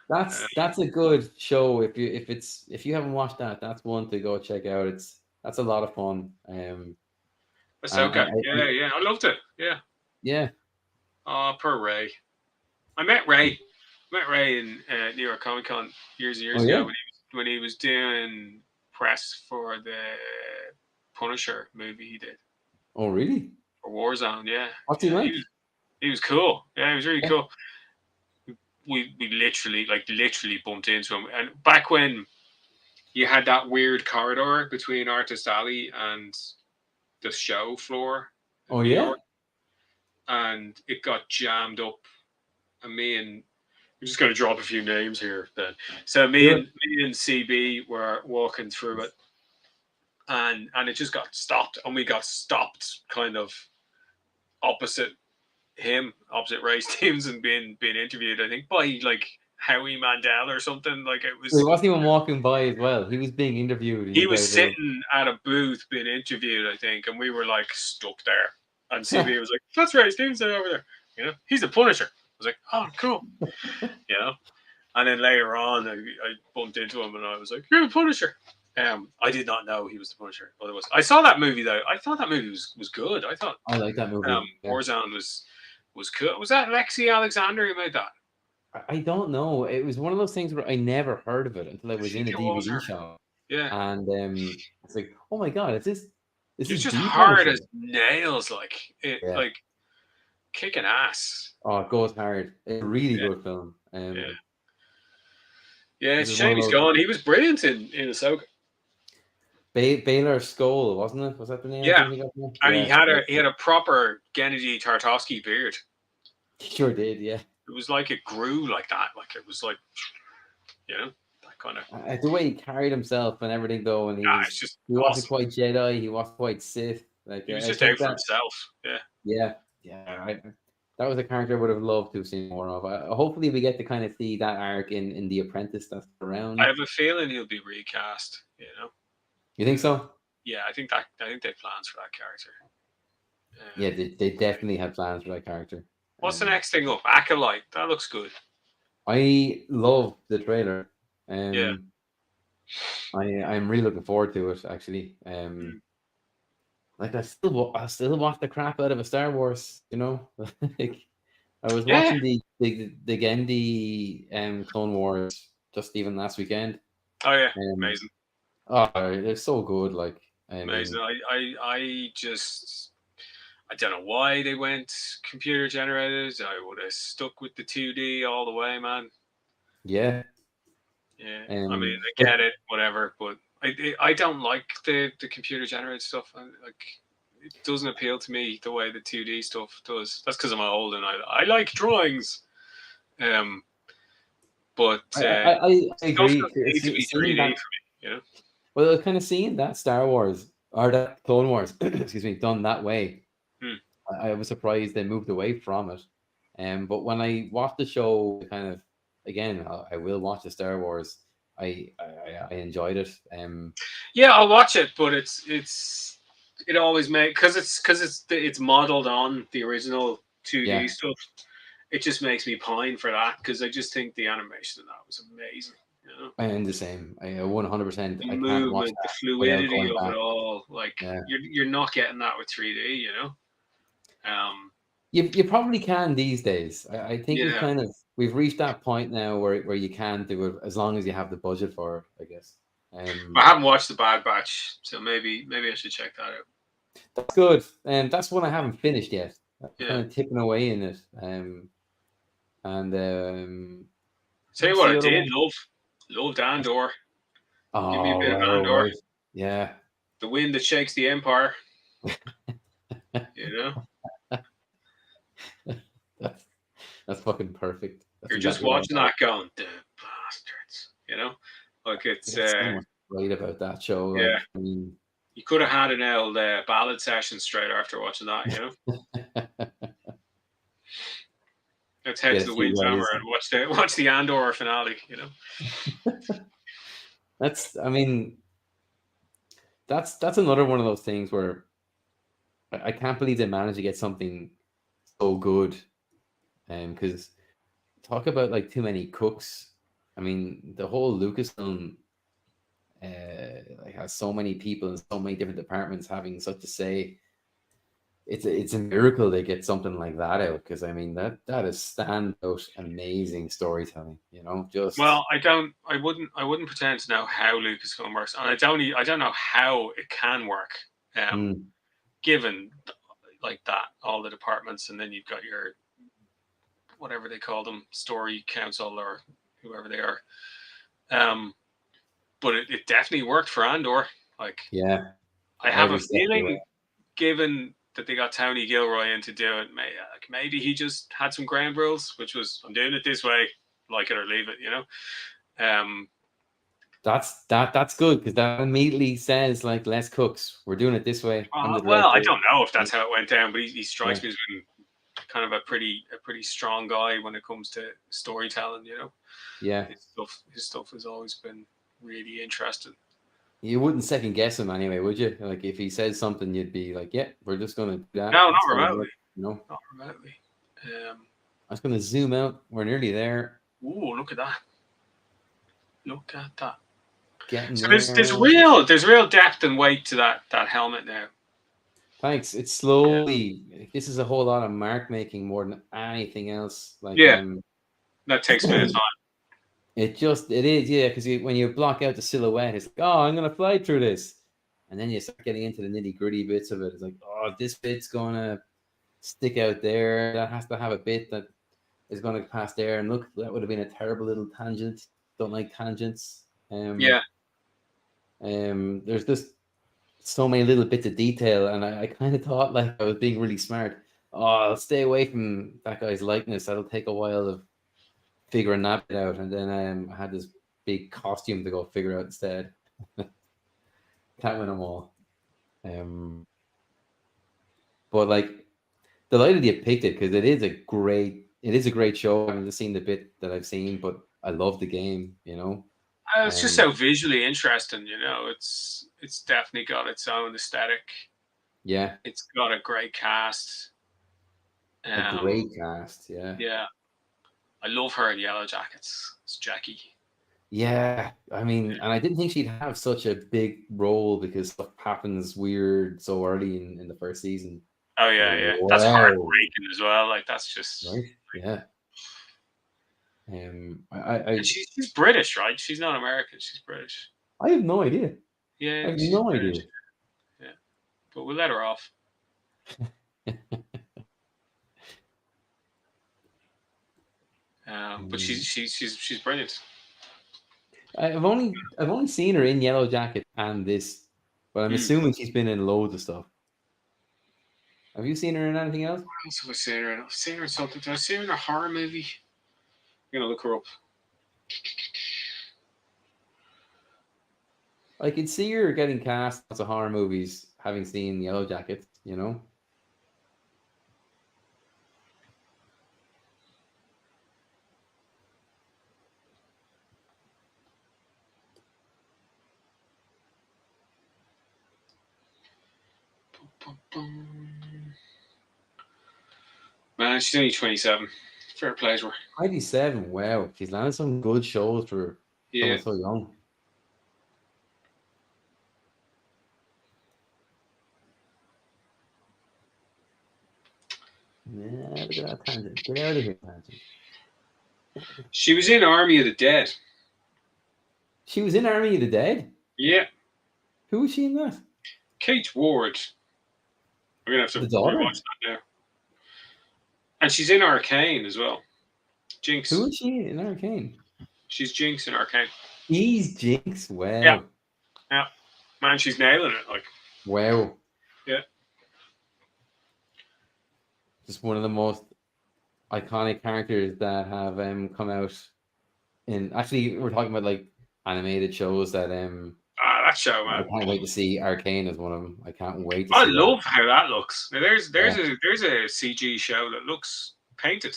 That's a good show. If you haven't watched that, that's one to go check out. That's a lot of fun. And Ahsoka. Yeah. I loved it. Yeah. yeah. Oh, poor Ray. I met Ray. Met Ray in New York Comic Con years and Oh years ago yeah. when he was doing press for the Punisher movie he did Oh really? for Warzone. Yeah, What's he yeah. like? He was cool. Yeah, he was really Yeah. cool. We literally bumped into him, and back when you had that weird corridor between Artist Alley and the show floor Oh in New yeah. York, and it got jammed up. And me and I'm just going to drop a few names here. Then, so Do it. me and CB were walking through it, and it just got stopped, and we got stopped kind of opposite opposite race teams, and being interviewed. I think by like Howie Mandel or something. Like it So he was. wasn't even walking by as well. He was being interviewed, and He you was guys were. sitting at a booth being interviewed, I think, and we were like stuck there. And CB was like, "That's right, Stevenson over there. You know, he's the Punisher." I was like, "Oh, cool." You know. And then later on, I bumped into him and I was like, "You're the Punisher." I did not know he was the Punisher. Otherwise, I saw that movie though. I thought that movie was good. I thought I like that movie. Yeah. Warzone was cool. Was that Lexi Alexander who made that? I don't know. It was one of those things where I never heard of it until I I was in think a it was DVD her. shop, Yeah, and it's like, oh my god, this it's is just the hard Punisher. as nails. Like it, Yeah. like kicking ass. Oh, it goes hard. It's a really Yeah, good film. yeah, yeah. This It's a is one shame of he's those gone. He was brilliant in Ahsoka. Baylor Skull, wasn't it? Was that the name? I Yeah, think he got from? and Yeah, he had a proper Gennady Tartovsky beard. he sure did. Yeah, It was like it grew like that. Like it was like that kind of. the way he carried himself and everything, though, and It's just he wasn't awesome. quite Jedi, he wasn't quite Sith. Like He was I just think out for that, himself. Yeah. yeah, that was a character I would have loved to have seen more of. Hopefully, we get to kind of see that arc in The Apprentice that's I around. have a feeling he'll be recast. You think so? Yeah, I think they have plans for that character. Yeah, they definitely have plans for that character. What's the next thing up? Acolyte. That looks good. I love the trailer. Yeah. I'm really looking forward to it. Actually, like I still watch the crap out of a Star Wars. You know, like I was Yeah. watching the Gendy Clone Wars just even last weekend. Oh yeah, Amazing. amazing. Oh, they're so good. Like Amazing. I don't know why they went computer generated. I would have stuck with the 2D all the way, man. Yeah. Yeah. I mean, I get it, whatever, but I don't like the computer generated stuff. Like, it doesn't appeal to me the way the 2D stuff does. That's because I'm old and I like drawings. But I agree. stuff doesn't need to be 3D for me, you know? Well, kind of seeing that Star Wars or that Clone Wars, excuse me, done that way, I was surprised they moved away from it. But when I watched the show, kind of again, I will watch the Star Wars. I enjoyed it. Yeah, I'll watch it, but it always makes because it's modeled on the original 2D stuff. It just makes me pine for that because I just think the animation of that was amazing. You know? I am the same. I 100%. The I can't watch movement, that the fluidity of back. it all. Like you're not getting that with 3D. You know. You probably can these days. I think Yeah. we've reached that point now where you can do it as long as you have the budget for it, I guess. I haven't watched the Bad Batch, so maybe I should check that out. That's good, and that's one I haven't finished yet. I'm Yeah. kind of tipping away in it, Tell you What's what, the I other did one? loved Andor. Give me a Oh, bit of wow, Andor. right. Yeah. The wind that shakes the empire. You know, that's that's fucking perfect. That's you're just exactly what I watching thought. that, going, the bastards. You know, like it's There's so much great about that show. yeah. Like, I mean, You could have had an old ballad session straight after watching that. You know, let's head get to a the few Windjammer guys. and watch the Andor finale. You know, That's, I mean, that's another one of those things where I can't believe they managed to get something so good. Because talk about like too many cooks. I mean, the whole Lucasfilm like has so many people in so many different departments having such a say. It's a miracle they get something like that out, because I mean that is standout amazing storytelling. You know, just well, I wouldn't pretend to know how Lucasfilm works, and I don't know how it can work. mm, Given like that, all the departments, and then you've got your whatever they call them, story council or whoever they are. Um, but it definitely worked for Andor. Like yeah, I have a every step of the way. feeling, given that they got Tony Gilroy in to do it, maybe he just had some ground rules, which was I'm doing it this way, like it or leave it. You know. Um, That's good, because that immediately says like less cooks. We're doing it this way. I'm the well, I director. don't know if that's how it went down, but he Yeah, strikes me as being kind of a pretty strong guy when it comes to storytelling. You know, yeah. his stuff has always been really interesting. You wouldn't second guess him anyway, would you? Like if he says something, you'd be like, "Yeah, we're just gonna do that. No, not It's gonna remotely. work." You know, Not remotely. I was gonna zoom out. We're nearly there. Ooh, look at that! Look at that! Getting So there. there's real depth and weight to that helmet now. Thanks. It's Yeah. slowly. This is a whole lot of mark making more than anything else. Like Yeah, that takes a bit of time. it is, yeah, because when you block out the silhouette, it's like, oh, I'm gonna fly through this, and then you start getting into the nitty gritty bits of it. It's like, oh, this bit's gonna stick out there. That has to have a bit that is going to pass there. And look, that would have been a terrible little tangent. Don't like tangents. Yeah. There's just so many little bits of detail, and I kind of thought like I was being really smart. Oh, I'll stay away from that guy's likeness. That'll take a while of figuring that bit out. And then I had this big costume to go figure out instead. Can't win them all. But like, delighted you picked it, because it is a great show. I haven't seen the bit that I've seen, but I love the game. You know, It's just um, so visually interesting. You know, it's definitely got its own aesthetic. yeah, It's got a great cast. a Um, great cast. Yeah, yeah, I love her in Yellow Jackets. It's Jackie. yeah. I mean, Yeah. and I didn't think she'd have such a big role, because stuff happens weird so early in the first season. Oh You're yeah, like, yeah. That's wow, heartbreaking as well. Like that's just. right? Yeah. I She's British, right? She's not American. She's British. I have no idea. I Yeah, have she's no British. idea. Yeah, but we'll let her off. But she's brilliant. I've only seen her in Yellow Jacket and this, but I'm Mm. assuming she's been in loads of stuff. Have you seen her in anything else? What else have I seen her in? I've seen her in something. Did I see her in a horror movie? I'm gonna look her up. I could see her getting cast as a horror movies, having seen Yellow Jacket. You know, Man, she's only 27. Fair play to her. 97. Wow, she's landed some good shows for Yeah. someone so young. Yeah, look at that tangent. Get out of here, tangent. She was in Army of the Dead. She was in Army of the Dead. Yeah. Who was she in that? Kate Ward. We're gonna have to The daughter. rewatch that now. And she's in Arcane as well. Jinx. Who was she in Arcane? She's Jinx in Arcane. He's Jinx. Yeah, Wow. yeah. Man, she's nailing it. Like, Wow. yeah. Just one of the most iconic characters that have come out in, actually we're talking about like animated shows that Ah, that show, I man. can't wait to see. Arcane is one of them. I can't wait to I see that. love how that looks. Now, Yeah, there's a CG show that looks painted.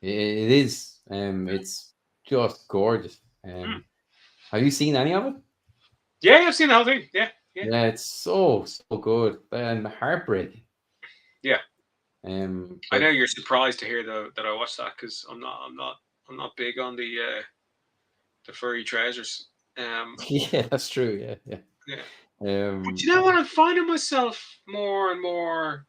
it is. It's just gorgeous. Mm. Have you seen any of it? Yeah, I've seen the whole thing. Yeah, yeah, Yeah, it's so good and heartbreaking. yeah. I know But you're surprised to hear though that I watched that because I'm not big on the furry trousers. yeah, that's true. Yeah, Yeah. yeah. But you know what? I'm finding myself more and more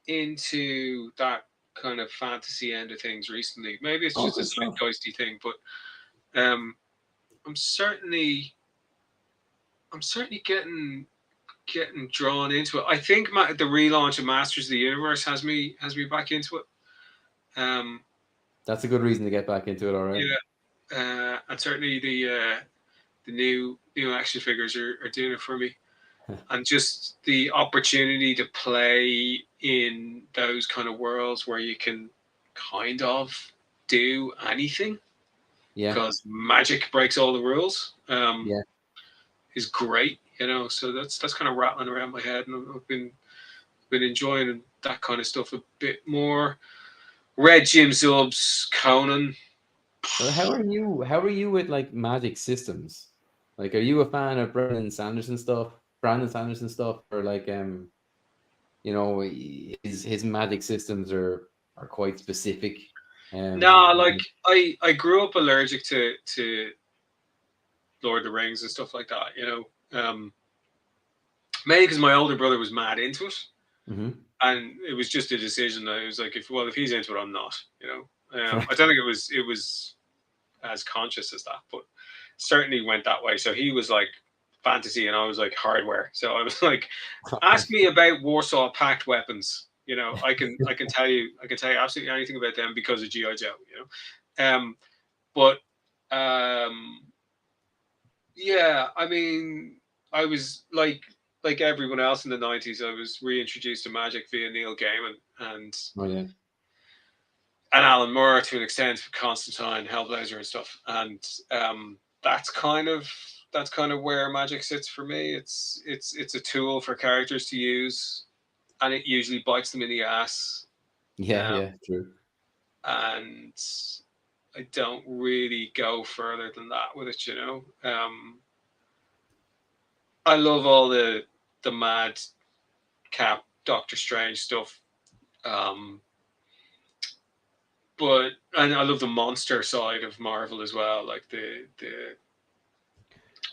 into that kind of fantasy end of things recently. Maybe it's Oh, just a good stuff. zeitgeisty thing, but um, I'm certainly getting drawn into it. I think the relaunch of Masters of the Universe has me back into it. Um, That's a good reason to get back into it. All right. yeah, and certainly the new action figures are doing it for me. And just the opportunity to play in those kind of worlds where you can kind of do anything Yeah, because magic breaks all the rules yeah. is great, you know. So that's kind of rattling around my head, and I've been enjoying that kind of stuff a bit more. Read Jim Zub's Conan. So how are you? How are you with like magic systems? Like, are you a fan of Brandon Sanderson stuff, or like you know, his magic systems are quite specific. Nah, like I grew up allergic to Lord of the Rings and stuff like that, you know. Maybe because my older brother was mad into it, mm-hmm. and it was just a decision that it was like, if he's into it, I'm not. You know, I don't think it was as conscious as that, but certainly went that way. So he was like fantasy, and I was like hardware. So I was like, ask me about Warsaw Pact weapons. You know, I can tell you absolutely anything about them because of GI Joe. You know, but yeah, I mean, I was like everyone else in the '90s. I was reintroduced to Magic via Neil Gaiman Oh yeah, and Alan Moore to an extent, Constantine, Hellblazer, and stuff. And that's kind of where Magic sits for me. It's a tool for characters to use, and it usually bites them in the ass. yeah, Um, yeah. True. and I don't really go further than that with it. You know, I love all the mad Cap Doctor Strange stuff. Um, but and I love the monster side of Marvel as well, like the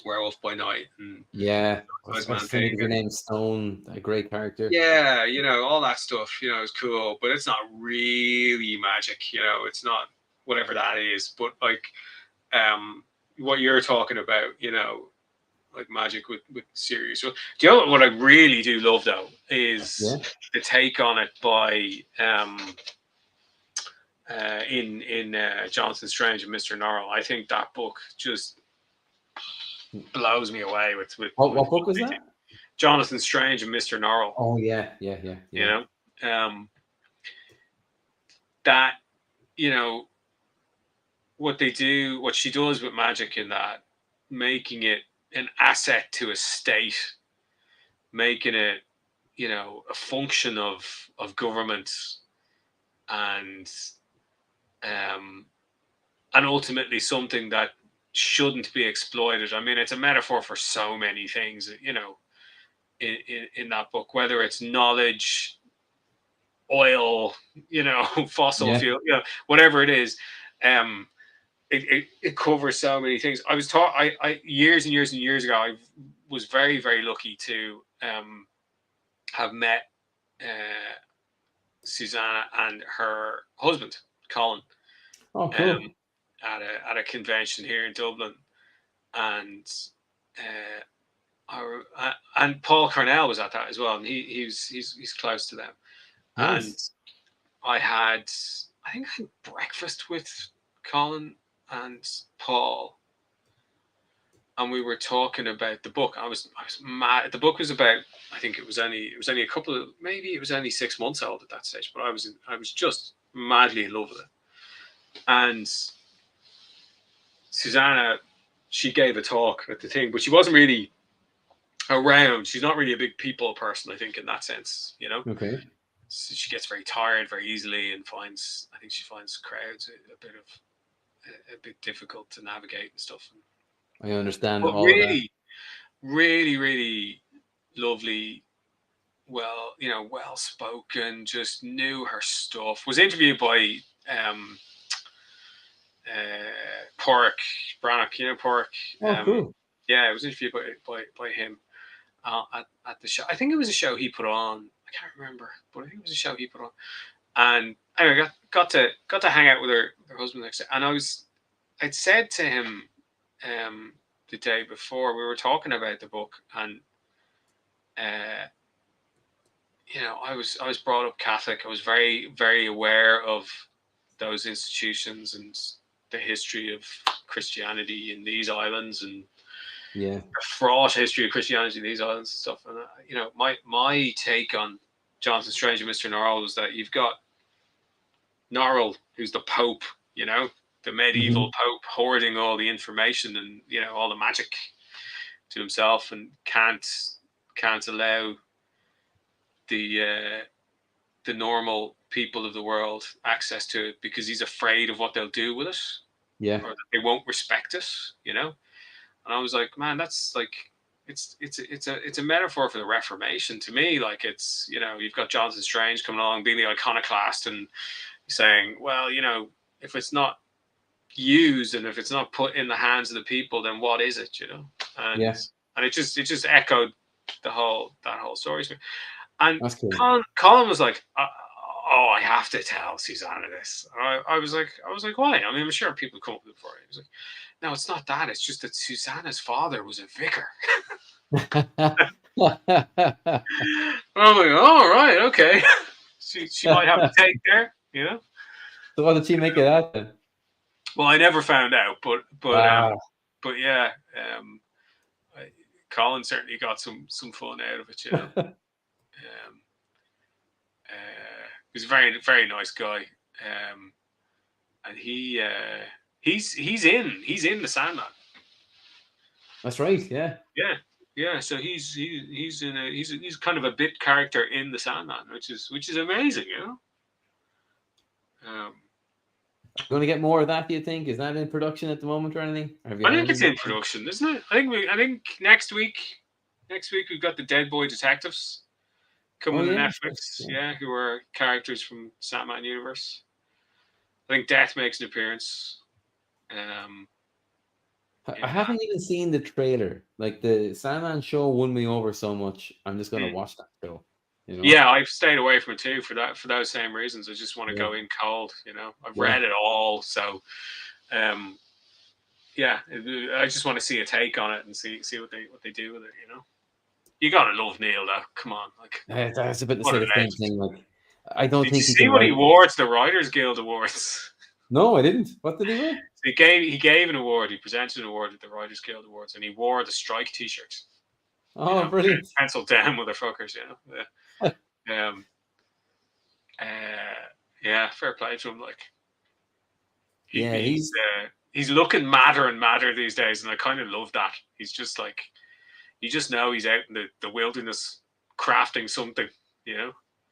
Werewolf by Night and Yeah, Wise I Man just think Thing, of your and name, Stone, a great character. yeah, you know, all that stuff, you know, is cool, but it's not really magic, you know, it's not whatever that is. But like what you're talking about, you know, like magic with serious. So, do you know what I really do love though is Yeah, the take on it by in Jonathan Strange and Mr. Norrell. I think that book just blows me away what book was that? Jonathan Strange and Mr. Norrell. Oh yeah, yeah, yeah, You yeah. know, that you know what she does with magic in that, making it an asset to a state, making it a function of government and um, and ultimately something that shouldn't be exploited. I mean, it's a metaphor for so many things, in that book, whether it's knowledge, oil, fossil Yeah. fuel, whatever it is. Um, it covers so many things. I was taught, I years and years and years ago, I was very, very lucky to have met uh, Susanna and her husband, Colin, Oh, um, cool. at a convention here in Dublin, and and Paul Cornell was at that as well, and he's close to them. And Nice. I think I had breakfast with Colin and Paul, and we were talking about the book. I was mad. The book was about, I think it was only a couple of, maybe it was only 6 months old at that stage, but I was just madly in love with it. And Susanna, she gave a talk at the thing, but she wasn't really around. She's not really a big people person, I think, in that sense, you know. Okay. So she gets very tired very easily and I think she finds crowds a bit difficult to navigate and stuff. I understand But all of that. really, really, really lovely, well, well spoken, just knew her stuff. Was interviewed by um Pork Brannock, Pork. Oh, cool. Yeah, it was interviewed by him at the show. I think it was a show he put on. I can't remember, but I think it was a show he put on. And anyway, got to hang out with her husband next day. And I'd said to him the day before, we were talking about the book, and I was brought up Catholic. I was very, very aware of those institutions and the history of Christianity in these islands, and Yeah. the fraught history of Christianity in these islands and stuff. And my take on Jonathan Strange and Mr. Norrell was that you've got Norrell, who's the Pope, the medieval Pope, hoarding all the information and all the magic to himself, and can't allow the normal people of the world access to it because he's afraid of what they'll do with it, Yeah. or that they won't respect it. And I was like, man, that's like, it's a metaphor for the Reformation to me. Like, it's you've got Jonathan Strange coming along, being the iconoclast, and saying, well, if it's not used and if it's not put in the hands of the people, then what is it? And Yeah. and it just echoed that whole story to me. And That's cool. Colin was like, "Oh, I have to tell Susanna this." I was like, "Why?" I mean, I'm sure people come up with it for you. He was like, "No, it's not that. It's just that Susanna's father was a vicar." I'm like, "Oh, right, okay." she might have a take there, So what did she make of that then? Well, I never found out, but yeah, Colin certainly got some fun out of it, he's a very, very nice guy, and he's in the Sandman. That's right. Yeah. Yeah. So he's kind of a bit character in the Sandman, which is amazing, Going to get more of that? Do you think? Is that in production at the moment or anything? Or have you I heard think it's anything? in production, isn't it? I think next week we've got the Dead Boy Detectives coming to Netflix. Yeah, who are characters from Sandman universe. I think Death makes an appearance. I haven't even seen the trailer. Like, the Sandman show won me over so much. I'm just going to watch that show. Yeah, I've stayed away from it too for those same reasons. I just want to go in cold. I've read it all, so yeah, I just want to see a take on it and see what they do with it. You gotta love Neil, though. Come on, like, I was about to what say a the same legend. thing. Like, I don't Did you think he see can what he write. wore to the Writers Guild Awards? No, I didn't. What did he wear? He gave an award. He presented an award at the Writers Guild Awards, and he wore the strike T-shirt. Oh, brilliant! Pencil down, motherfuckers. Yeah, fair play to him. Like, he's looking madder and madder these days, and I kind of love that. He's just like, you just know he's out in the wilderness crafting something,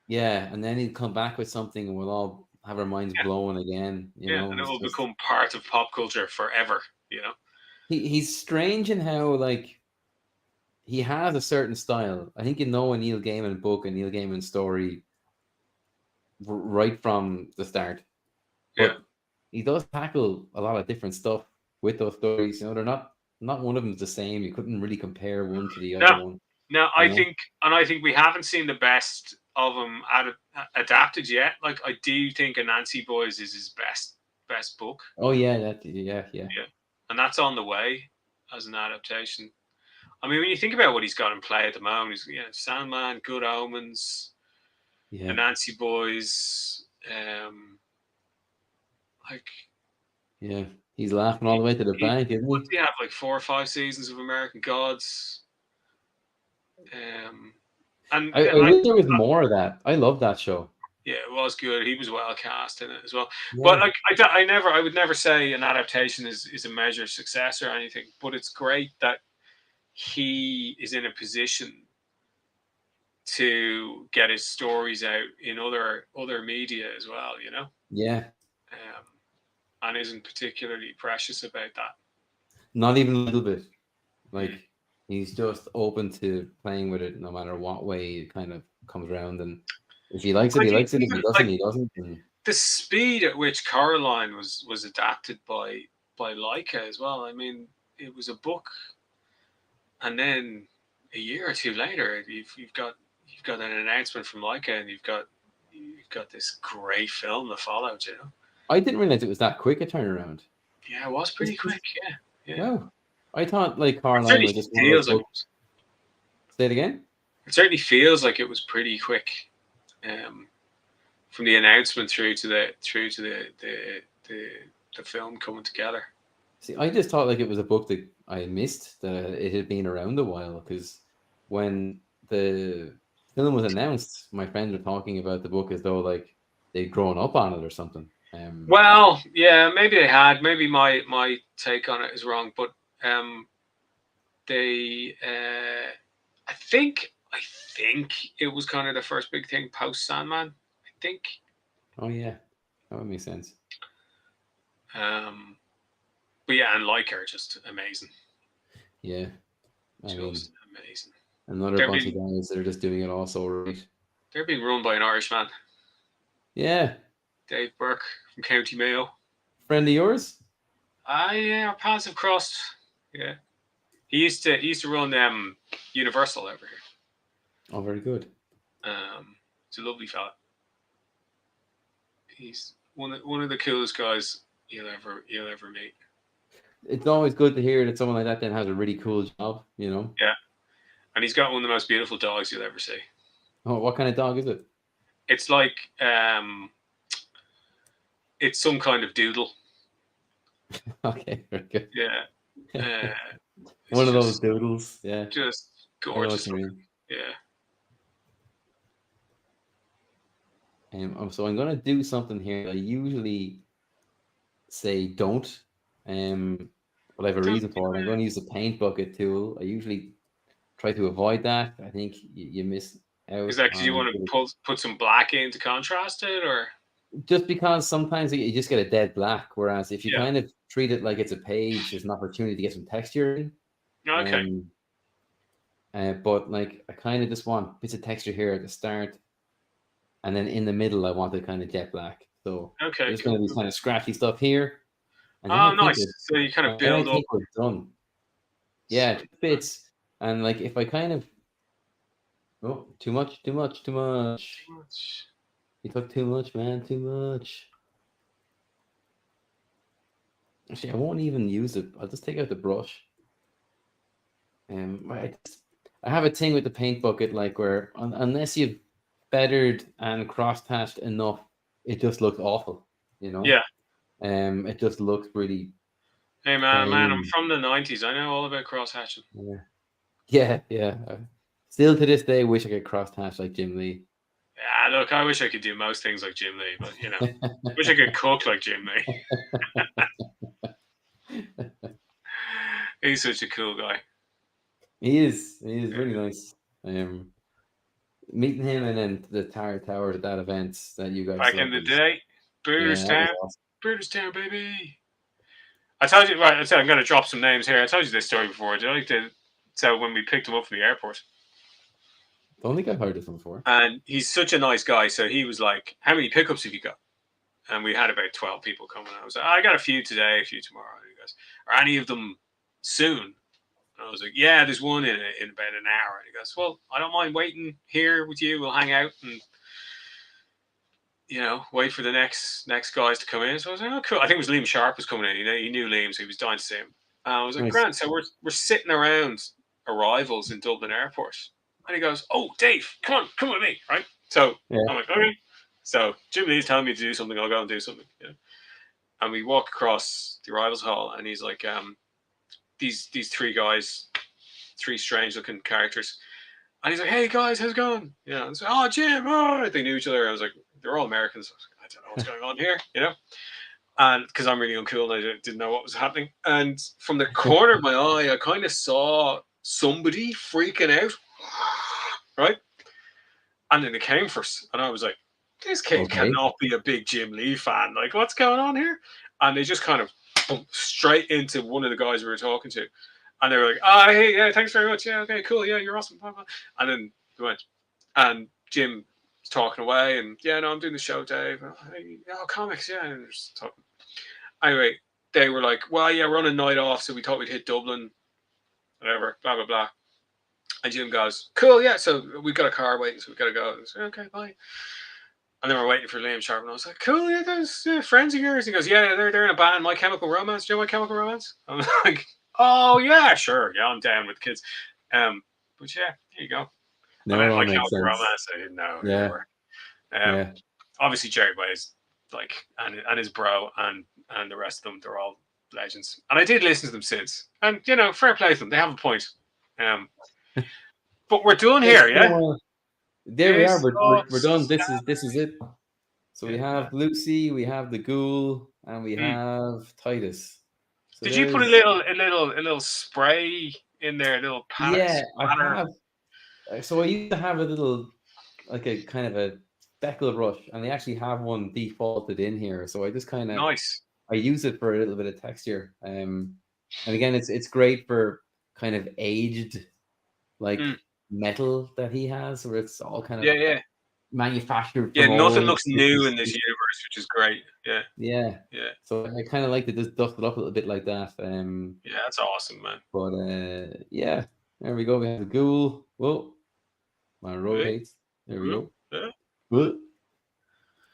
Yeah, and then he'd come back with something, and we'll all have our minds blown again. And it will become part of pop culture forever. He's strange in how, like, he has a certain style. I think a Neil Gaiman book and Neil Gaiman story right from the start. But he does tackle a lot of different stuff with those stories. They're not one of them is the same. You couldn't really compare one to the other one. No, I think we haven't seen the best of him adapted yet. Like, I do think Anansi Boys is his best book. Oh yeah, yeah, and that's on the way as an adaptation. I mean, when you think about what he's got in play at the moment, he's Sandman, Good Omens, Anansi Boys, like, Yeah, he's laughing all the way to the bank, isn't What he? did he have, like 4 or 5 seasons of American Gods? And I like, wish there was more of that. I love that show. yeah, it was good. He was well cast in it as well. But Yeah, like, I would never say an adaptation is a measure of success or anything. But it's great that he is in a position to get his stories out in other media as well. yeah. Um, and isn't particularly precious about that. Not even a little bit. Mm. Like he's just open to playing with it, no matter what way it kind of comes around. And if he likes it, Like he likes it. If even he doesn't, like he doesn't. And the speed at which Coraline was adapted by Leica as well. I mean, it was a book, and then a year or two later, you've got an announcement from Leica, and you've got this great film that followed. I didn't realize it was that quick a turnaround. Yeah, it was It's pretty just quick. Yeah. wow. I thought like It Caroline certainly was just one of those feels like books. Say it again. it certainly feels like it was pretty quick. Um, from the announcement through to the film coming together. See, I just thought like it was a book that I missed that it had been around a while because when the film was announced, my friends were talking about the book as though like they'd grown up on it or something. Well, yeah, maybe they had. Maybe my take on it is wrong, but they, I think it was kind of the first big thing post Sandman. I think, Oh yeah, that would make sense. um, but yeah, and like her, just amazing, Yeah, I mean, just amazing. another They're bunch of being guys that are just doing it all so right. they're being run by an Irishman, Yeah, Dave Burke from County Mayo. friend of yours? Yeah, our paths have crossed. Yeah, he used to run Universal over here. Oh, very good. He's a lovely fella. He's one of the coolest guys you'll ever meet. It's always good to hear that someone like that then has a really cool job. You know. Yeah, and he's got one of the most beautiful dogs you'll ever see. Oh, what kind of dog is it? It's like it's some kind of doodle. Okay, very good. Yeah, it's One of those just doodles. Yeah, just I know what gorgeous you looking. mean. Yeah. So I'm gonna do something here. I usually say don't, but I have a Don't reason for it. I'm going to use the paint bucket tool. I usually try to avoid that. I think you miss out Is that because you on want to put some black in to contrast it, or just because sometimes you just get a dead black. Whereas if you yeah? kind of treat it like it's a page, there's an opportunity to get some texture in. Okay, Um, but like I kind of just want bits of texture here at the start, and then in the middle I want it kind of jet black. So okay, there's going cool. to be kind of scratchy stuff here, and Oh, nice. So you kind of then I build up. think we're done. Yeah, So it fits. And like if I kind of oh too much, too much, too much. much. You took too much, man, too much. Actually, I won't even use it. I'll just take out the brush. I have a thing with the paint bucket, like where unless you've feathered and cross-hatched enough, it just looks awful. You know. Yeah. It just looks really Hey man, I'm plain. from the '90s. I know all about cross hatching. Yeah, yeah, yeah. Still to this day, wish I could cross-hatch like Jim Lee. Yeah, look, I wish I could do most things like Jim Lee, but wish I could cook like Jim Lee. He's such a cool guy. He is. He is Yeah. really nice. Meeting him and then the Tower Towers at that event that you guys Back saw in the was day, yeah, that was Booterstown, awesome. Booterstown, baby. I told you, right? I said I'm going to drop some names here. I told you this story before. Did I? So when we picked him up from the airport, Don't think I've heard this one before. and he's such a nice guy. So he was like, "How many pickups have you got?" And we had about 12 people coming. I was like, "I got a few today, a few tomorrow." And he goes, "Are any of them soon?" And I was like, "Yeah, there's one in about an hour." And he goes, "Well, I don't mind waiting here with you. We'll hang out and wait for the next guys to come in." So I was like, "Oh, cool." I think it was Liam Sharp was coming in. He knew Liam, so he was dying to see him. I was like, Nice. "Grant." So we're sitting around arrivals in Dublin Airport, and he goes, "Oh, Dave, come with me, right?" So Yeah. I'm like, "Okay." So Jim Lee's telling me to do something. I'll go and do something. and we walk across the arrivals hall, and he's like, these three guys, three strange looking characters, and he's like, "Hey guys, how's it going?" I was like, "Oh, Jim." Oh, they knew each other. I was like, "They're all Americans." I don't know what's going on here, and because I'm really uncool and I didn't know what was happening. And from the corner of my eye, I kind of saw somebody freaking out, right? And then it came for us, and I was like, "This kid cannot be a big Jim Lee fan. Like, what's going on here?" And they just kind of straight into one of the guys we were talking to, and they were like, "Oh, hey, yeah, thanks very much. Yeah, okay, cool. Yeah, you're awesome." And then they went, and Jim was talking away, and yeah, no, I'm doing the show, Dave. Hey, comics, yeah, and just talking. Anyway, they were like, "Well, yeah, we're on a night off, so we thought we'd hit Dublin, whatever, blah blah blah." And Jim goes, "Cool, yeah. So we've got a car waiting, so we gotta go." I said, "Okay, bye." And then we're waiting for Liam Sharp, and I was like, "Cool, yeah, those friends of yours." And he goes, "Yeah, they're in a band, My Chemical Romance. Do you know My Chemical Romance?" I'm like, "Oh yeah, sure, yeah, I'm down with the kids." But yeah, here you go. No, I met it all My makes Chemical sense. Romance. I didn't know who they Yeah, were. yeah. Obviously Jerry Blaze, like, and his bro, and the rest of them, they're all legends. And I did listen to them since, and fair play to them. They have a point. But we're done here, yeah. There we are. We're done. This Saturday. is it. So we have Lucy, we have the Ghoul, and we have Titus. So Did you put a little spray in there, a little panic yeah, I splatter? have. So I used to have a little, like a kind of a speckle brush, and they actually have one defaulted in here. So I just kind of Nice. I use it for a little bit of texture. And again, it's great for kind of aged like metal that he has, where it's all kind of Yeah. manufactured Yeah, from nothing old. looks new in this universe, which is great. Yeah. Yeah. Yeah. So I kind of like to just dust it up a little bit like that. Yeah, that's awesome, man. But yeah, there we go. We have the Ghoul. Whoa, mine rotates. There we go. Yeah. Whoa.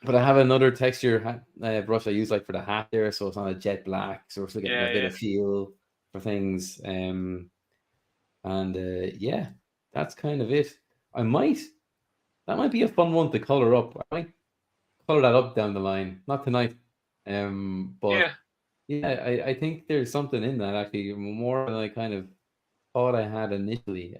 But I have another texture brush I use like for the hat there, so it's not a jet black, so we're still getting a bit of feel for things. And yeah, that's kind of it. That might be a fun one to color up. I might color that up down the line, not tonight. But yeah, I think there's something in that actually, more than I kind of thought I had initially.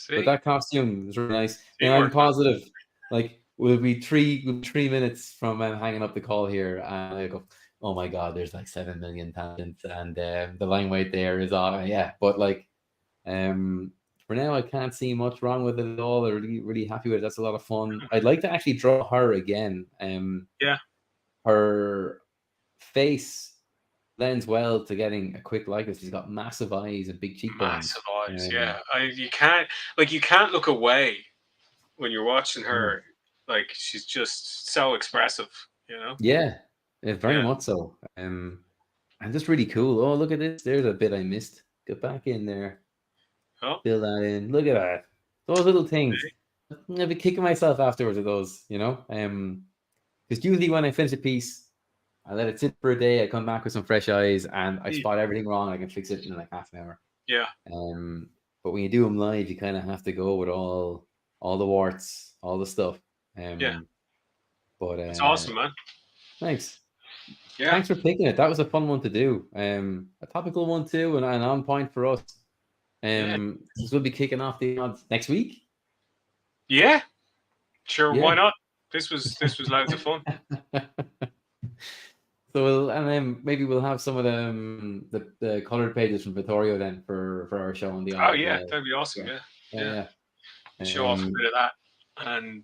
But that costume is really nice. And I'm positive, like, we'll be 3 minutes from hanging up the call here, and I go, "Oh my god, there's like 7 million tangents, and the line weight there is on." Yeah, but like, for now, I can't see much wrong with it at all. I'm really, really happy with it. That's a lot of fun. I'd like to actually draw her again. Her face lends well to getting a quick likeness. She's got massive eyes and big cheekbones. Massive eyes, yeah. You can't look away when you're watching her. Like, she's just so expressive, Yeah, very much so. And just really cool. Oh, look at this. There's a bit I missed. Get back in there. Oh. Fill that in. Look at that. Those little things. I'd be kicking myself afterwards with those, because usually when I finish a piece, I let it sit for a day. I come back with some fresh eyes, and I spot everything wrong. I can fix it in like half an hour. Yeah. But when you do them live, you kind of have to go with all the warts, all the stuff. But it's awesome, man. Thanks. Yeah. Thanks for picking it. That was a fun one to do. A topical one too, and an on point for us. This will be kicking off the odds next week. Yeah. Sure. Yeah. Why not? This was loads of fun. So and then maybe we'll have some of the colored pages from Vittorio then for our show on the odds. Oh yeah, that'd be awesome. Yeah. Show off a bit of that, and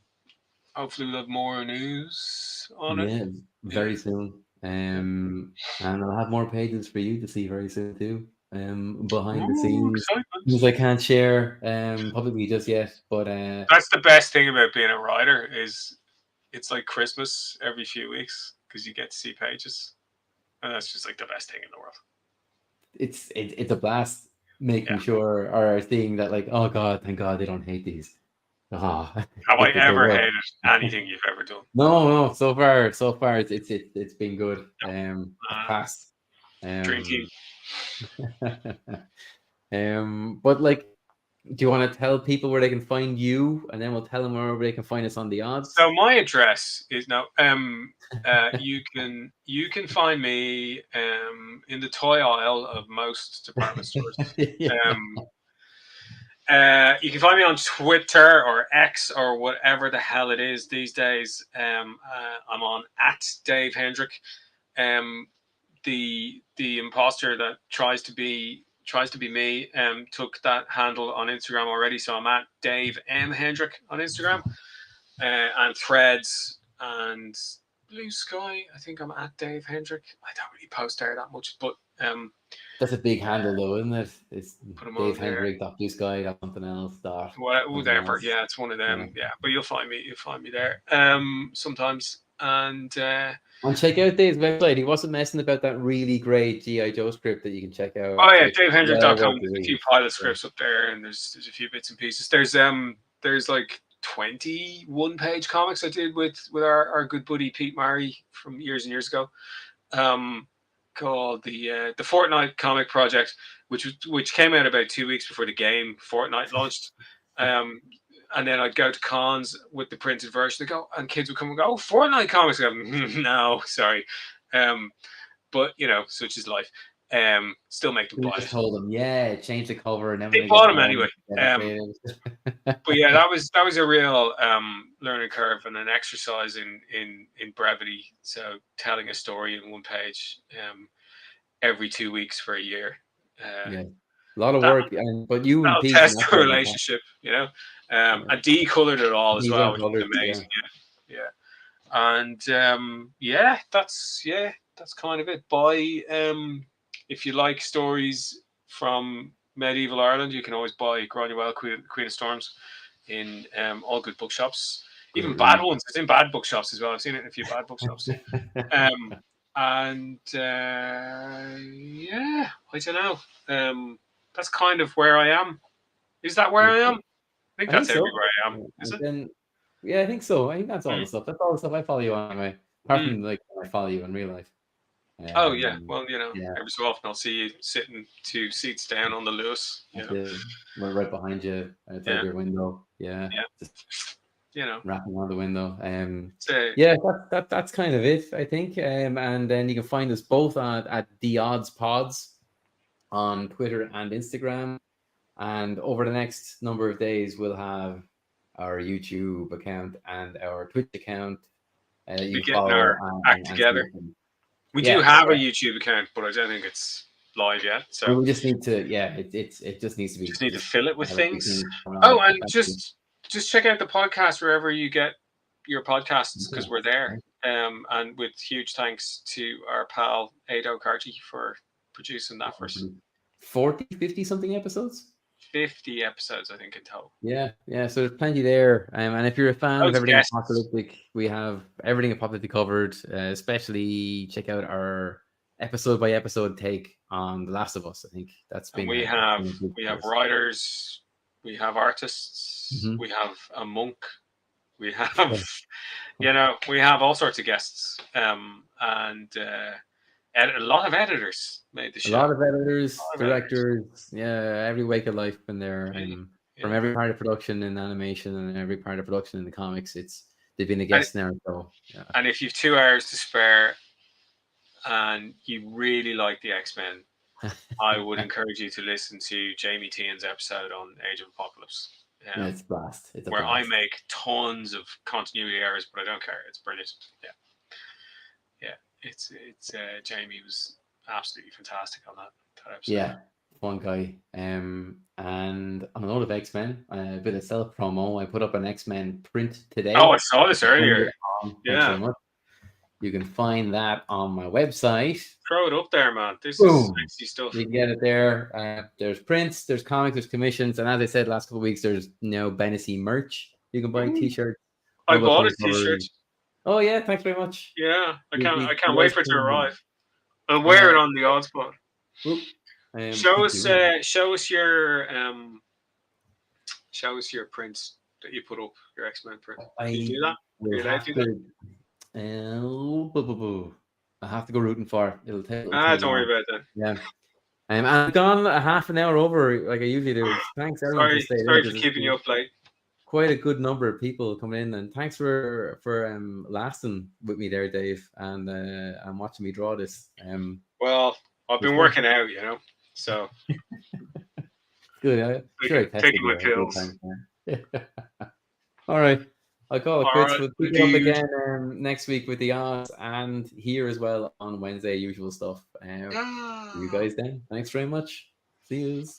hopefully we'll have more news on it. Yeah, very soon. And I'll have more pages for you to see very soon too. Behind the scenes, things I can't share publicly just yet. But that's the best thing about being a writer is it's like Christmas every few weeks because you get to see pages, and that's just like the best thing in the world. It's a blast making sure or seeing that, like, oh god, thank God they don't hate these. Have I ever hated anything you've ever done? No. So far it's been good. Past. Drinking. But like, Do you want to tell people where they can find you, and then we'll tell them where they can find us on the odds? So my address is now. You can find me in the toy aisle of most department stores. Yeah. Um, you can find me on Twitter or X or whatever the hell it is these days. I'm on at Dave Hendrick. The imposter that tries to be me took that handle on Instagram already, so I'm at Dave M Hendrick on Instagram, and Threads and Blue Sky. I think I'm at Dave Hendrick. I don't really post there that much, but That's a big handle, though, isn't it? It's put them Dave on there. Hendrick, Blue Sky, something else, something Whatever, else. yeah, it's one of them. Yeah, but you'll find me there sometimes, and check out Dave's website. He wasn't messing about that really great G.I. Joe script that you can check out. oh yeah, It's DaveHendrick.com. well worth the There's a read. few pilot scripts up there, and there's a few bits and pieces. There's like 21-page comics I did with our good buddy Pete Murray from years and years ago, called the Fortnite Comic Project, which came out about 2 weeks before the game Fortnite launched. And then I'd go to cons with the printed version. And kids would come and go, "Oh, Fortnite comics." I go, no, sorry. But such is life. Still make them You buy just it. told them, change the cover, and then They when bought get them anyway. But yeah, that was a real learning curve and an exercise in brevity. So telling a story in one page every 2 weeks for a year. Yeah, a lot of work, but you and That'll Pete test the relationship, and Dee colored it all as well, which is amazing. Yeah. And that's kind of it. Buy if you like stories from medieval Ireland, you can always buy Granuel Queen of Storms in all good bookshops. Even bad ones. It's in bad bookshops as well. I've seen it in a few bad bookshops. And I don't know. That's kind of where I am. Is that where I am? I think that's everywhere I am. Is it? Then, yeah, I think so. I think that's all the stuff. That's all the stuff I follow you on anyway. Apart from I follow you in real life. Oh yeah, well every so often I'll see you sitting 2 seats down on the Lewis. We're right behind you outside your window. Yeah. Just, wrapping on the window. That's kind of it, I think. And then you can find us both at The Odds Pods on Twitter and Instagram. And over the next number of days, we'll have our YouTube account and our Twitch account. You getting our act together. We do have a YouTube account, but I don't think it's live yet. So we just need to, it just needs to be. Just need to fill it with things. Oh, and just check out the podcast wherever you get your podcasts, because we're there. And with huge thanks to our pal Ado Carty for producing that for us. 40, 50 something episodes. 50 episodes, I think, in total. Yeah. So there's plenty there. And if you're a fan of everything apocalyptic, we have everything apocalyptic covered. Especially check out our episode by episode take on The Last of Us. I think that's been. And we have writers, we have artists, we have a monk, we have we have all sorts of guests, and a lot of editors made the show. A lot of editors, directors, every wake of life been there. From every part of production in animation and every part of production in the comics, they've been a guest now. So, and if you've 2 hours to spare and you really like the X-Men, I would encourage you to listen to Jamie Tian's episode on Age of Apocalypse. It's a blast. Where I make tons of continuity errors, but I don't care. It's brilliant. Yeah. It's Jamie was absolutely fantastic on that episode. Yeah, fun guy. And on a note of X-Men, a bit of self promo. I put up an X-Men print today. Oh, I saw this earlier. Yeah. You can find that on my website. Throw it up there, man. This is sexy stuff. You can get it there. There's prints, there's comics, there's commissions, and as I said last couple of weeks, there's Bennessy merch. You can buy T-shirts. I bought a T-shirt. Oh yeah, thanks very much. Yeah, I can't wait for it to arrive. I'll wear it on the Odds Pod. Show us your prints that you put up, your X-Men print. Can you do that? I have to go rooting for it. It'll take. Don't worry about that. Yeah. And I've gone a half an hour over like I usually do. Thanks everyone for staying in Sorry for because keeping you up late. quite a good number of people coming in, and thanks for lasting with me there, Dave, and watching me draw this. Well, I've been fun. working out, you know, so Good. Sure, I tested taking my you. Good, pills. thanks, all right, I'll call it All quits. right, We'll pick it up again next week with the odds, and here as well on Wednesday, usual stuff. See you guys then. Thanks very much. See yous.